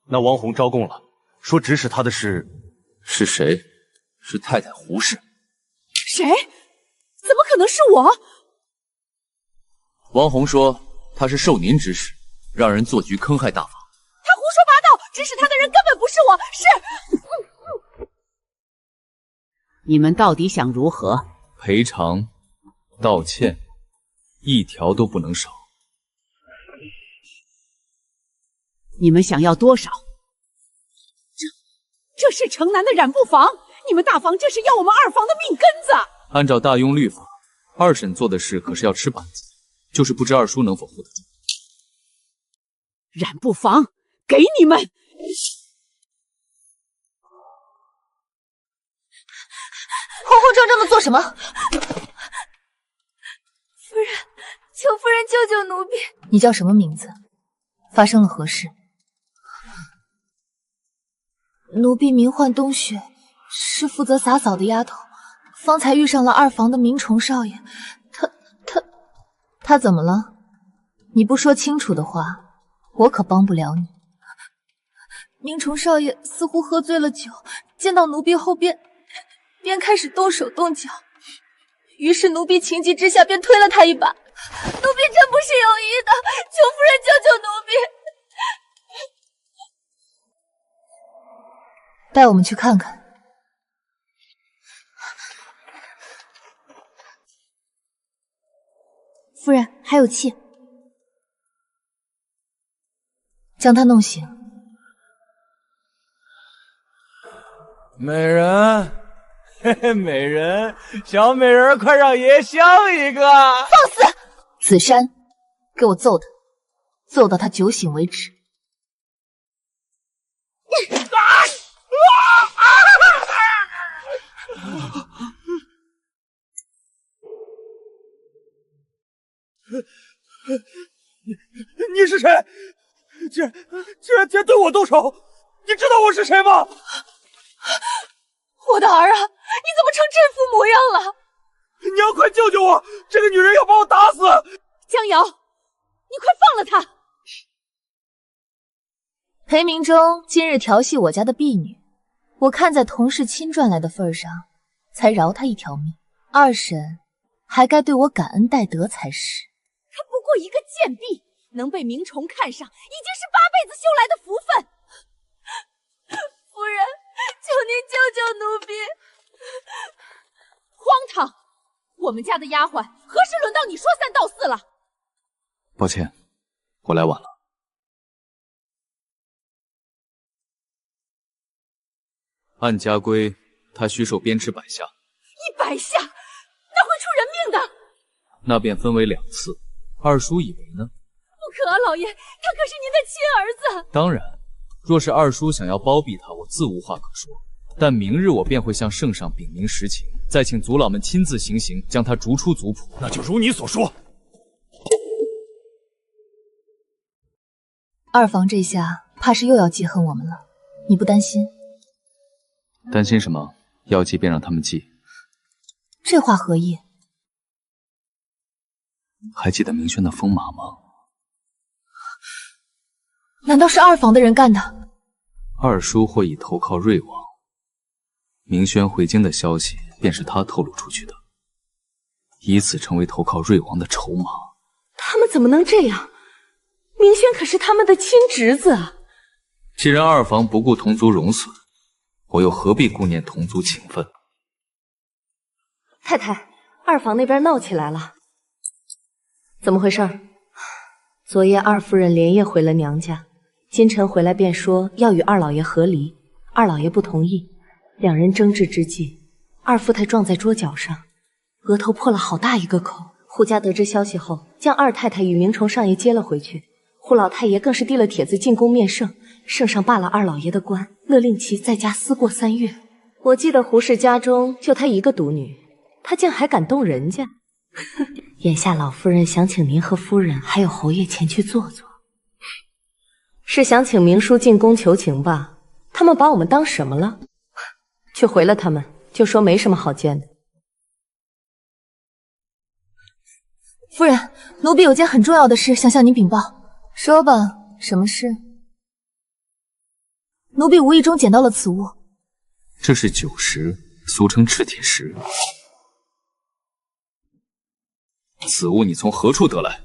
那王红招供了，说指使他的是谁？是太太胡氏。谁？怎么可能是我？王红说他是受您指使，让人做局坑害大房。他胡说八道，指使他的人根本不是我，是……你们到底想如何？赔偿、道歉，一条都不能少。你们想要多少？这是城南的染布坊，你们大房这是要我们二房的命根子。按照大庸律法，二审做的事可是要吃板子，就是不知二叔能否护得住。染布坊，给你们！慌慌张张的做什么？夫人，求夫人救救奴婢。你叫什么名字？发生了何事？奴婢名唤冬雪，是负责洒扫的丫头。方才遇上了二房的明崇少爷，他怎么了？你不说清楚的话，我可帮不了你。明崇少爷似乎喝醉了酒，见到奴婢后便开始动手动脚，于是奴婢情急之下便推了他一把。奴婢真不是有意的，求夫人救救奴婢。带我们去看看。夫人还有气，将他弄醒。美人，嘿嘿，美人，小美人，快让爷爷香一个！放肆！子珊，给我揍他，揍到他酒醒为止。你是谁？竟然对我动手！你知道我是谁吗？我的儿啊，你怎么成这副模样了？娘，快救救我！这个女人要把我打死！江瑶，你快放了她！裴明忠今日调戏我家的婢女，我看在同是亲赚来的份上，才饶他一条命。二审还该对我感恩戴德才是。他不过一个贱婢，能被明崇看上，已经是8辈子修来的福分。夫人，求您救救奴婢！荒唐！我们家的丫鬟何时轮到你说三道四了？抱歉，我来晚了。按家规，他须受鞭笞100下。100下，那会出人命的。那便分为2次。二叔以为呢？不可啊，老爷，他可是您的亲儿子。当然，若是二叔想要包庇他，我自无话可说。但明日我便会向圣上禀明实情，再请族老们亲自行刑，将他逐出族谱。那就如你所说。二房这下怕是又要记恨我们了，你不担心？担心什么？要记便让他们记。这话何意？还记得明轩的疯马吗？难道是二房的人干的？二叔会以投靠瑞王，明轩回京的消息便是他透露出去的，以此成为投靠瑞王的筹码。他们怎么能这样？明轩可是他们的亲侄子啊！既然二房不顾同族荣损，我又何必顾念同族情分？太太，二房那边闹起来了，怎么回事？昨夜二夫人连夜回了娘家，今晨回来便说要与二老爷和离，二老爷不同意，两人争执之际，二夫太撞在桌角上，额头破了好大一个口。胡家得知消息后，将二太太与明崇上爷接了回去。胡老太爷更是递了帖子进宫面圣，圣上罢了二老爷的官，勒令其在家思过3月。我记得胡氏家中就她一个独女，她竟还敢动人家。眼下老夫人想请您和夫人还有侯爷前去坐坐，是想请明叔进宫求情吧？他们把我们当什么了？去回了他们，就说没什么好见的。夫人，奴婢有件很重要的事想向您禀报。说吧，什么事？奴婢无意中捡到了此物。这是酒石，俗称赤铁石。此物你从何处得来？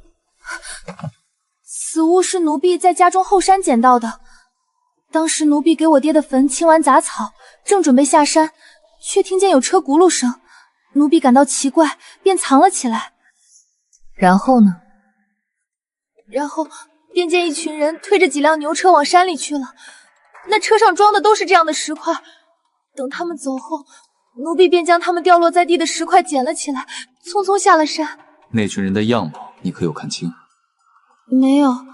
此物是奴婢在家中后山捡到的。当时奴婢给我爹的坟清完杂草，正准备下山，却听见有车轱辘声。奴婢感到奇怪，便藏了起来。然后呢？然后便见一群人推着几辆牛车往山里去了。那车上装的都是这样的石块。等他们走后，奴婢便将他们掉落在地的石块捡了起来，匆匆下了山。那群人的样貌，你可有看清？没有，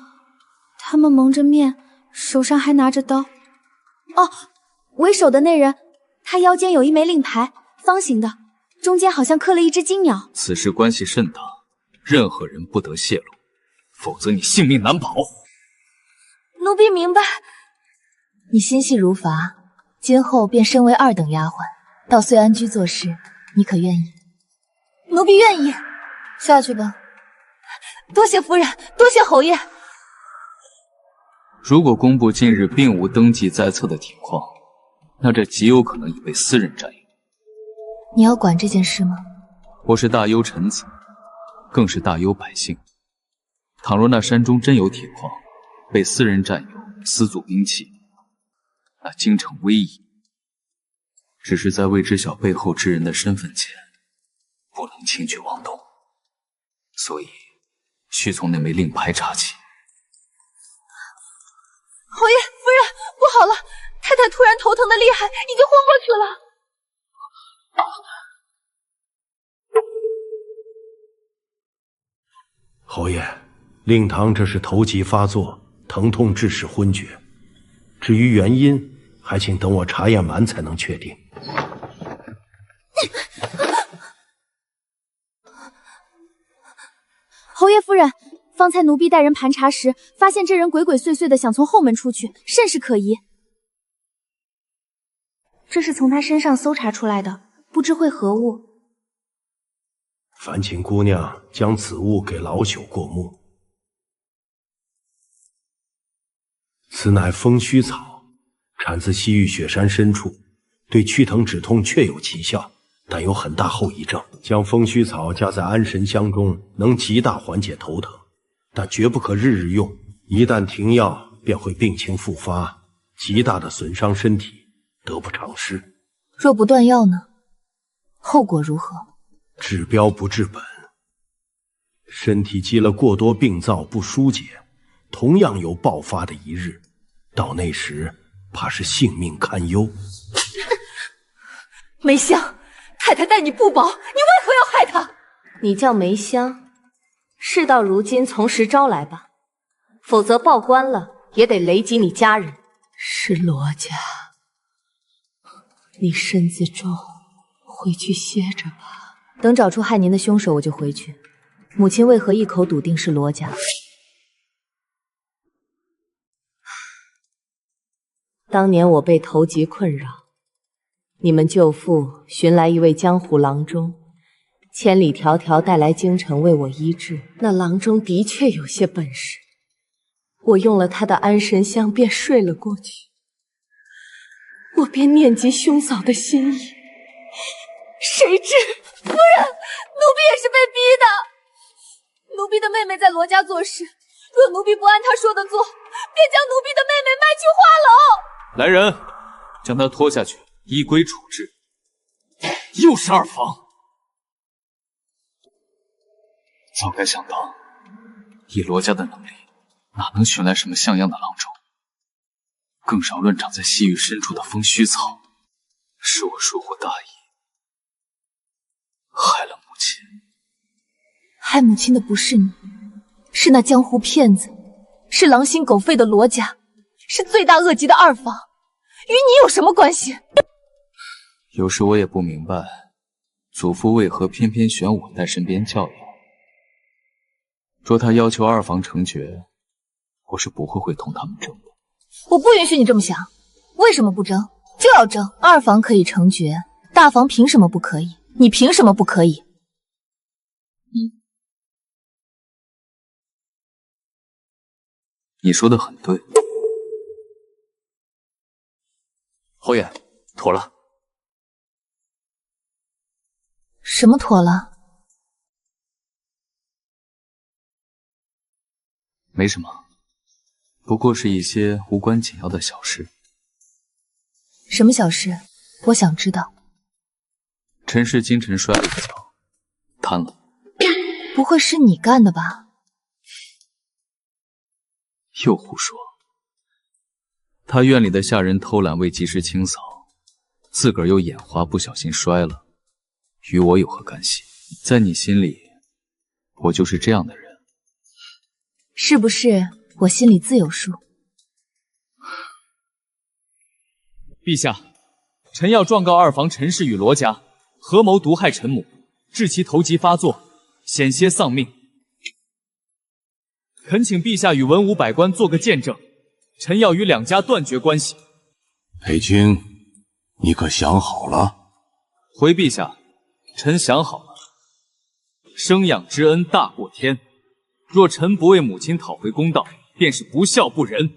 他们蒙着面，手上还拿着刀。哦，为首的那人，他腰间有一枚令牌，方形的，中间好像刻了一只金鸟。此事关系甚大，任何人不得泄露，否则你性命难保。奴婢明白。你心细如伐，今后便身为2等丫鬟，到遂安居做事，你可愿意？奴婢愿意。下去吧。多谢夫人，多谢侯爷。如果工部近日并无登记在册的铁矿，那这极有可能已被私人占有。你要管这件事吗？我是大幽臣子，更是大幽百姓。倘若那山中真有铁矿，被私人占有，私铸兵器，那京城危矣。只是在未知晓背后之人的身份前，不能轻举妄动，所以需从那枚令牌查起。侯爷，夫人，不好了！太太突然头疼的厉害，已经昏过去了。侯爷，令堂这是头疾发作，疼痛致使昏厥。至于原因，还请等我查验完才能确定。侯爷夫人，方才奴婢带人盘查时，发现这人鬼鬼祟祟的想从后门出去，甚是可疑。这是从他身上搜查出来的，不知会何物。烦请姑娘将此物给老朽过目。此乃风须草，产自西域雪山深处，对驱疼止痛确有奇效，但有很大后遗症。将风须草加在安神香中，能极大缓解头疼，但绝不可日日用。一旦停药，便会病情复发，极大的损伤身体，得不偿失。若不断药呢？后果如何？治标不治本，身体积了过多病灶不疏解，同样有爆发的一日，到那时怕是性命堪忧。梅香，太太待你不薄，你为何要害她？你叫梅香，事到如今从实招来吧，否则报官了也得雷及你家人。是罗家，你身子重，回去歇着吧。等找出害您的凶手，我就回去。母亲为何一口笃定是罗家？当年我被头疾困扰，你们舅父寻来一位江湖郎中，千里迢迢带来京城为我医治。那郎中的确有些本事，我用了他的安神香便睡了过去。我便念及兄嫂的心意，谁知夫人，奴婢也是被逼的。奴婢的妹妹在罗家做事，若奴婢不按她说的做，便将奴婢的妹妹卖去花楼。来人，将她拖下去，依规处置。又是二房，早该想到，以罗家的能力，哪能寻来什么像样的郎中？更少论长在西域深处的风须草，是我疏忽大意，害了母亲。害母亲的不是你，是那江湖骗子，是狼心狗肺的罗家，是罪大恶极的二房，与你有什么关系？有时我也不明白，祖父为何偏偏选我在身边教育。若他要求二房成绝，我是不会同他们争的。我不允许你这么想，为什么不争？就要争。二房可以成绝，大房凭什么不可以？你凭什么不可以？你说的很对。侯爷，妥了。什么妥了？没什么，不过是一些无关紧要的小事。什么小事？我想知道。陈氏今晨摔了一跤，瘫了。不会是你干的吧？又胡说！他院里的下人偷懒未及时清扫，自个儿又眼花不小心摔了，与我有何干系？在你心里，我就是这样的人，是不是？我心里自有数。陛下，臣要状告二房陈氏与罗家合谋毒害陈母，致其头疾发作，险些丧命。恳请陛下与文武百官做个见证，臣要与两家断绝关系。裴青，你可想好了？回陛下，臣想好了。生养之恩大过天，若臣不为母亲讨回公道，便是不孝不仁，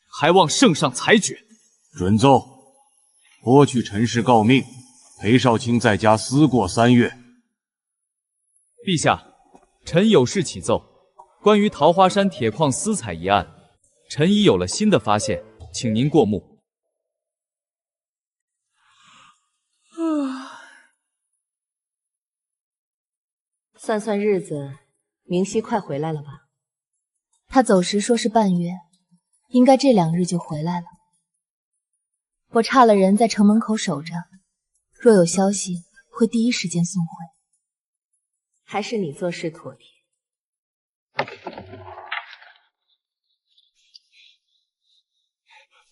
还望圣上裁决。准奏，拨去陈氏诰命，裴少卿在家思过3月。陛下，臣有事启奏。关于桃花山铁矿私采一案，臣已有了新的发现，请您过目。算算日子，明熙快回来了吧？他走时说是半月，应该这2日就回来了。我差了人在城门口守着，若有消息，会第一时间送回。还是你做事妥帖。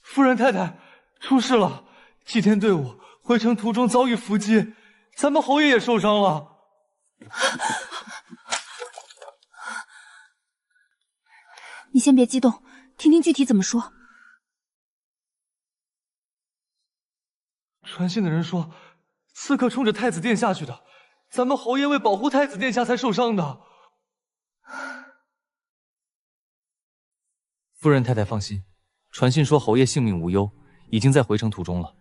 夫人太太，出事了！祭天队伍回城途中遭遇伏击，咱们侯爷也受伤了。你先别激动，听听具体怎么说。传信的人说，刺客冲着太子殿下去的，咱们侯爷为保护太子殿下才受伤的。夫人太太放心，传信说侯爷性命无忧，已经在回城途中了。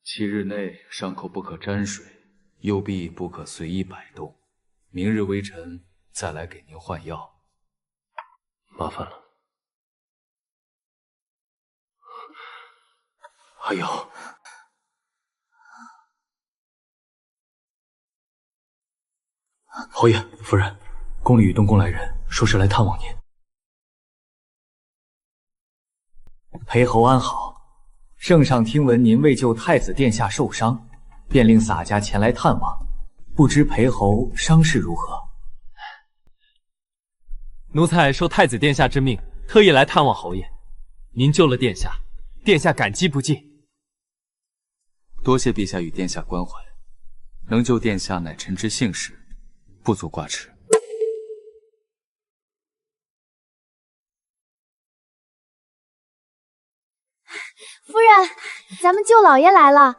7日内伤口不可沾水，右臂不可随意摆动。明日微晨再来给您换药。麻烦了。还有，侯爷、夫人，宫里与东宫来人，说是来探望您。裴侯安好，圣上听闻您为救太子殿下受伤，便令洒家前来探望，不知裴侯伤势如何？奴才受太子殿下之命，特意来探望侯爷。您救了殿下，殿下感激不尽。多谢陛下与殿下关怀，能救殿下乃臣之幸事，不足挂齿。夫人，咱们舅老爷来了。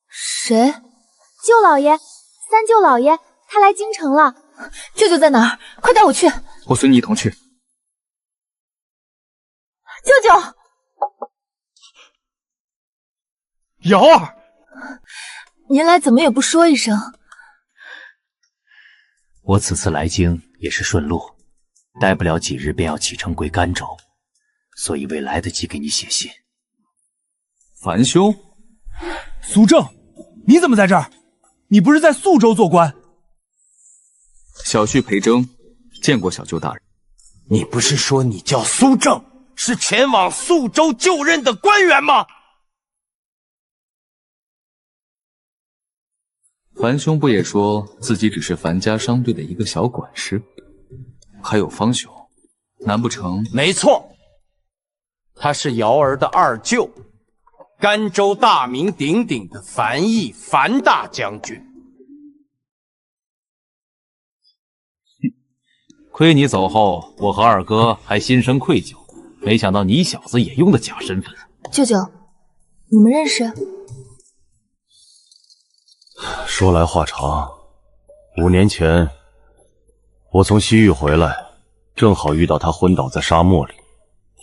谁？舅老爷，三舅老爷，他来京城了。舅舅在哪儿？快带我去！我随你一同去。舅舅，瑶儿，您来怎么也不说一声？我此次来京也是顺路，待不了几日便要启程归甘州，所以未来得及给你写信。樊兄，苏正，你怎么在这儿？你不是在宿州做官？小婿裴征见过小舅大人。你不是说你叫苏正，是前往宿州就任的官员吗？樊兄不也说自己只是樊家商队的一个小管事？还有方兄，难不成？没错，他是瑶儿的二舅，甘州大名鼎鼎的樊毅樊大将军。亏你走后，我和二哥还心生愧疚，没想到你小子也用的假身份。舅舅，你们认识？说来话长，5年前我从西域回来，正好遇到他昏倒在沙漠里，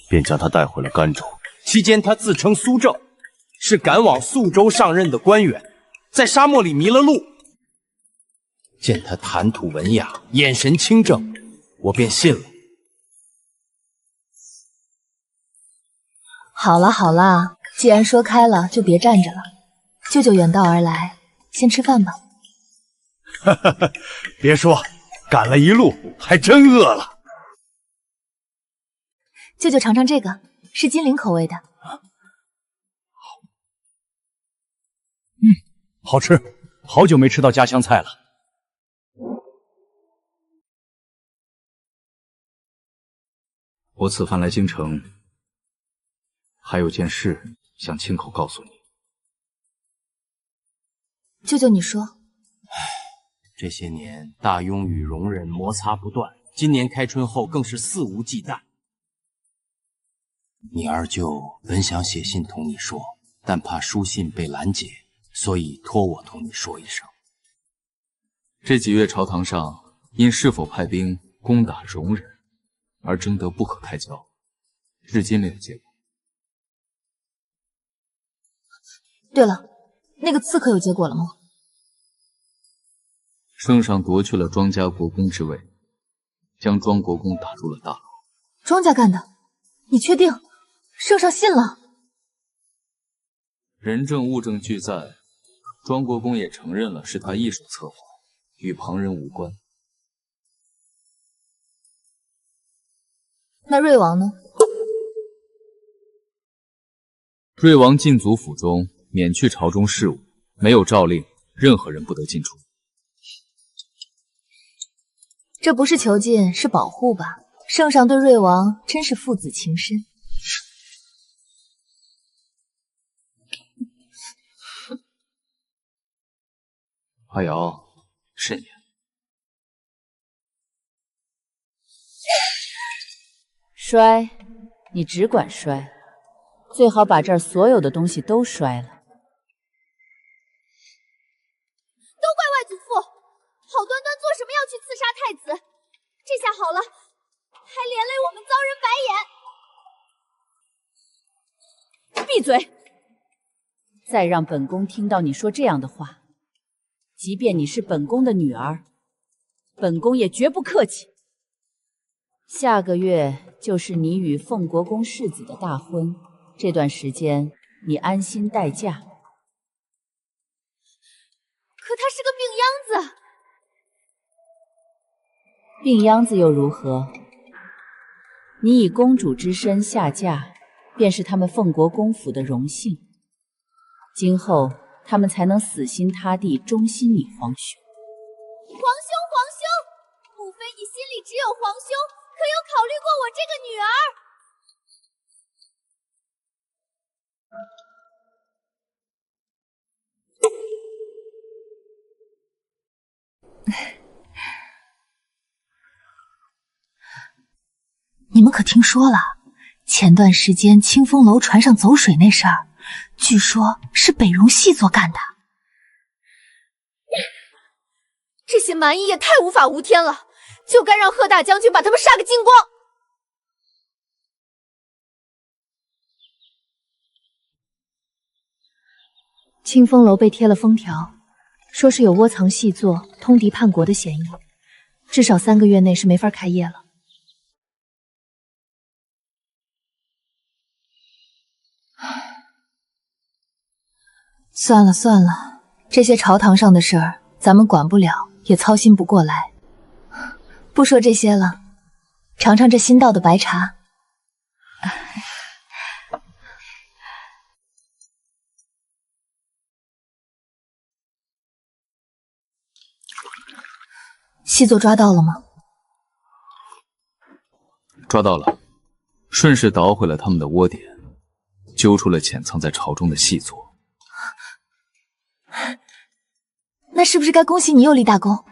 便将他带回了甘州。期间他自称苏正，是赶往宿州上任的官员，在沙漠里迷了路。见他谈吐文雅，眼神清正，我便信了。好了好了，既然说开了，就别站着了。舅舅远道而来，先吃饭吧。哈哈哈，别说，赶了一路，还真饿了。舅舅尝尝这个，是金陵口味的。好吃，好久没吃到家乡菜了。我此番来京城，还有件事想亲口告诉你。舅舅，你说。这些年大庸与容忍摩擦不断，今年开春后更是肆无忌惮。你二舅本想写信同你说，但怕书信被拦截，所以托我同你说一声。这几月朝堂上因是否派兵攻打容人而争得不可开交，至今没有结果。对了，那个刺客有结果了吗？圣上夺去了庄家国公之位，将庄国公打入了大牢。庄家干的？你确定？圣上信了？人证物证俱在，庄国公也承认了是他一手策划，与旁人无关。那瑞王呢？瑞王禁足府中，免去朝中事务，没有诏令，任何人不得进出。这不是囚禁，是保护吧？圣上对瑞王真是父子情深。阿瑶，慎言。摔，你只管摔，最好把这儿所有的东西都摔了。都怪外祖父，好端端做什么要去刺杀太子，这下好了，还连累我们遭人白眼。闭嘴！再让本宫听到你说这样的话，即便你是本宫的女儿，本宫也绝不客气。下个月就是你与凤国公世子的大婚，这段时间你安心待嫁。可他是个病秧子。病秧子又如何？你以公主之身下嫁，便是他们凤国公府的荣幸。今后他们才能死心塌地忠心你皇兄。皇兄，母妃你心里只有皇兄，可有考虑过我这个女儿？你们可听说了？前段时间清风楼船上走水那事儿，据说是北荣系所干的。这些蛮夷也太无法无天了，就该让贺大将军把他们杀个精光。清风楼被贴了封条，说是有窝藏细作、通敌叛国的嫌疑，至少3个月内是没法开业了。算了算了，这些朝堂上的事儿咱们管不了，也操心不过来。不说这些了，尝尝这新倒的白茶。细作抓到了吗？抓到了，顺势捣毁了他们的窝点，揪出了潜藏在朝中的细作。那是不是该恭喜你又立大功？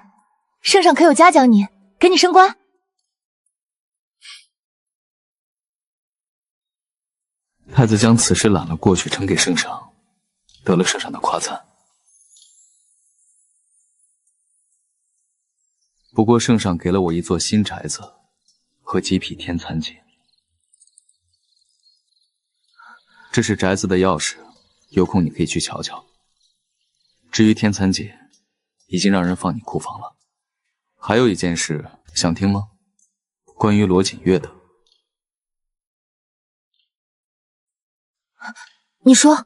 圣上可有嘉奖你，给你升官？太子将此事揽了过去，呈给圣上，得了圣上的夸赞。不过圣上给了我一座新宅子和几匹天蚕锦，这是宅子的钥匙，有空你可以去瞧瞧。至于天蚕锦，已经让人放你库房了。还有一件事，想听吗？关于罗锦月的。你说，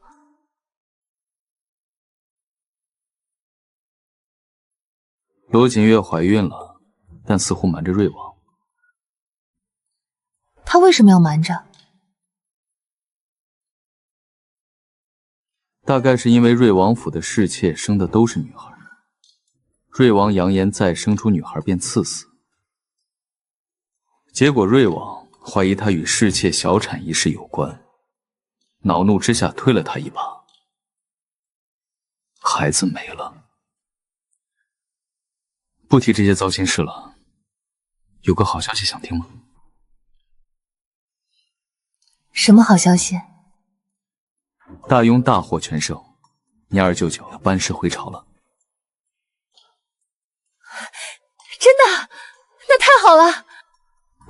罗锦月怀孕了，但似乎瞒着瑞王。她为什么要瞒着？大概是因为瑞王府的侍妾生的都是女孩，瑞王扬言再生出女孩便赐死。结果瑞王怀疑她与侍妾小产一事有关，恼怒之下推了她一把，孩子没了。不提这些糟心事了，有个好消息想听吗？什么好消息？大雍大获全胜，你二舅舅要班师回朝了。真的？那太好了！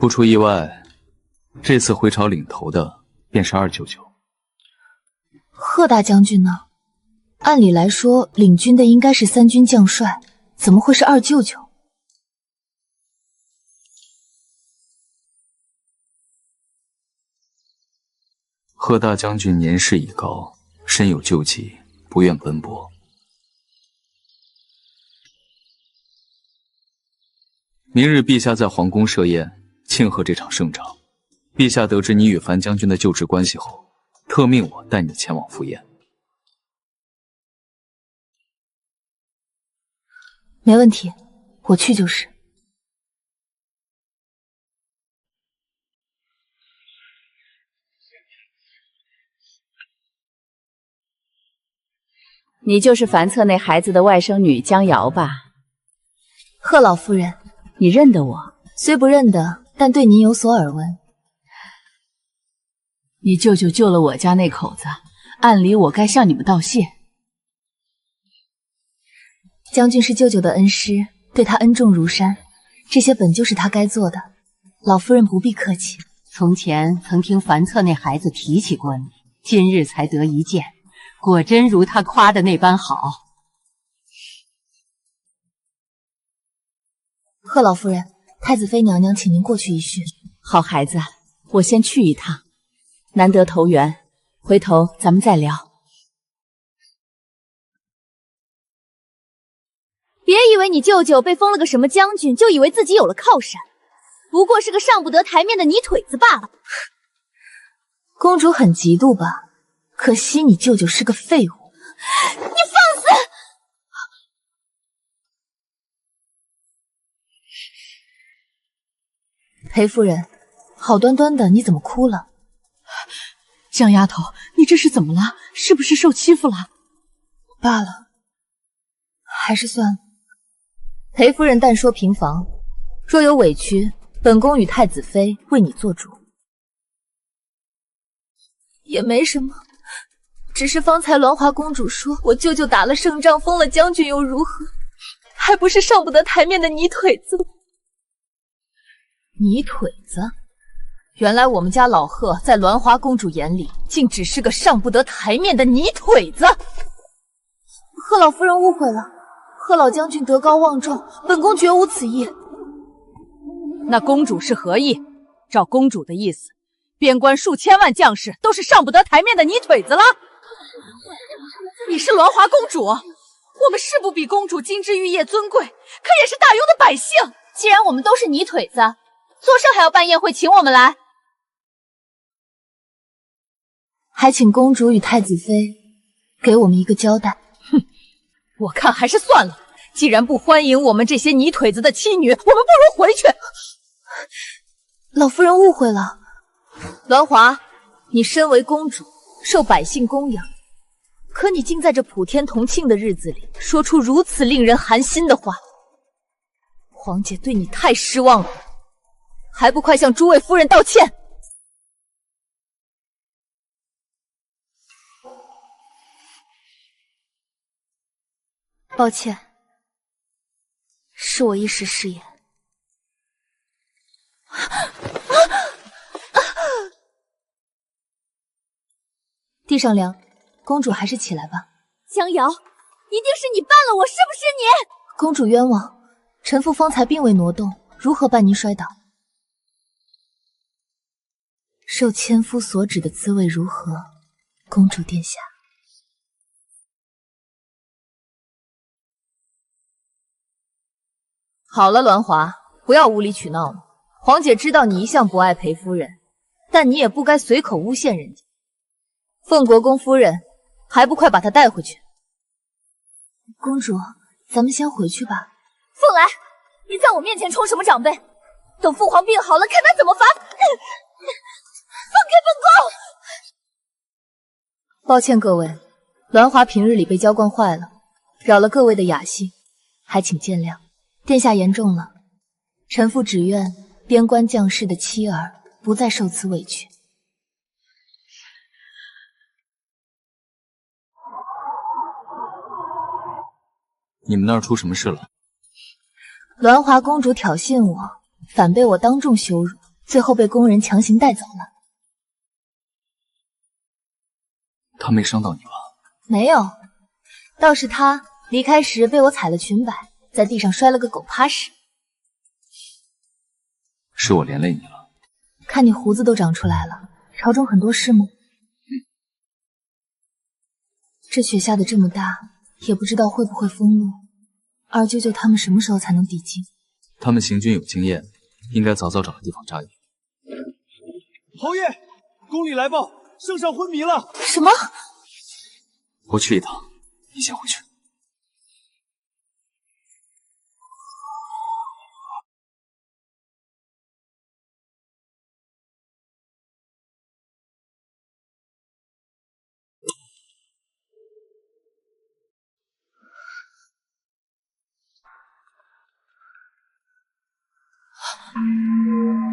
不出意外，这次回朝领头的便是二舅舅。贺大将军呢？按理来说，领军的应该是三军将帅，怎么会是二舅舅？贺大将军年事已高，身有旧疾，不愿奔波。明日陛下在皇宫设宴，庆贺这场胜仗。陛下得知你与樊将军的旧职关系后，特命我带你前往赴宴。没问题，我去就是。你就是樊策那孩子的外甥女江瑶吧？贺老夫人，你认得我？虽不认得，但对您有所耳闻。你舅舅救了我家那口子，按理我该向你们道谢。将军是舅舅的恩师，对他恩重如山，这些本就是他该做的。老夫人不必客气。从前曾听樊策那孩子提起过你，今日才得一见。果真如他夸的那般好。贺老夫人，太子妃娘娘请您过去一叙。好孩子，我先去一趟，难得投缘，回头咱们再聊。别以为你舅舅被封了个什么将军，就以为自己有了靠山，不过是个上不得台面的泥腿子罢了。公主很嫉妒吧？可惜你舅舅是个废物。你放肆！裴夫人，好端端的你怎么哭了？江丫头，你这是怎么了？是不是受欺负了？罢了，还是算了。裴夫人但说平房，若有委屈，本宫与太子妃为你做主。也没什么。只是方才鸾华公主说我舅舅打了胜仗，封了将军又如何？还不是上不得台面的泥腿子。泥腿子？原来我们家老贺在鸾华公主眼里，竟只是个上不得台面的泥腿子。贺老夫人误会了，贺老将军德高望重，本宫绝无此意。那公主是何意？照公主的意思，边关数千万将士都是上不得台面的泥腿子了。你是鸾华公主，我们是不比公主金枝玉叶尊贵，可也是大雍的百姓。既然我们都是泥腿子，做事还要办宴会请我们来，还请公主与太子妃给我们一个交代。哼，我看还是算了。既然不欢迎我们这些泥腿子的妻女，我们不如回去。老夫人误会了，鸾华，你身为公主，受百姓供养，可你竟在这普天同庆的日子里，说出如此令人寒心的话。皇姐对你太失望了，还不快向诸位夫人道歉！抱歉，是我一时失言。地上凉，公主还是起来吧。江瑶，一定是你办了我，是不是你？公主冤枉，臣妇方才并未挪动，如何伴您摔倒？受千夫所指的滋味如何，公主殿下？好了，栾华，不要无理取闹了。皇姐知道你一向不爱裴夫人，但你也不该随口诬陷人家。凤国公夫人，还不快把她带回去！公主，咱们先回去吧。凤来，你在我面前冲什么长辈？等父皇病好了，看他怎么罚！放开本宫！抱歉各位，栾华平日里被娇惯坏了，扰了各位的雅兴，还请见谅。殿下言重了，臣妇只愿边关将士的妻儿不再受此委屈。你们那儿出什么事了？栾华公主挑衅我，反被我当众羞辱，最后被宫人强行带走了。她没伤到你吧？没有，倒是她离开时被我踩了裙摆，在地上摔了个狗趴屎。是我连累你了。看你胡子都长出来了，朝中很多事吗？这雪下的这么大，也不知道会不会封路。二舅舅他们什么时候才能抵京？他们行军有经验，应该早早找个地方扎营。侯爷，宫里来报，圣上昏迷了。什么？我去一趟，你先回去。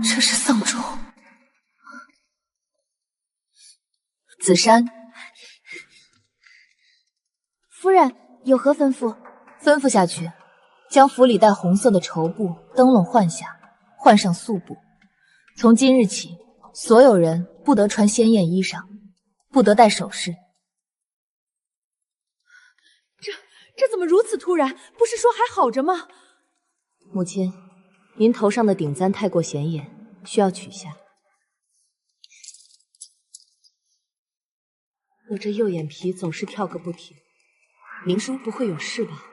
这是丧钟。紫珊，夫人有何吩咐？吩咐下去，将府里带红色的绸布灯笼换下，换上素布。从今日起，所有人不得穿鲜艳衣裳，不得戴首饰。这怎么如此突然？不是说还好着吗？母亲，您头上的顶簪太过显眼，需要取下。我这右眼皮总是跳个不停，明叔不会有事吧？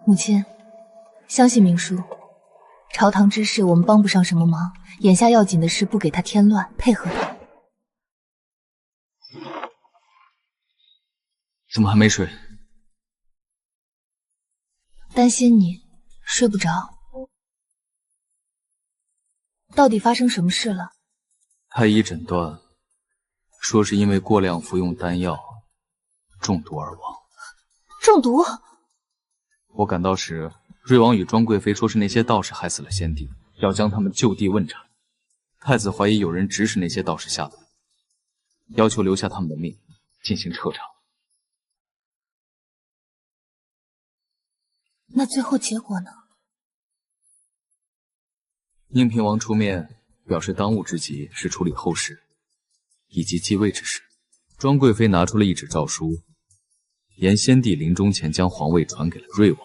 母亲，相信明叔，朝堂之事我们帮不上什么忙，眼下要紧的是不给他添乱，配合他。怎么还没睡？担心你睡不着。到底发生什么事了？太医诊断说是因为过量服用丹药中毒而亡。中毒？我赶到时，瑞王与庄贵妃说是那些道士害死了先帝，要将他们就地问斩。太子怀疑有人指使那些道士下毒，要求留下他们的命进行彻查。那最后结果呢？宁平王出面表示，当务之急是处理后事以及继位之事。庄贵妃拿出了一纸诏书，言先帝临终前将皇位传给了瑞王。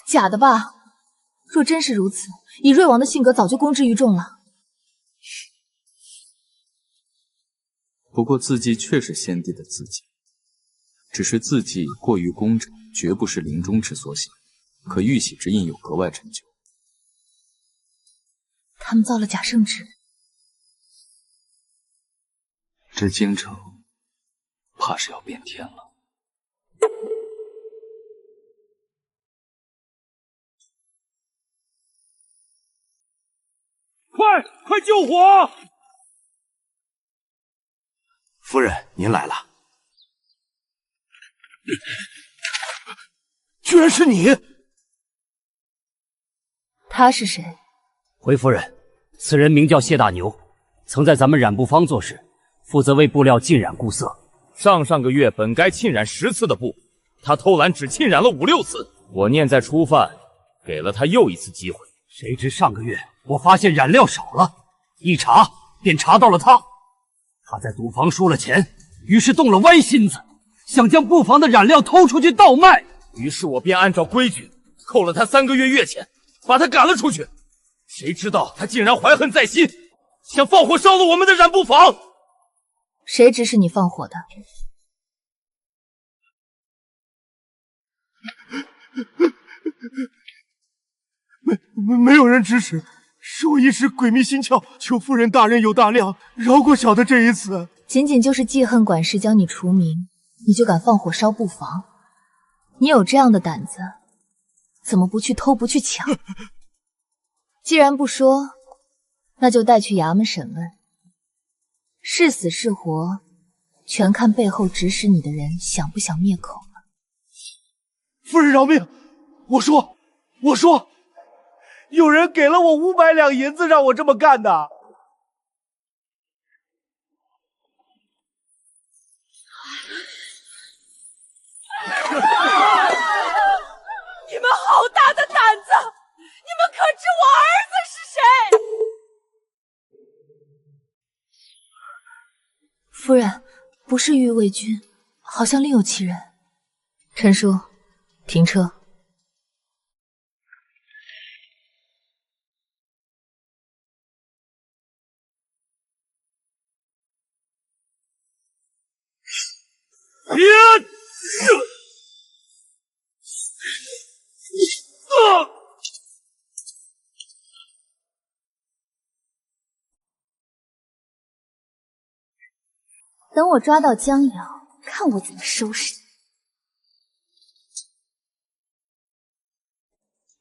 假的吧？若真是如此，以瑞王的性格，早就公之于众了。不过字迹确是先帝的字迹，只是字迹过于工整，绝不是临终之所写，可玉玺之印有格外陈旧。他们造了假圣旨，这京城怕是要变天了。快救火！夫人，您来了。居然是你！他是谁？回夫人，此人名叫谢大牛，曾在咱们染布坊做事，负责为布料浸染固色。上个月本该浸染10次的布，他偷懒只浸染了5、6次。我念在初犯，给了他又一次机会。谁知上个月我发现染料少了，一查便查到了他。他在赌坊输了钱，于是动了歪心思，想将布坊的染料偷出去倒卖。于是我便按照规矩扣了他3个月月钱，把她赶了出去。谁知道她竟然怀恨在心，想放火烧了我们的染布坊。谁指使你放火的？没有人指使，是我一时鬼迷心窍，求夫人大人有大量，饶过小的这一次。仅仅就是记恨管事将你除名，你就敢放火烧布坊？你有这样的胆子，怎么不去偷不去抢？既然不说，那就带去衙门审问，是死是活，全看背后指使你的人想不想灭口了。夫人饶命！我说，有人给了我500两银子，让我这么干的。你们好大的胆子！你们可知我儿子是谁？夫人，不是玉卫军，好像另有其人。陈叔，停车。等我抓到江瑶，看我怎么收拾你！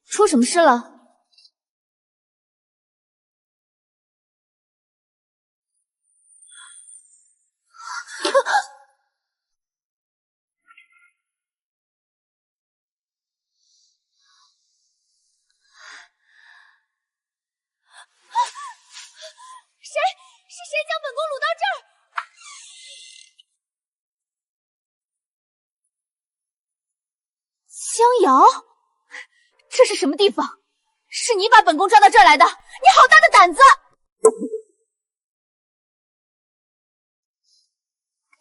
出什么事了？是谁将本宫掳到这儿？江瑶，这是什么地方？是你把本宫抓到这儿来的？你好大的胆子！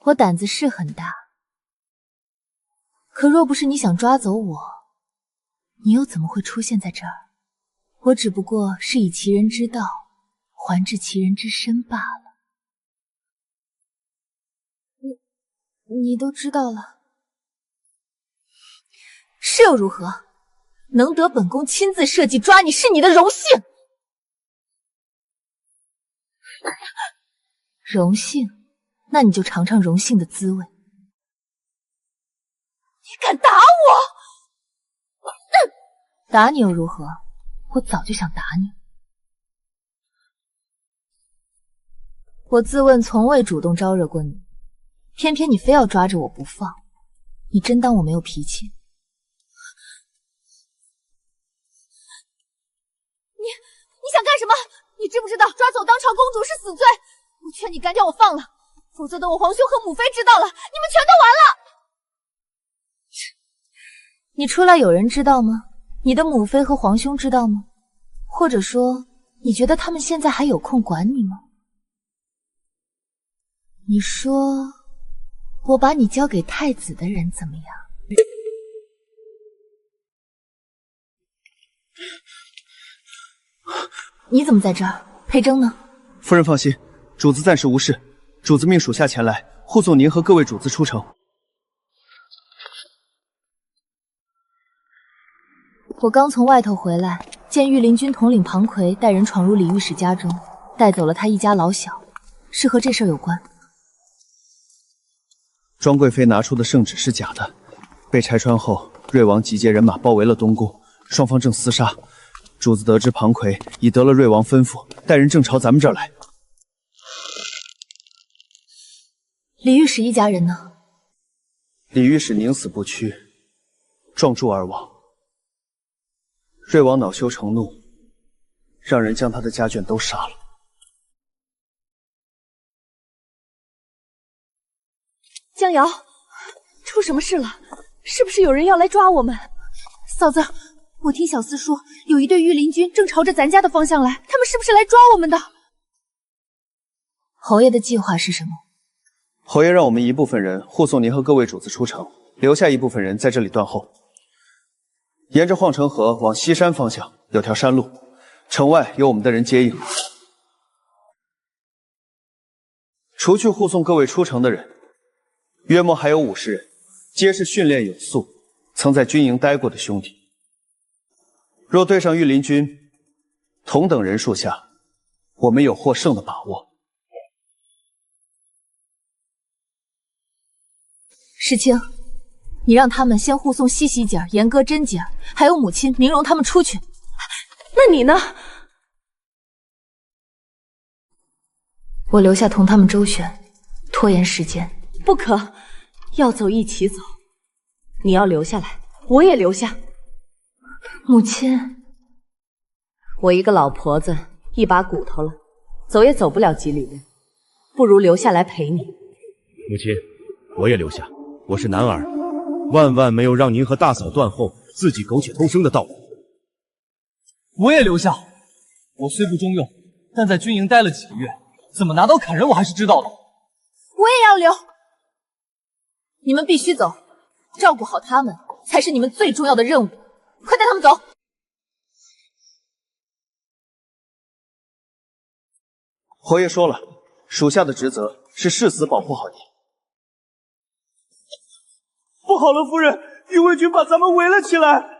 我胆子是很大，可若不是你想抓走我，你又怎么会出现在这儿？我只不过是以其人之道还治其人之身罢了。你都知道了，是又如何？能得本宫亲自设计抓你是你的荣幸。荣幸？那你就尝尝荣幸的滋味。你敢打我？打你又如何？我早就想打你。我自问从未主动招惹过你，偏偏你非要抓着我不放，你真当我没有脾气？你想干什么？你知不知道抓走当朝公主是死罪？我劝你赶紧将我放了，否则等我皇兄和母妃知道了，你们全都完了。你出来有人知道吗？你的母妃和皇兄知道吗？或者说，你觉得他们现在还有空管你吗？你说，我把你交给太子的人怎么样？你怎么在这儿？裴征呢？夫人放心，主子暂时无事。主子命属下前来护送您和各位主子出城。我刚从外头回来，见御林军统领庞奎带人闯入李御史家中，带走了他一家老小，是和这事儿有关。庄贵妃拿出的圣旨是假的，被拆穿后，瑞王集结人马包围了东宫，双方正厮杀。主子得知庞奎已得了瑞王吩咐，带人正朝咱们这儿来。李御史一家人呢？李御史宁死不屈，撞柱而亡。瑞王恼羞成怒，让人将他的家眷都杀了。江瑶，出什么事了？是不是有人要来抓我们？嫂子，我听小厮说，有一队御林军正朝着咱家的方向来，他们是不是来抓我们的？侯爷的计划是什么？侯爷让我们一部分人护送您和各位主子出城，留下一部分人在这里断后，沿着晃城河往西山方向有条山路，城外有我们的人接应。除去护送各位出城的人，约莫还有50人，皆是训练有素、曾在军营待过的兄弟。若对上御林军，同等人数下，我们有获胜的把握。世清，你让他们先护送西西姐、严哥、甄姐，还有母亲明荣他们出去。那你呢？我留下同他们周旋，拖延时间。不可，要走一起走。你要留下来，我也留下。母亲，我一个老婆子，一把骨头了，走也走不了几里路，不如留下来陪你。母亲，我也留下。我是男儿，万万没有让您和大嫂断后，自己苟且偷生的道理。我也留下。我虽不中用，但在军营待了几个月，怎么拿刀砍人我还是知道的。我也要留。你们必须走，照顾好他们才是你们最重要的任务。快带他们走！侯爷说了，属下的职责是誓死保护好你。不好了，夫人，御卫军把咱们围了起来。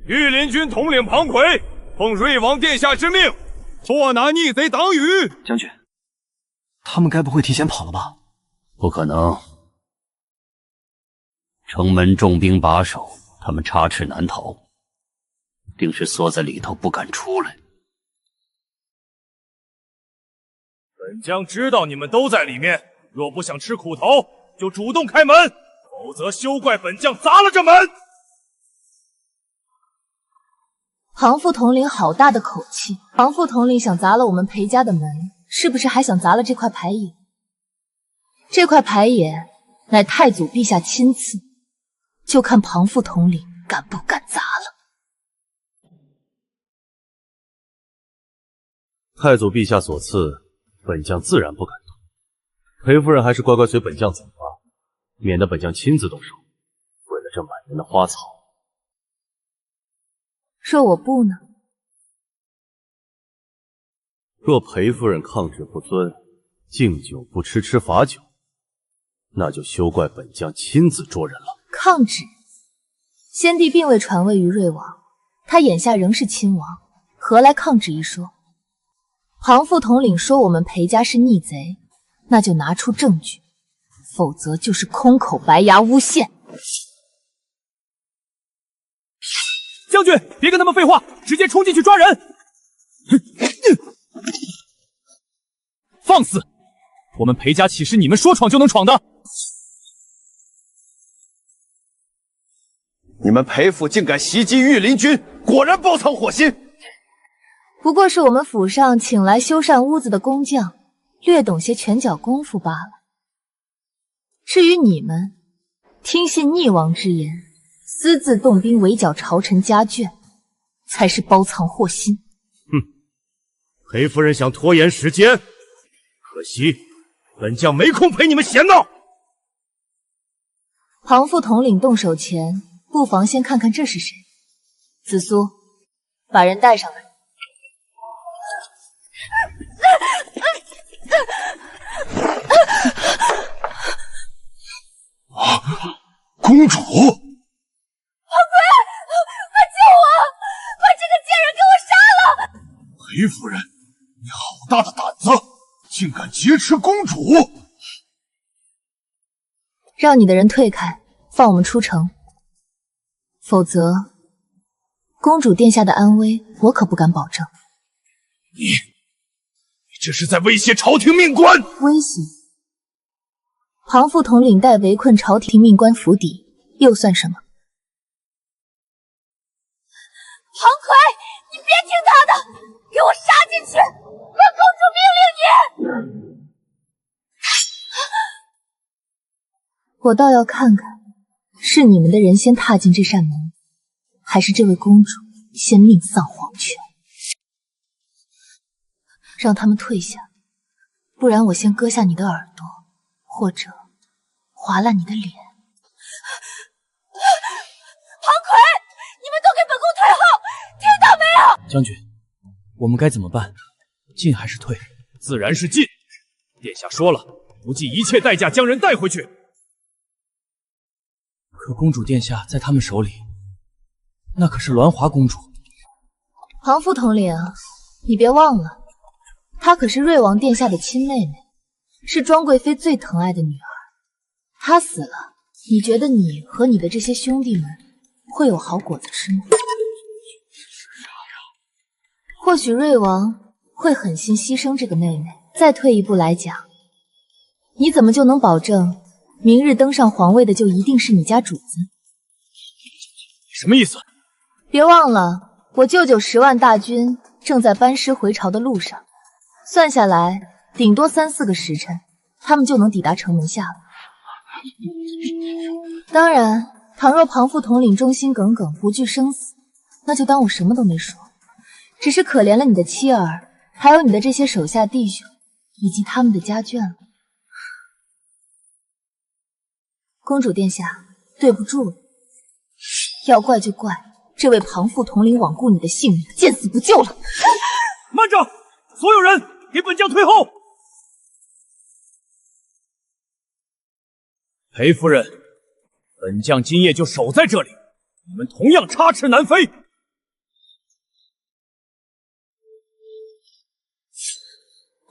御林军统领庞奎奉瑞王殿下之命，捉拿逆贼党羽。将军，他们该不会提前跑了吧？不可能，城门重兵把守，他们插翅难逃，定是缩在里头不敢出来。本将知道你们都在里面，若不想吃苦头，就主动开门，否则休怪本将砸了这门。庞副统领好大的口气！庞副统领想砸了我们裴家的门，是不是还想砸了这块牌匾？这块牌匾乃太祖陛下亲赐，就看庞副统领敢不敢砸了。太祖陛下所赐，本将自然不敢动。裴夫人还是乖乖随本将走吧，免得本将亲自动手。为了这满园的花草。若我不呢？若裴夫人抗旨不遵，敬酒不吃吃罚酒，那就休怪本将亲自捉人了。抗旨？先帝并未传位于瑞王，他眼下仍是亲王，何来抗旨一说？庞副统领说我们裴家是逆贼，那就拿出证据，否则就是空口白牙诬陷。将军，别跟他们废话，直接冲进去抓人！放肆！我们裴家岂是你们说闯就能闯的？你们裴府竟敢袭击御林军，果然包藏祸心！不过是我们府上请来修缮屋子的工匠，略懂些拳脚功夫罢了。至于你们，听信逆王之言，私自动兵围剿朝臣家眷，才是包藏祸心。裴夫人想拖延时间，可惜本将没空陪你们闲闹。庞副统领动手前，不妨先看看这是谁。紫苏，把人带上来。公主，庞贵，快救我！把这个贱人给我杀了！裴夫人，你好大的胆子，竟敢劫持公主！让你的人退开，放我们出城，否则公主殿下的安危，我可不敢保证。你这是在威胁朝廷命官！威胁？庞副统领带围困朝廷命官府邸，又算什么？庞奎，你别听他的，给我杀进去！若公主命令你，我倒要看看，是你们的人先踏进这扇门，还是这位公主先命丧黄泉？让他们退下，不然我先割下你的耳朵，或者划烂你的脸。庞奎，你们都给本宫退后，听到没有？将军，我们该怎么办？进还是退？自然是进。殿下说了，不计一切代价将人带回去。可公主殿下在他们手里，那可是鸾华公主。庞副统领，你别忘了，她可是瑞王殿下的亲妹妹，是庄贵妃最疼爱的女儿。她死了，你觉得你和你的这些兄弟们会有好果子吃吗？或许瑞王会狠心牺牲这个妹妹。再退一步来讲，你怎么就能保证明日登上皇位的就一定是你家主子？什么意思？别忘了，我舅舅10万大军正在班师回朝的路上，算下来顶多3、4个时辰，他们就能抵达城门下了。当然，倘若庞副统领忠心耿耿，不惧生死，那就当我什么都没说，只是可怜了你的妻儿，还有你的这些手下弟兄以及他们的家眷了。公主殿下，对不住了，要怪就怪这位庞副统领罔顾你的性命，见死不救了。慢着，所有人给本将退后。裴夫人，本将今夜就守在这里，你们同样插翅难飞。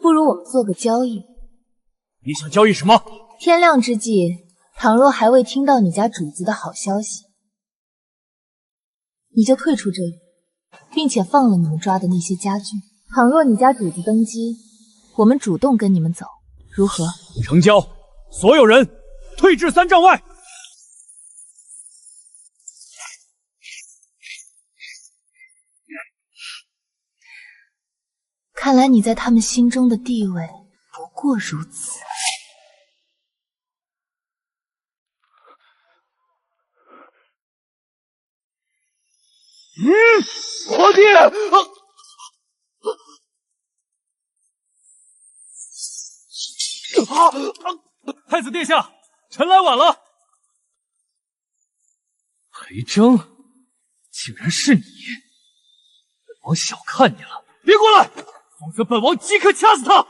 不如我们做个交易。你想交易什么？天亮之际，倘若还未听到你家主子的好消息，你就退出这里，并且放了你们抓的那些家眷。倘若你家主子登基，我们主动跟你们走，如何？成交！所有人退至3丈外。看来你在他们心中的地位不过如此。皇帝！太子殿下，臣来晚了。裴征，竟然是你！本王小看你了。别过来，否则本王即刻掐死他！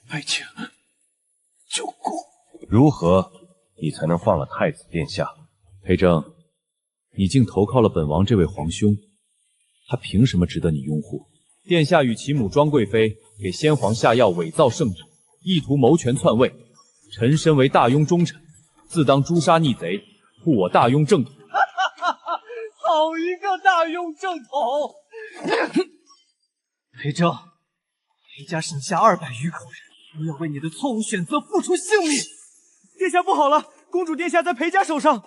爱卿，救过。如何，你才能放了太子殿下？裴征，你竟投靠了本王这位皇兄，他凭什么值得你拥护？殿下与其母庄贵妃给先皇下药伪造圣旨，意图谋权篡位。臣身为大雍忠臣，自当诛杀逆贼，护我大雍正统。好一个大雍正统！裴征，裴家剩下200余口人，都要为你的错误选择付出性命。殿下不好了，公主殿下在裴家手上。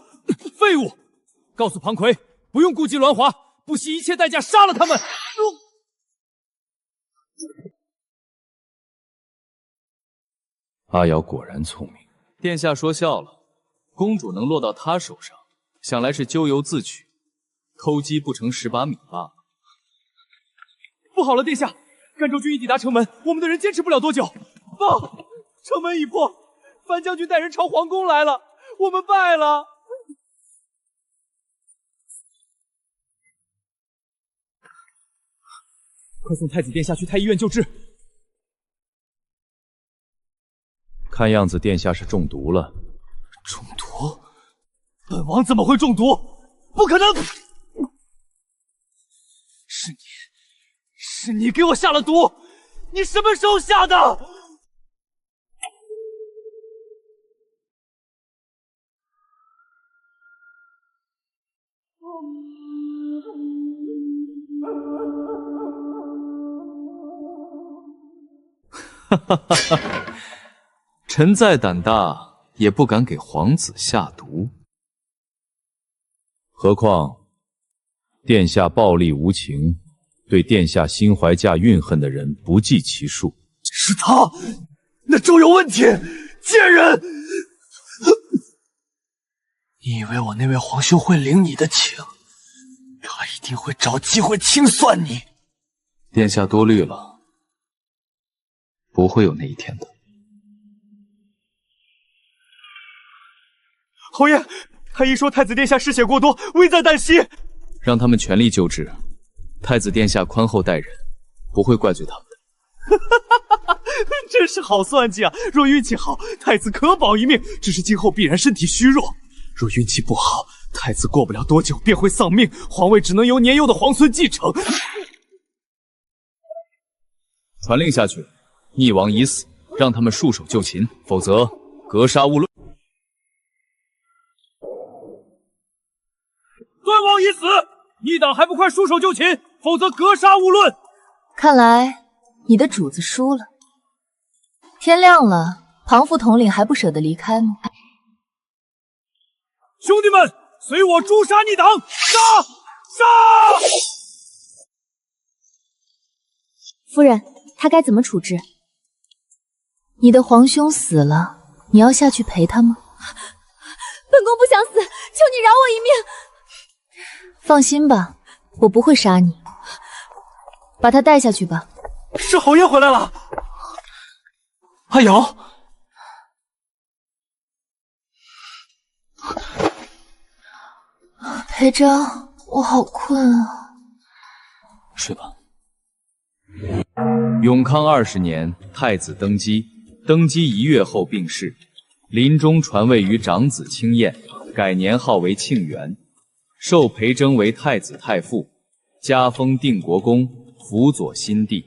废物！告诉庞奎，不用顾及鸾华，不惜一切代价杀了他们。阿瑶果然聪明，殿下说笑了。公主能落到他手上，想来是咎由自取，偷鸡不成蚀把米罢了。不好了，殿下，赣州军已抵达城门，我们的人坚持不了多久。报，城门已破，樊将军带人朝皇宫来了，我们败了。快送太子殿下去太医院救治。看样子殿下是中毒了。中毒？本王怎么会中毒？不可能！是你给我下了毒！你什么时候下的？哈哈哈哈！臣再胆大，也不敢给皇子下毒。何况殿下暴力无情，对殿下心怀架怨恨的人不计其数。是他，那粥有问题，贱人！你以为我那位皇兄会领你的情？他一定会找机会清算你。殿下多虑了。不会有那一天的。侯爷，太医说太子殿下失血过多，危在旦夕，让他们全力救治。太子殿下宽厚待人，不会怪罪他们的。真是好算计啊！若运气好，太子可保一命，只是今后必然身体虚弱；若运气不好，太子过不了多久便会丧命，皇位只能由年幼的皇孙继承。传令下去，逆王已死，让他们束手就擒，否则格杀勿论。尊王已死，逆党还不快束手就擒，否则格杀勿论！看来你的主子输了。天亮了，庞副统领还不舍得离开吗？兄弟们，随我诛杀逆党！杀！杀！夫人，他该怎么处置？你的皇兄死了，你要下去陪他吗？本宫不想死，求你饶我一命。放心吧，我不会杀你。把他带下去吧。是侯爷回来了。阿瑶，裴璋，我好困啊。睡吧。永康20年，太子登基1月后病逝，临终传位于长子清晏，改年号为庆元，授裴征为太子太傅，加封定国公，辅佐新帝。